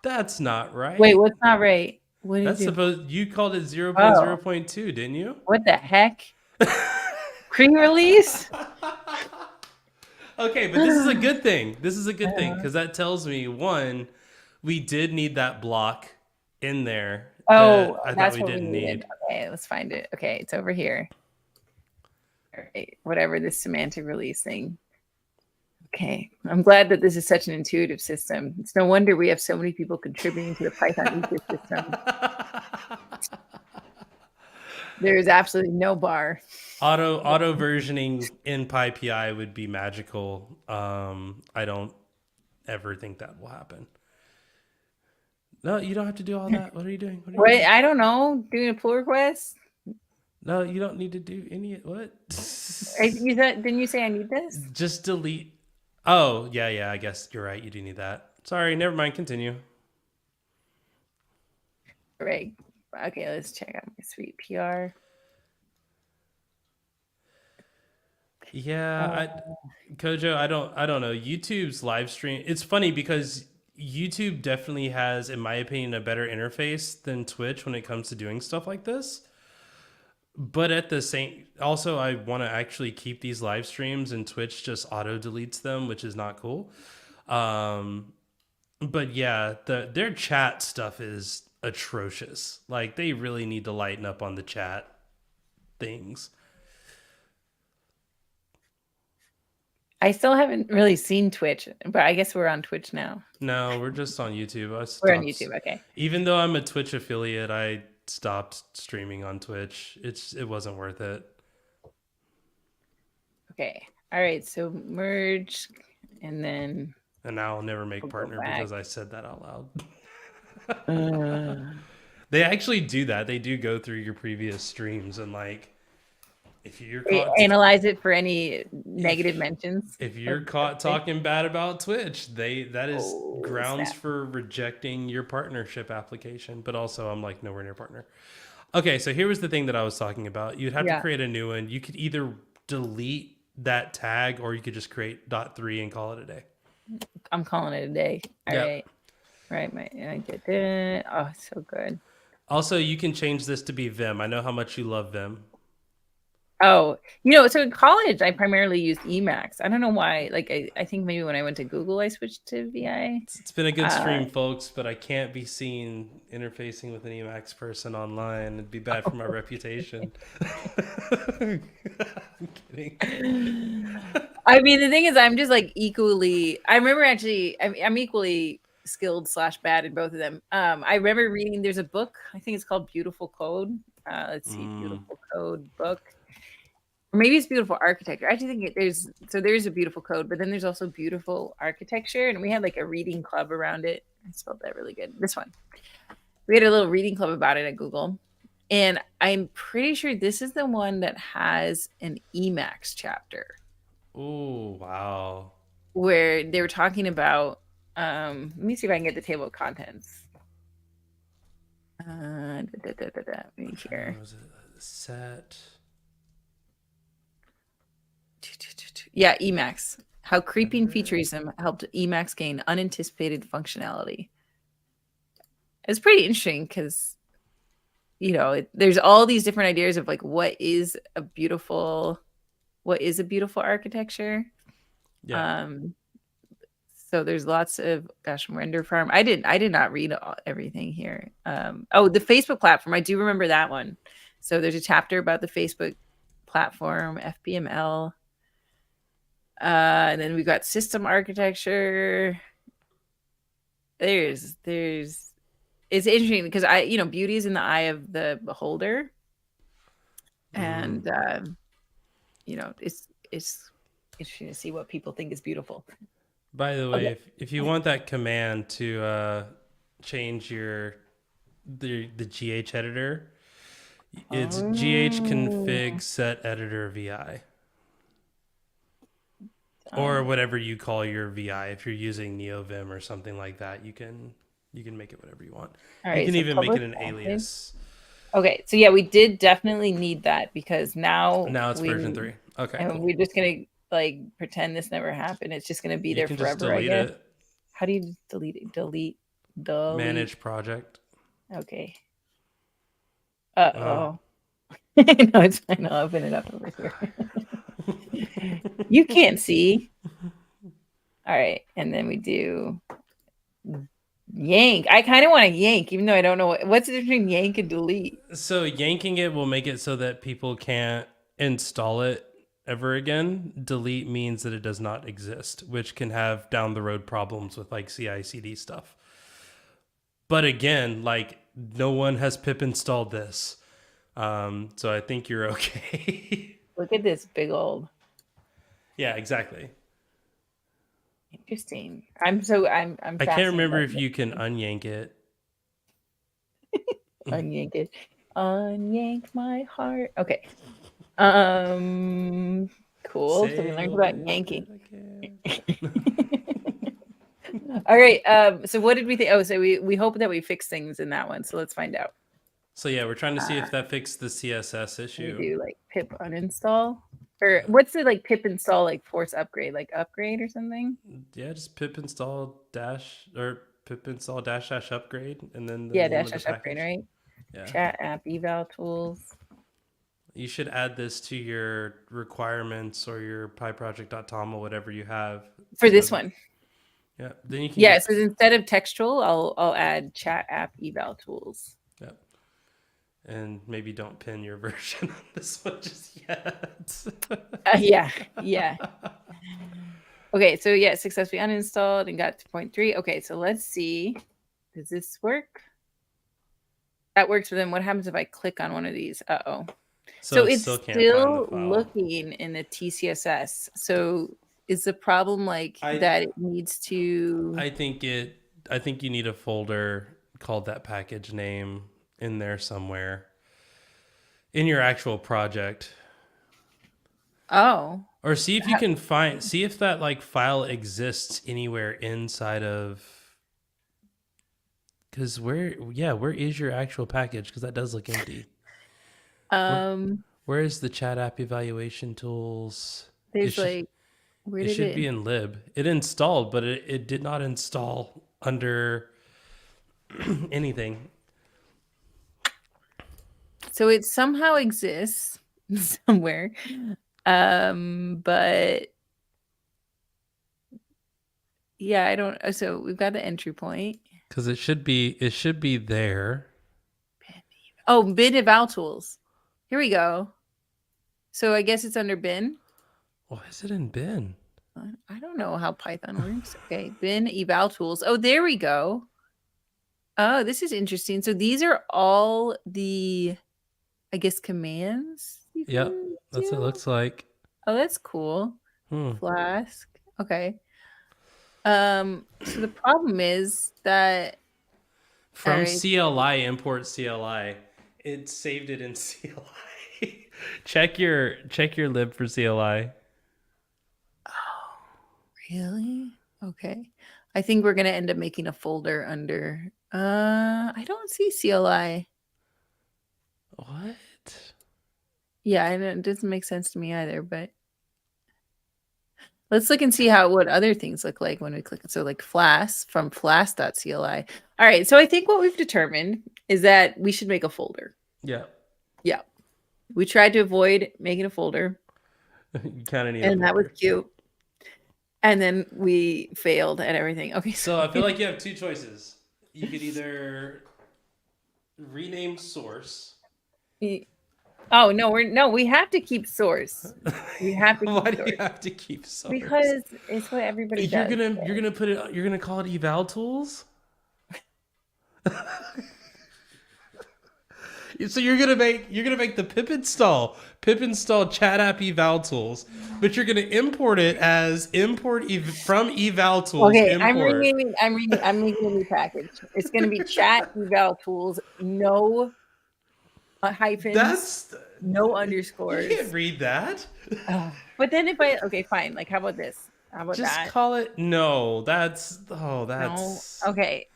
That's not Wait, right. what's not right? What did That's you? supposed you called it Oh, 0.0.2, didn't you? what the heck? Pre-release? Okay, but this is a good thing. This is a good thing because that tells me one, we did need that block in there Oh, that I thought that's we what we didn't needed. need. Okay, let's find it. Okay, it's over here. All right, whatever this semantic release thing. Okay, I'm glad that this is such an intuitive system. It's no wonder we have so many people contributing to the Python ecosystem. There is absolutely no bar. Auto versioning in PyPI would be magical. I don't ever think that will happen. No, you don't have to do all that. What are you doing? What are you What? doing? I don't know. Doing a pull request? No, you don't need to do any. What? You said, didn't you say I need this? Just delete. Oh, yeah, yeah. I guess you're right. You do need that. Sorry. Never mind. Continue. Right. Okay, let's check out my sweet PR. Yeah, Kojo, I don't know. YouTube's live stream. It's funny because YouTube definitely has, in my opinion, a better interface than Twitch when it comes to doing stuff like this. But at the same, also I want to actually keep these live streams, and Twitch just auto deletes them, which is not cool. Um, but yeah, their chat stuff is atrocious. Like they really need to lighten up on the chat things. I still haven't really seen Twitch, but I guess we're on Twitch now. No, we're just on YouTube. I We're on stopped. YouTube. Okay. Even though I'm a Twitch affiliate, I stopped streaming on Twitch. It wasn't worth it. Okay. All right. So merge, and then And now I'll never make we'll go partner back. because I said that out loud. They actually do that. They do go through your previous streams and like if you're caught Analyze it for any negative mentions. if you're caught talking bad about Twitch, that is grounds snap. for rejecting your partnership application. But also I'm like nowhere near partner. Okay, so here was the thing that I was talking about. You'd have to create a new one. You could either delete that tag or you could just create .3 and call it a day. I'm calling it a day. All right. Right. I did it. Oh, so good. Also, you can change this to be Vim. I know how much you love Vim. Oh, so in college, I primarily used Emacs. I don't know why. Like, I think maybe when I went to Google, I switched to VI. It's been a good stream, folks, but I can't be seen interfacing with an Emacs person online. It'd be bad for my reputation. I'm kidding. I mean, the thing is, I'm just like equally. I remember actually, I'm equally skilled / bad in both of them. I remember reading. There's a book. I think it's called Beautiful Code. Let's see, Beautiful Code book. Or maybe it's Beautiful Architecture. I actually think there's a beautiful code, but then there's also beautiful architecture, and we had like a reading club around it. I spelled that really good. This one, we had a little reading club about it at Google, and I'm pretty sure this is the one that has an Emacs chapter. Oh wow! Where they were talking about. Let me see if I can get the table of contents. Here. Was it set? Yeah, Emacs. How creeping featureism helped Emacs gain unanticipated functionality. It's pretty interesting because, there's all these different ideas of like what is a beautiful architecture. Yeah. So there's lots of render farm. I did not read everything here. The Facebook platform. I do remember that one. So there's a chapter about the Facebook platform, FBML. And then we've got system architecture. It's interesting because beauty is in the eye of the beholder. and it's interesting to see what people think is beautiful. By the way, Okay. if you want that command to change the GH editor, it's Oh, ghconfig set editor vi, or um, whatever you call your vi. If you're using NeoVim or something like that, you can make it whatever you want. all You right. can So even make it public an message. alias. Okay. So yeah, we did definitely need that because now Now it's version 3. Okay, and cool. we're just gonna like pretend this never happened. It's just gonna be You there can just forever, I delete guess. it. How do you delete it? Delete. Manage project. Okay. Oh. Oh. No, it's fine. I'll open it up over here. You can't see. All right. And then we do yank. I kind of want to yank, even though I don't know what's the difference between yank and delete. So yanking it will make it so that people can't install it ever again. Delete means that it does not exist, which can have down the road problems with like CI/CD stuff. But again, like no one has pip installed this, so I think you're okay. Look at this big old. Yeah, exactly. Interesting. I'm I can't fascinated by remember if this. you can unyank it. Unyank it. Unyank my heart. Okay. Cool. So we Say learned you'll about never yanking. get again. All right. So what did we think? Oh, so we hope that we fix things in that one. So let's find out. So yeah, we're trying to see if that fixed the CSS We issue. do like pip uninstall. Or what's the like pip install like force upgrade? Like upgrade or something? Yeah, just pip install dash or pip install dash dash upgrade and then the Yeah, name dash of the dash upgrade, package. right? Yeah. Chat app eval tools. You should add this to your requirements or your pyproject.tom or whatever you have. For So this that, one. yeah, then you can Yeah, just, so instead of textual, I'll add chat app eval tools. yeah. And maybe don't pin your version on this one just yet. Yeah, yeah. Okay, so yeah, successfully uninstalled and got to 0.3. Okay, so let's see. Does this work? That works, but then what happens if I click on one of these? Uh-oh. So It it's still can't find the still file. looking in the TCSS. So is the problem like I that it needs to I think you need a folder called that package name in there somewhere in your actual project. Oh. Or see if you can see if that like file exists anywhere inside of, because where is your actual package? Because that does look empty. Where is the chat app evaluation tools? There's like where It did should it be in lib. It installed, but it did not install under anything. so it somehow exists somewhere. But yeah, I don't so we've got the entry point. Because it should be there. Oh, bin eval tools. Here we go. So I guess it's under bin. Why is it in bin? I don't know how Python works. Okay, bin eval tools. Oh, there we go. Oh, this is interesting. So these are all the, I guess, commands you Yep, can that's what it do. looks like. Oh, that's cool. Flask. Okay. So the problem is that From right, CLI, import CLI. It saved it in CLI. check your lib for CLI. oh, really? Okay. I think we're gonna end up making a folder under I don't see CLI. What? Yeah, I know it doesn't make sense to me either, but let's look and see what other things look like when we click. So like Flask from flask.cli. All right. So I think what we've determined is that we should make a folder. Yeah. Yeah. We tried to avoid making a folder. You kind of need And a that was folder. cute. And then we failed at everything. Okay. So I feel like you have two choices. You could either rename source. Oh no, we have to keep source. We have to keep Why do source. you have to keep source? Because it's what everybody does. You're gonna call it eval tools? So you're gonna make the pip install chat app eval tools, but you're gonna import it as from eval tools Okay, import. I'm making a new package. It's going to be chat eval tools, no hyphens, That's no you can't underscores. read that. But then okay, fine. Like, how about this? How about Just that? call it no. No. That's. Okay.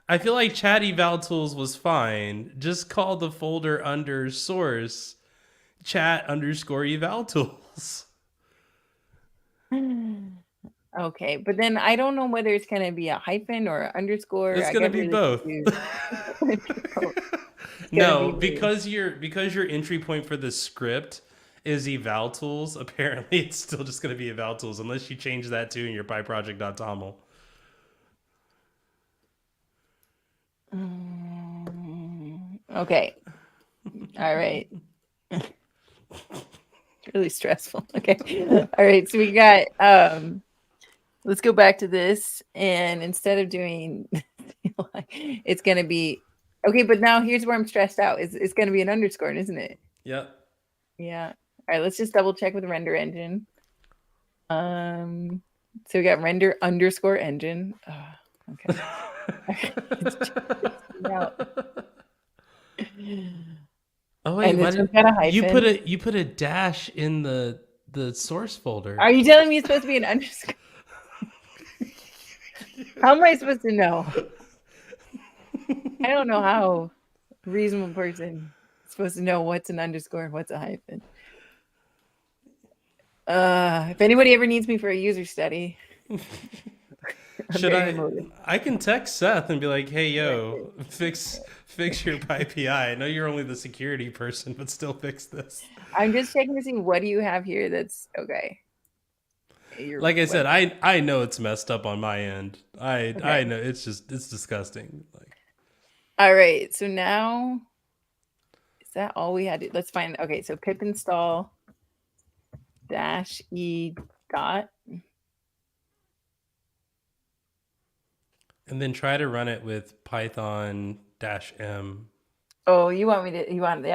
I feel like chat eval tools was fine. Just call the folder under source chat underscore eval tools. Okay, but then I don't know whether it's going to be a hyphen or an underscore. It's I gonna get be really both. confused. It's going to No, be both. because your entry point for the script is eval tools. Apparently, it's still just gonna be eval tools unless you change that to in your pyproject.toml. Okay. All right. It's really stressful. Okay. All right. So we got let's go back to this, and instead of doing it's gonna be okay, but now here's where I'm stressed out. It's gonna be an underscore, isn't it? Yep. Yeah. All right, let's just double check with the render engine. So we got render underscore engine. Okay. Oh wait, And why this one's did got a hyphen. you put a dash in the source folder? Are you telling me it's supposed to be an underscore? How am I supposed to know? I don't know how a reasonable person is supposed to know what's an underscore and what's a hyphen. If anybody ever needs me for a user study, Should I can text Seth and be like, "Hey yo, fix your PyPI. I know you're only the security person, but still fix this." I'm just checking to see what do you have here that's okay. Like I said, I know it's messed up on my end. I Okay. know it's disgusting. Like, All right. So now is that all we had to let's find okay, so pip install -e dot. and then try to run it with Python -m Oh, you want me to you want the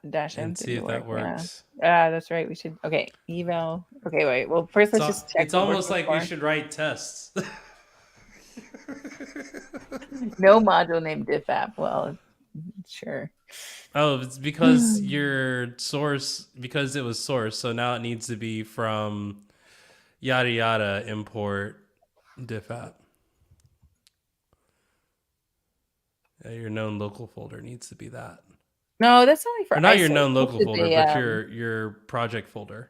dash m and to see if that work. Yeah. works. That's right. We should okay, eval. Okay, wait. Well, first let's just check It's what we're almost looking like we for. should write tests. No module named diff app. Well, sure. Oh, it's because your source because it was source, so now it needs to be from yada yada import diff app. Your known local folder needs to be that. No, that's only for Or not ISO. your known This local is folder, a, but your project folder.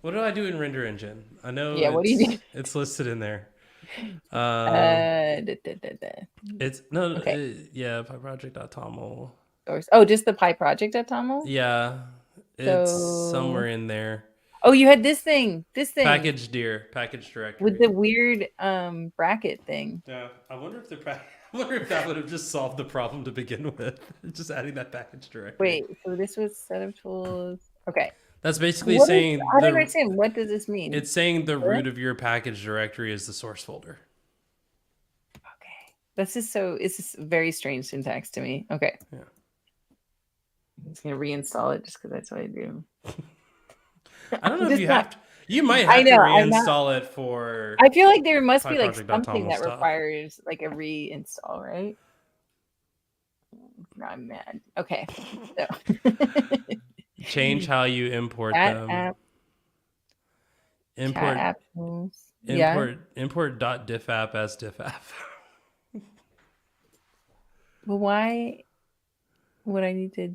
What do I do in render engine? I know yeah, what do you do? it's listed in there. Da, da, da. It's no Okay. yeah, pyproject.toml. Oh, just the PyProject.toml? Yeah, it's So somewhere in there. oh, you had this thing Package with directory. the weird bracket thing. Yeah, I wonder if I wonder if that would have just solved the problem to begin with. Just adding that package directory. Wait, so this was set of tools. Okay. That's basically What is saying I don't understand. What does this mean? it's saying the Sure. root of your package directory is the source folder. Okay. This is very strange syntax to me. Okay. Yeah. I'm just gonna reinstall it just because that's what I do. I don't know if you not, have to. You might I have to know, I'm not. reinstall it for. I feel like there must be like something PyProject.toml that stuff. requires like a reinstall, right? No, I'm mad. Okay. So Change how you import chat them. app. Import Chat app tools. import .diff app as diff app. But why would I need to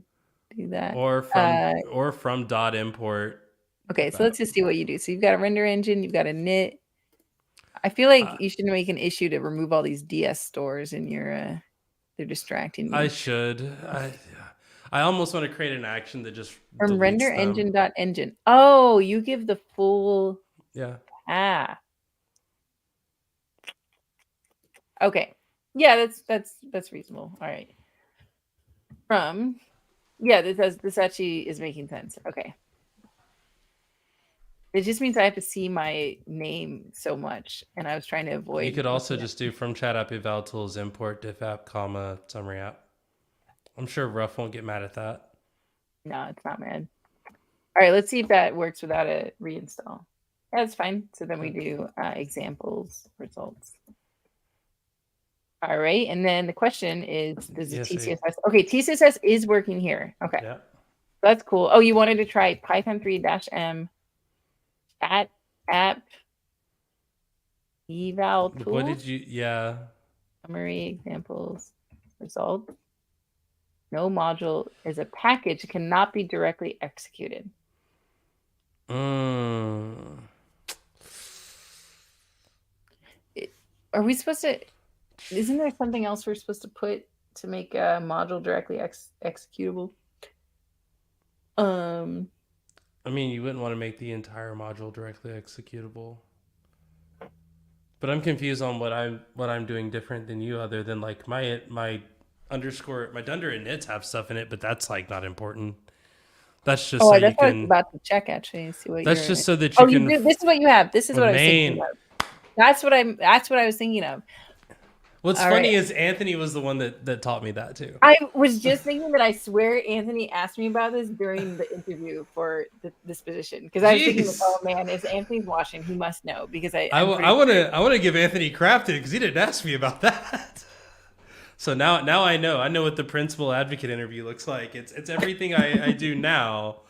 do that? or from .import. Okay, so let's just see what you do. So you've got a render engine, you've got a knit. I feel like you should make an issue to remove all these DS stores in your they're distracting you. I should. I almost want to create an action that just From render them. engine.engine. Oh, you give the full yeah. Okay. Yeah, that's reasonable. All right. From this actually is making sense. Okay. It just means I have to see my name so much, and I was trying to avoid. You could also just do from chat app eval tools import diff app, comma summary app. I'm sure Ruff won't get mad at that. No, it's not mad. All right, let's see if that works without a reinstall. That's fine. So then we do examples, results. All right, and then the question is, does the TCSS? Okay, TCSS is working here. Okay, Yeah. that's cool. Oh, you wanted to try Python 3-M at app eval tool. What did you? Yeah. Summary examples result. No module is a package. It cannot be directly executed. Mm. Are we supposed to? Isn't there something else we're supposed to put to make a module directly executable? I mean, you wouldn't want to make the entire module directly executable. But I'm confused on what I'm doing different than you, other than like my underscore my dunder and nits have stuff in it, but that's like not important. That's just so you that's what I was can. about to check actually. See what That's you're. just so that you can. You do. This is what you have. This is the what I was main. thinking of. That's what I was thinking of. What's funny is Anthony was the one that taught me that too. I was just thinking that I swear Anthony asked me about this during the interview for this position, because I was thinking, oh man, if Anthony's watching, he must know, because I want to give Anthony crap because he didn't ask me about that. So now I know what the principal advocate interview looks like. It's everything I do now,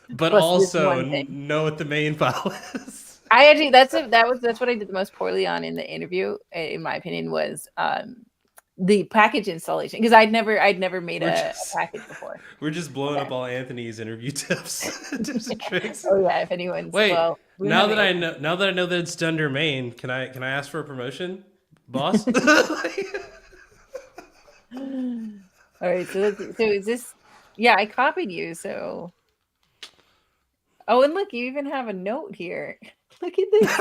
but plus also know what the main file is. I actually that's what I did the most poorly on in the interview, in my opinion, was the package installation, because I'd never made a package before. We're just blowing up all Anthony's interview tips, tips and tricks. Oh yeah, if anyone's now that I know that it's dunder main, can I ask for a promotion, boss? All right, so is this? Yeah, I copied you. So, oh, and look, you even have a note here. Look at this.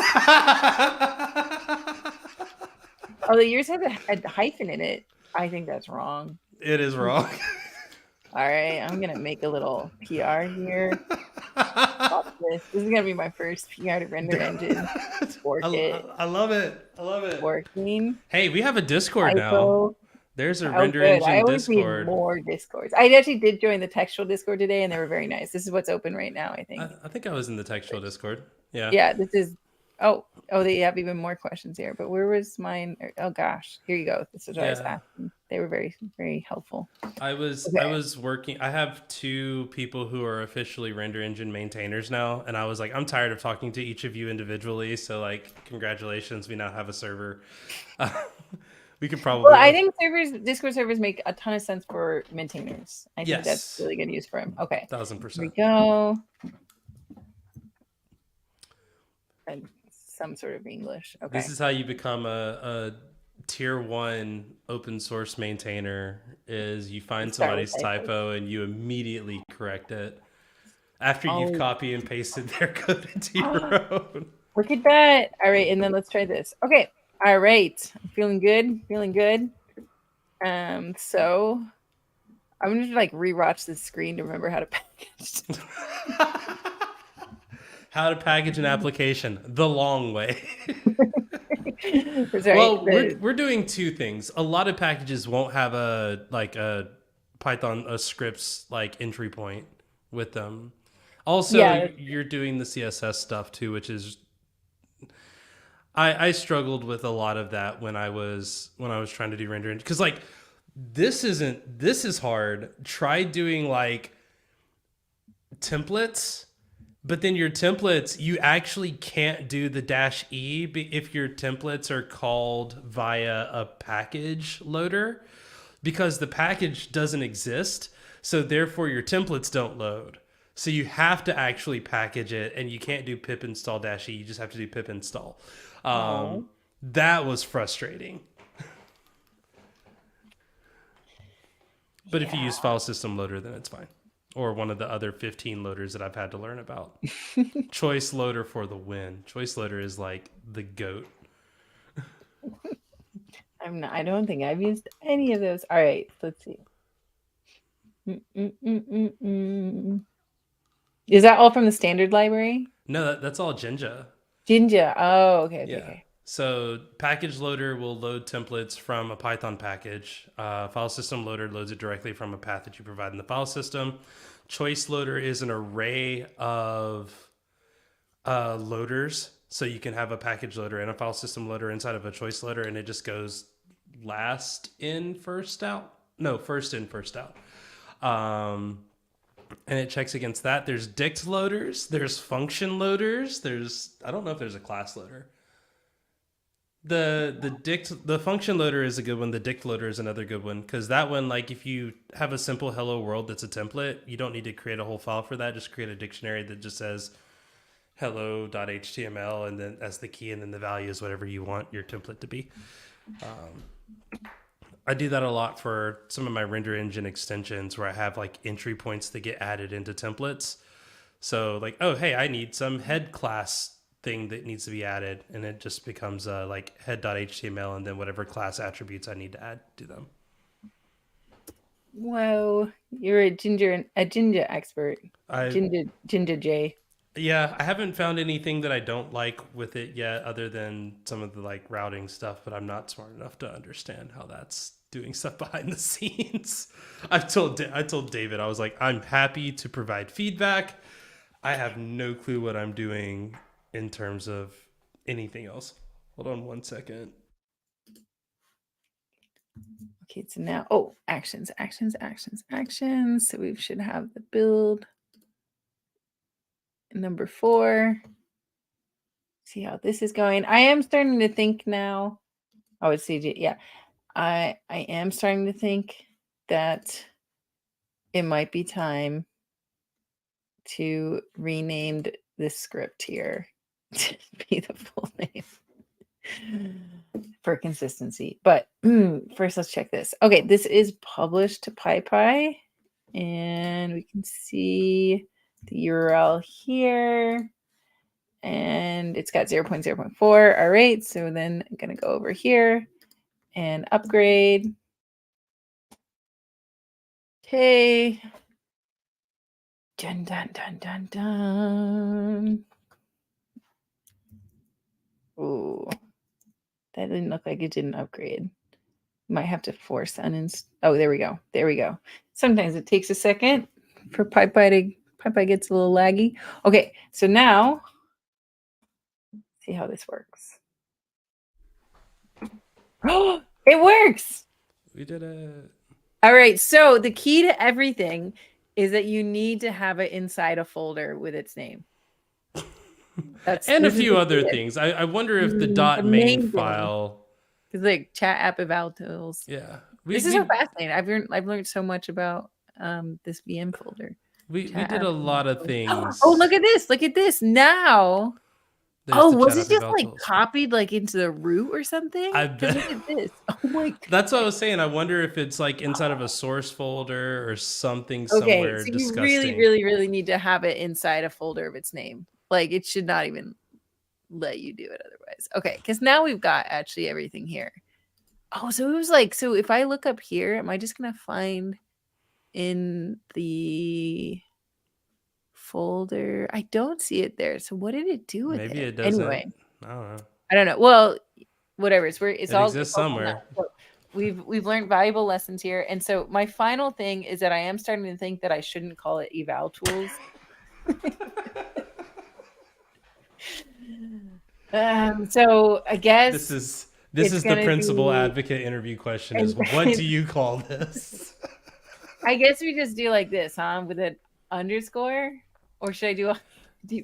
Although yours has a hyphen in it, I think that's wrong. It is wrong. All right, I'm gonna make a little PR here. This is gonna be my first PR to render engine. I love it. Working. Hey, we have a Discord now. There's a render engine I always Discord. Need more Discords. I actually did join the Textual Discord today, and they were very nice. This is what's open right now, I think. I think I was in the Textual Discord. Yeah. Yeah, this is. Oh, they have even more questions here. But where was mine? Oh gosh, here you go. This is what I was asking. They were very, very helpful. I was working. I have 2 people who are officially render engine maintainers now, and I was like, I'm tired of talking to each of you individually. So like, congratulations, we now have a server. We could probably. Well, I think Discord servers make a ton of sense for maintainers. I think that's really good use for them. Okay, 1000%. Here we go. And some sort of English. Okay. This is how you become a tier 1 open source maintainer: is you find somebody's typo and you immediately correct it after you've copy and pasted their code into your own. Look at that. All right, and then let's try this. Okay. All right. I'm feeling good. So I'm gonna like rewatch this screen to remember how to package. How to package an application the long way. Well, we're doing 2 things. A lot of packages won't have a Python scripts like entry point with them. Also, you're doing the CSS stuff too, which is I struggled with a lot of that when I was trying to do rendering, because like this is hard. Try doing like templates. But then your templates, you actually can't do the -e if your templates are called via a package loader, because the package doesn't exist. So therefore your templates don't load. So you have to actually package it, and you can't do pip install -e. You just have to do pip install. That was frustrating. But if you use file system loader, then it's fine. Or one of the other 15 loaders that I've had to learn about. Choice loader for the win. Choice loader is like the GOAT. I don't think I've used any of those. All right, let's see. Is that all from the standard library? No, that's all Jinja. Jinja. Oh, okay. So package loader will load templates from a Python package. File system loader loads it directly from a path that you provide in the file system. Choice loader is an array of loaders. So you can have a package loader and a file system loader inside of a choice loader, and it just goes last in, first out. No, first in, first out. Um, and it checks against that. There's dict loaders. There's function loaders. I don't know if there's a class loader. The function loader is a good one. The dict loader is another good one, because that one, like, if you have a simple hello world that's a template, you don't need to create a whole file for that. Just create a dictionary that just says hello.html and then as the key, and then the value is whatever you want your template to be. I do that a lot for some of my render engine extensions where I have like entry points that get added into templates. So like, oh, hey, I need some head class thing that needs to be added. And it just becomes like head.html and then whatever class attributes I need to add to them. Whoa, you're a ginger expert. I Ginger J. Yeah, I haven't found anything that I don't like with it yet, other than some of the like routing stuff, but I'm not smart enough to understand how that's doing stuff behind the scenes. I told David, I was like, I'm happy to provide feedback. I have no clue what I'm doing in terms of anything else. Hold on one second. Okay, so now, oh, actions. So we should have the build. Number 4. See how this is going. I am starting to think now. Oh, it's CG. Yeah. I am starting to think that it might be time to rename this script here to be the full name for consistency. But first, let's check this. Okay, this is published to PyPy, and we can see the URL here, and it's got 0.0.4. All right, so then I'm going to go over here and upgrade. Okay. Dun, dun, dun, dun, dun. Ooh, that didn't look like it didn't upgrade. Might have to force uninstall. Oh, there we go. There we go. Sometimes it takes a second for PyPy gets a little laggy. Okay, so now see how this works. Oh, it works. We did it. All right, so the key to everything is that you need to have it inside a folder with its name. And a few other things. I wonder if the .main file. It's like chat app eval tools. Yeah, This is so fascinating. I've learned so much about this VM folder. We did a lot of things. Oh, look at this! Look at this now. Was it just like copied like into the root or something? I bet. Look at this. Oh my god. That's what I was saying. I wonder if it's like inside of a source folder or something somewhere so disgusting. You really, really, really need to have it inside a folder of its name. Like it should not even let you do it otherwise. Okay, because now we've got actually everything here. Oh, so it was like, so if I look up here, am I just gonna find in the folder? I don't see it there. So what did it do with it? Maybe it doesn't. Anyway, I don't know. Well, whatever. It all exists somewhere. So we've learned valuable lessons here. And so my final thing is that I am starting to think that I shouldn't call it eval tools. So I guess this is the principal advocate interview question is what do you call this? I guess we just do like this, huh? With an underscore? Or should I do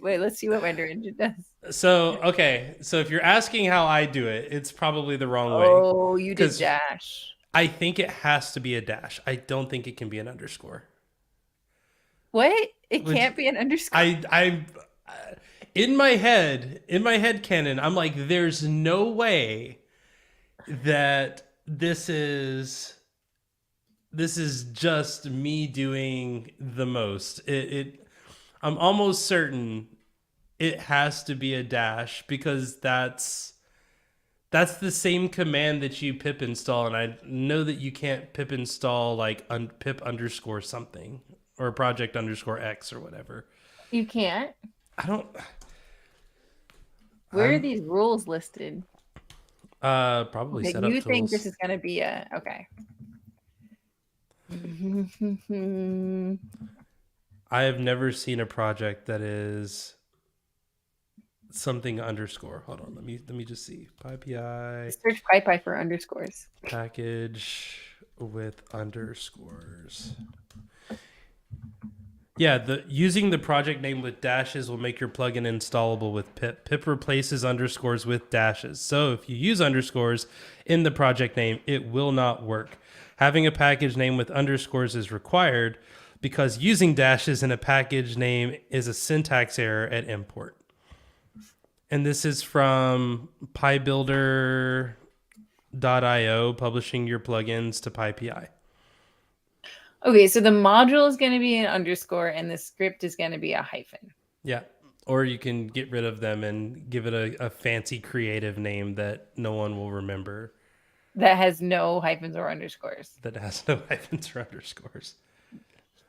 wait, let's see what render engine does. So if you're asking how I do it, it's probably the wrong way. Oh, you did dash. I think it has to be a dash. I don't think it can be an underscore. What? It can't be an underscore? I in my head canon, I'm like, there's no way that this is just me doing the most. I'm almost certain it has to be a dash, because that's the same command that you pip install, and I know that you can't pip install like pip underscore something or project underscore X or whatever. You can't? I don't. Where are these rules listed? Probably Okay, setup you think tools. this is going to be a okay. I have never seen a project that is something underscore. Hold on, let me just see. PyPI Search PyPy for underscores. package with underscores. Yeah, the using the project name with dashes will make your plugin installable with pip. Pip replaces underscores with dashes. So if you use underscores in the project name, it will not work. Having a package name with underscores is required because using dashes in a package name is a syntax error at import. And this is from PyBuilder.io, publishing your plugins to PyPI. Okay, so the module is going to be an underscore and the script is going to be a hyphen. Yeah. Or you can get rid of them and give it a fancy creative name that no one will remember. That has no hyphens or underscores. That has no hyphens or underscores.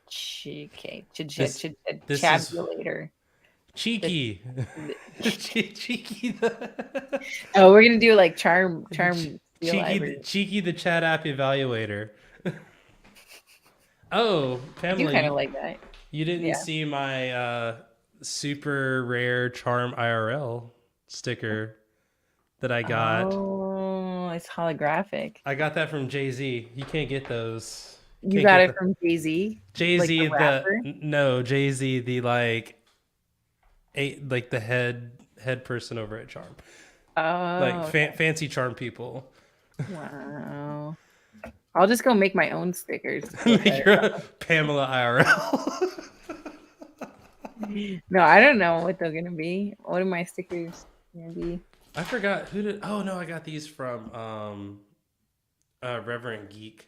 Okay, This is chabulator. cheeky. Cheeky Oh, we're gonna do like charm steal library. cheeky the chat app evaluator. Oh, I do Pamela, kind of like that. you didn't Yeah. see my super rare charm IRL sticker that I got. Oh, it's holographic. I got that from Jay-Z. You can't get those. You Can't got get it from Jay-Z, like Jay-Z the rapper. no, Jay-Z the like the head person over at Charm. Like Oh, okay. fancy Charm people. Wow. I'll just go make my own stickers. Make your Pamela IRL. No, I don't know what they're gonna be. What are my stickers gonna be? I forgot who did. Oh no, I got these from Reverend Geek.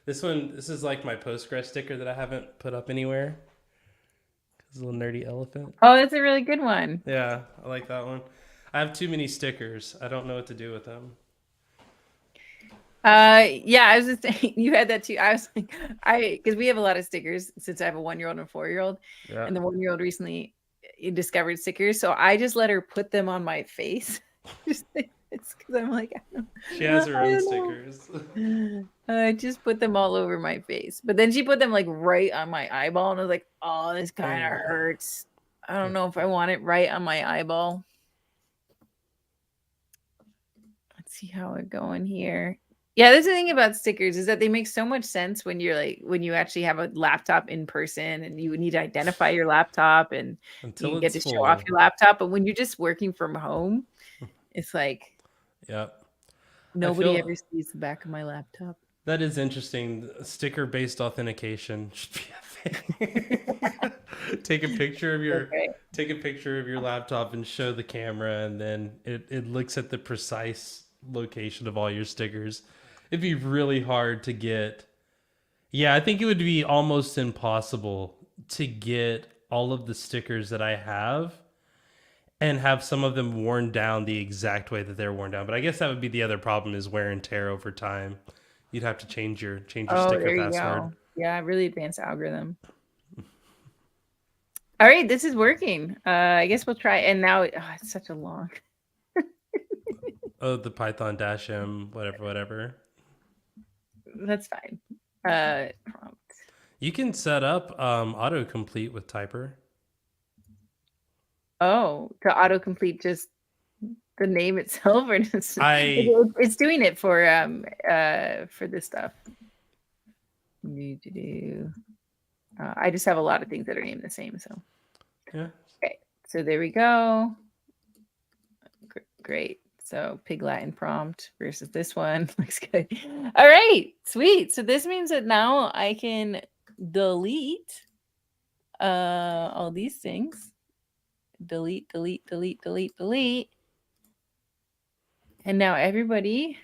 This is like my Postgres sticker that I haven't put up anywhere. It's a little nerdy elephant. Oh, that's a really good one. Yeah, I like that one. I have too many stickers. I don't know what to do with them. Yeah, I was just saying you had that too. I was like, because we have a lot of stickers since I have a 1-year-old and a 4-year-old, Yeah. and the 1-year-old recently discovered stickers, so I just let her put them on my face. It's because I'm like, she has her own stickers. I just put them all over my face, but then she put them like right on my eyeball, and I was like, oh, this kind of hurts. I don't know if I want it right on my eyeball. Let's see how we're going here. Yeah, that's the thing about stickers is that they make so much sense when you're like when you actually have a laptop in person and you need to identify your laptop and Until you get it's to show off full. your laptop. But when you're just working from home, it's like nobody ever sees the back of my laptop. That is interesting. Sticker-based authentication should be a thing. Take a picture of your laptop and show the camera, and then it looks at the precise location of all your stickers. It'd be really hard to get. Yeah, I think it would be almost impossible to get all of the stickers that I have and have some of them worn down the exact way that they're worn down. But I guess that would be the other problem is wear and tear over time. You'd have to change your sticker password. Go. Yeah, really advanced algorithm. All right, this is working. I guess we'll try. And now it's such a long. Oh, the Python -m whatever. That's fine. Prompt. You can set up autocomplete with Typer. Oh, to autocomplete just the name itself, or it's doing it for this stuff. I just have a lot of things that are named the same, so yeah. Okay, so there we go. Great. So pig Latin prompt versus this one looks good. All right, sweet. So this means that now I can delete all these things. Delete. And now everybody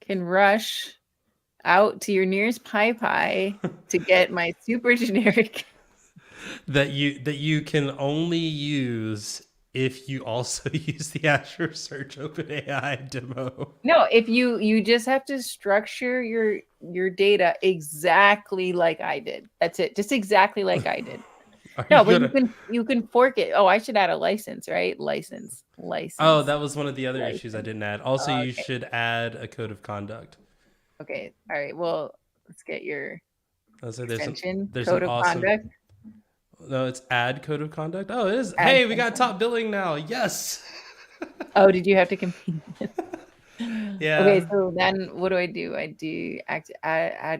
can rush out to your nearest PyPy to get my super generic that you can only use if you also use the Azure Search OpenAI demo. No, if you just have to structure your data exactly like I did. That's it. Just exactly like I did. Are No, you but gonna? you can fork it. Oh, I should add a license, right? Oh, License, that was one of the other issues I license. didn't add. Also, you Okay. should add a code of conduct. Okay. All right. Well, let's get your I was like, extension there's an code of awesome. conduct. No, it's add code of conduct. Oh, it is. Add Hey, we got content. top billing now. Yes. Oh, did you have to compete? Okay, Yeah. so then what do? I do add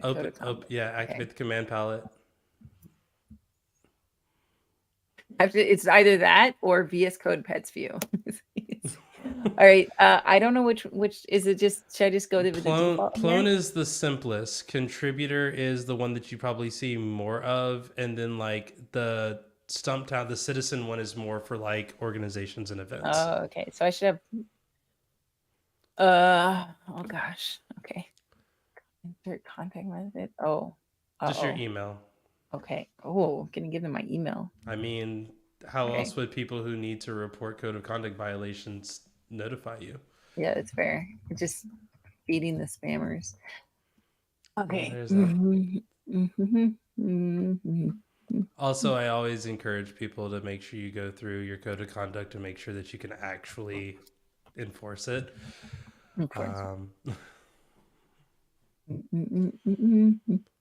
code Open. of conduct. Yeah. Okay. Activate the command palette. It's either that or VS Code Pets View. All right. I don't know which is it. Just should I just go with the default here? Plone is the simplest. Contributor is the one that you probably see more of, and then like the Stumptown, the citizen one is more for like organizations and events. Oh, okay. So I should have. Oh gosh. Okay. Insert contact method. Oh. Just your Oh. email. Okay. Oh, can you give them my email? I mean, how Okay. else would people who need to report code of conduct violations notify you? Yeah, that's fair. It's just feeding the spammers. Well, Okay. there's that. Mm-hmm. Also, I always encourage people to make sure you go through your code of conduct to make sure that you can actually enforce it.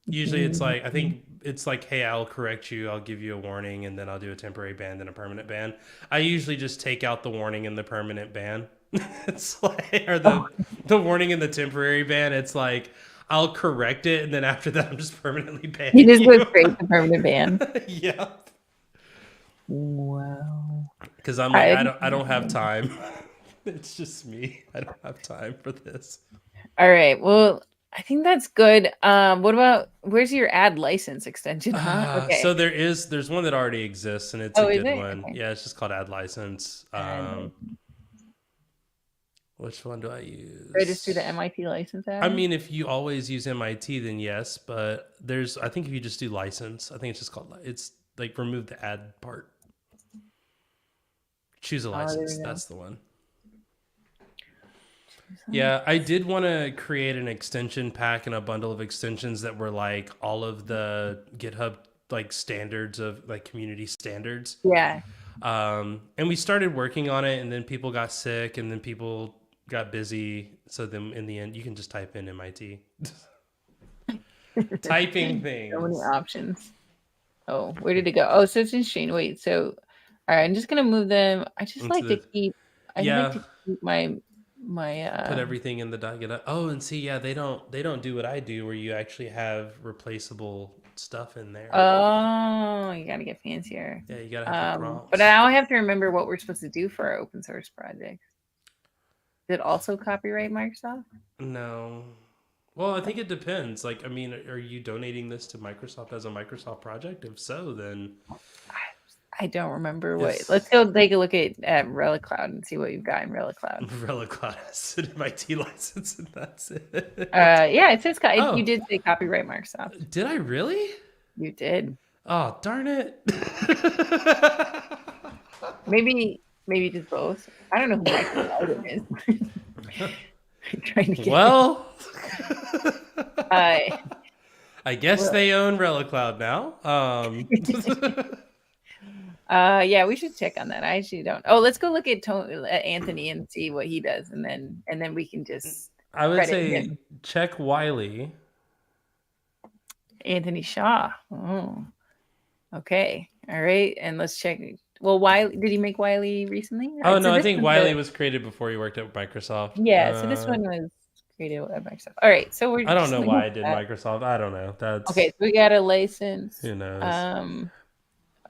Usually it's like, I think it's like, hey, I'll correct you, I'll give you a warning, and then I'll do a temporary ban, then a permanent ban. I usually just take out the warning and the permanent ban. It's like, or the warning and the temporary ban, it's like, I'll correct it, and then after that, I'm just permanently banning You just go you. straight to permanent ban. Yeah. Wow. Because I'm like, I don't have time. It's just me. I don't have time for this. All right. Well, I think that's good. What about where's your add license extension? Huh? So Okay. there's one that already exists, and it's a Oh, is good it? one. Okay. Yeah, it's just called add license. Add license. Which one do I Do I just do the use? MIT license I add? mean, if you always use MIT, then yes. But I think if you just do license, I think it's just called. It's like remove the add part. Choose a Oh, there we license. go. That's the one. Yeah, I did want to create an extension pack and a bundle of extensions that were like all of the GitHub like standards of like community standards. Yeah. And we started working on it, and then people got sick, and then people got busy. So then in the end, you can just type in MIT. Typing So many things. options. Oh, where did it go? Oh, so it's interesting. Wait, so all right, I'm just gonna move them. I just Into like to the keep I like yeah. to keep my Put everything in the dot. Oh, and see, yeah, they don't do what I do, where you actually have replaceable stuff in there. oh, you gotta get fancier. Yeah, you gotta have the But prompts. now I have to remember what we're supposed to do for our open source projects. Did it also copyright Microsoft? No. Well, I think it depends. Like, I mean, are you donating this to Microsoft as a Microsoft project? If so, then I don't remember what. it's Let's go take a look at Relic Cloud and see what you've got in Relic Cloud. Relic Cloud has an MIT license, and that's it. Yeah, it says you Oh, did say copyright Microsoft. did I really? You did. Oh, darn it. Maybe just both. I don't know who Michael Loudon is. Trying to get Well, uh, I guess well, they own Relic Cloud now. yeah, we should check on that. I actually don't. Oh, let's go look at Anthony and see what he does, and then we can just I would credit say him. check Wiley. Anthony Shaw. Oh, okay. All right, and let's check. Well, Wiley, did he make Wiley recently? Oh Right, so no, I this think one's Wiley was created before he worked at Microsoft. yeah. So this one was created at Microsoft. All right, so we're I don't just know looking why I at did that. Microsoft. I don't know. That's Okay, so we got a license. who knows.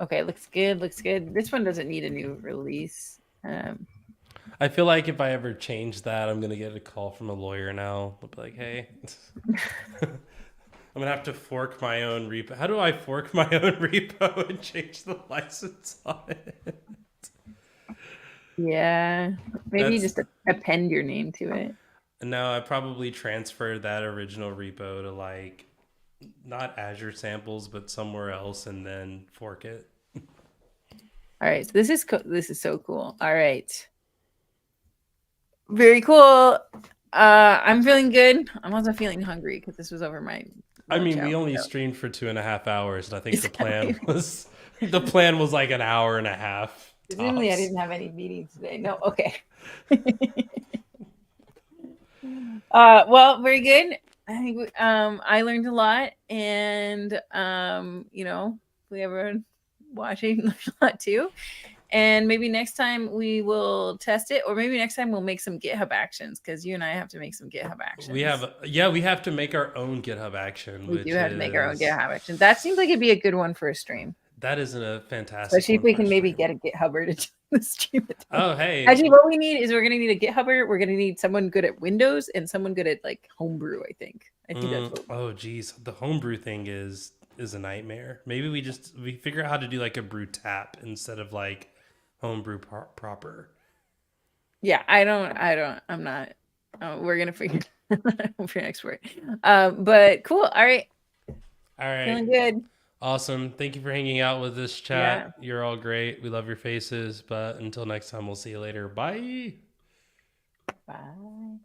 Okay, looks good. Looks good. This one doesn't need a new release. I feel like if I ever change that, I'm gonna get a call from a lawyer now. I'll be like, hey. I'm gonna have to fork my own repo. How do I fork my own repo and change the license on it? Yeah, maybe you That's just append your name to it. no. I probably transfer that original repo to like not Azure samples, but somewhere else, and then fork it. All right, so this is so cool. All right, very cool. I'm feeling good. I'm also feeling hungry because this was over my I watch mean, out. we only So. streamed for 2.5 hours, and I think Exactly. the plan was like an hour and a half Presumably, I tops. didn't have any meetings today. No, okay. Well, very good. I think I learned a lot, and we everyone watching learned a lot too. And maybe next time we will test it, or maybe next time we'll make some GitHub actions because you and I have to make some GitHub actions. We have to make our own GitHub action, We do which have to make our own is GitHub action. That seems like it'd be a good one for a stream, that isn't a fantastic especially if one we for a can maybe stream. get a GitHubber to do the stream. Oh, hey, Actually, what we need is we're gonna need a GitHubber. We're gonna need someone good at Windows and someone good at like homebrew. I think that's what. oh geez, the homebrew thing is a nightmare. Maybe we figure out how to do like a brew tap instead of like homebrew proper. Yeah, I'm not. We're gonna figure for next word. But cool. All right, All right. feeling good. Awesome. Thank you for hanging out with this Yeah. chat. You're all great. We love your faces. But until next time, we'll see you later. Bye. Bye.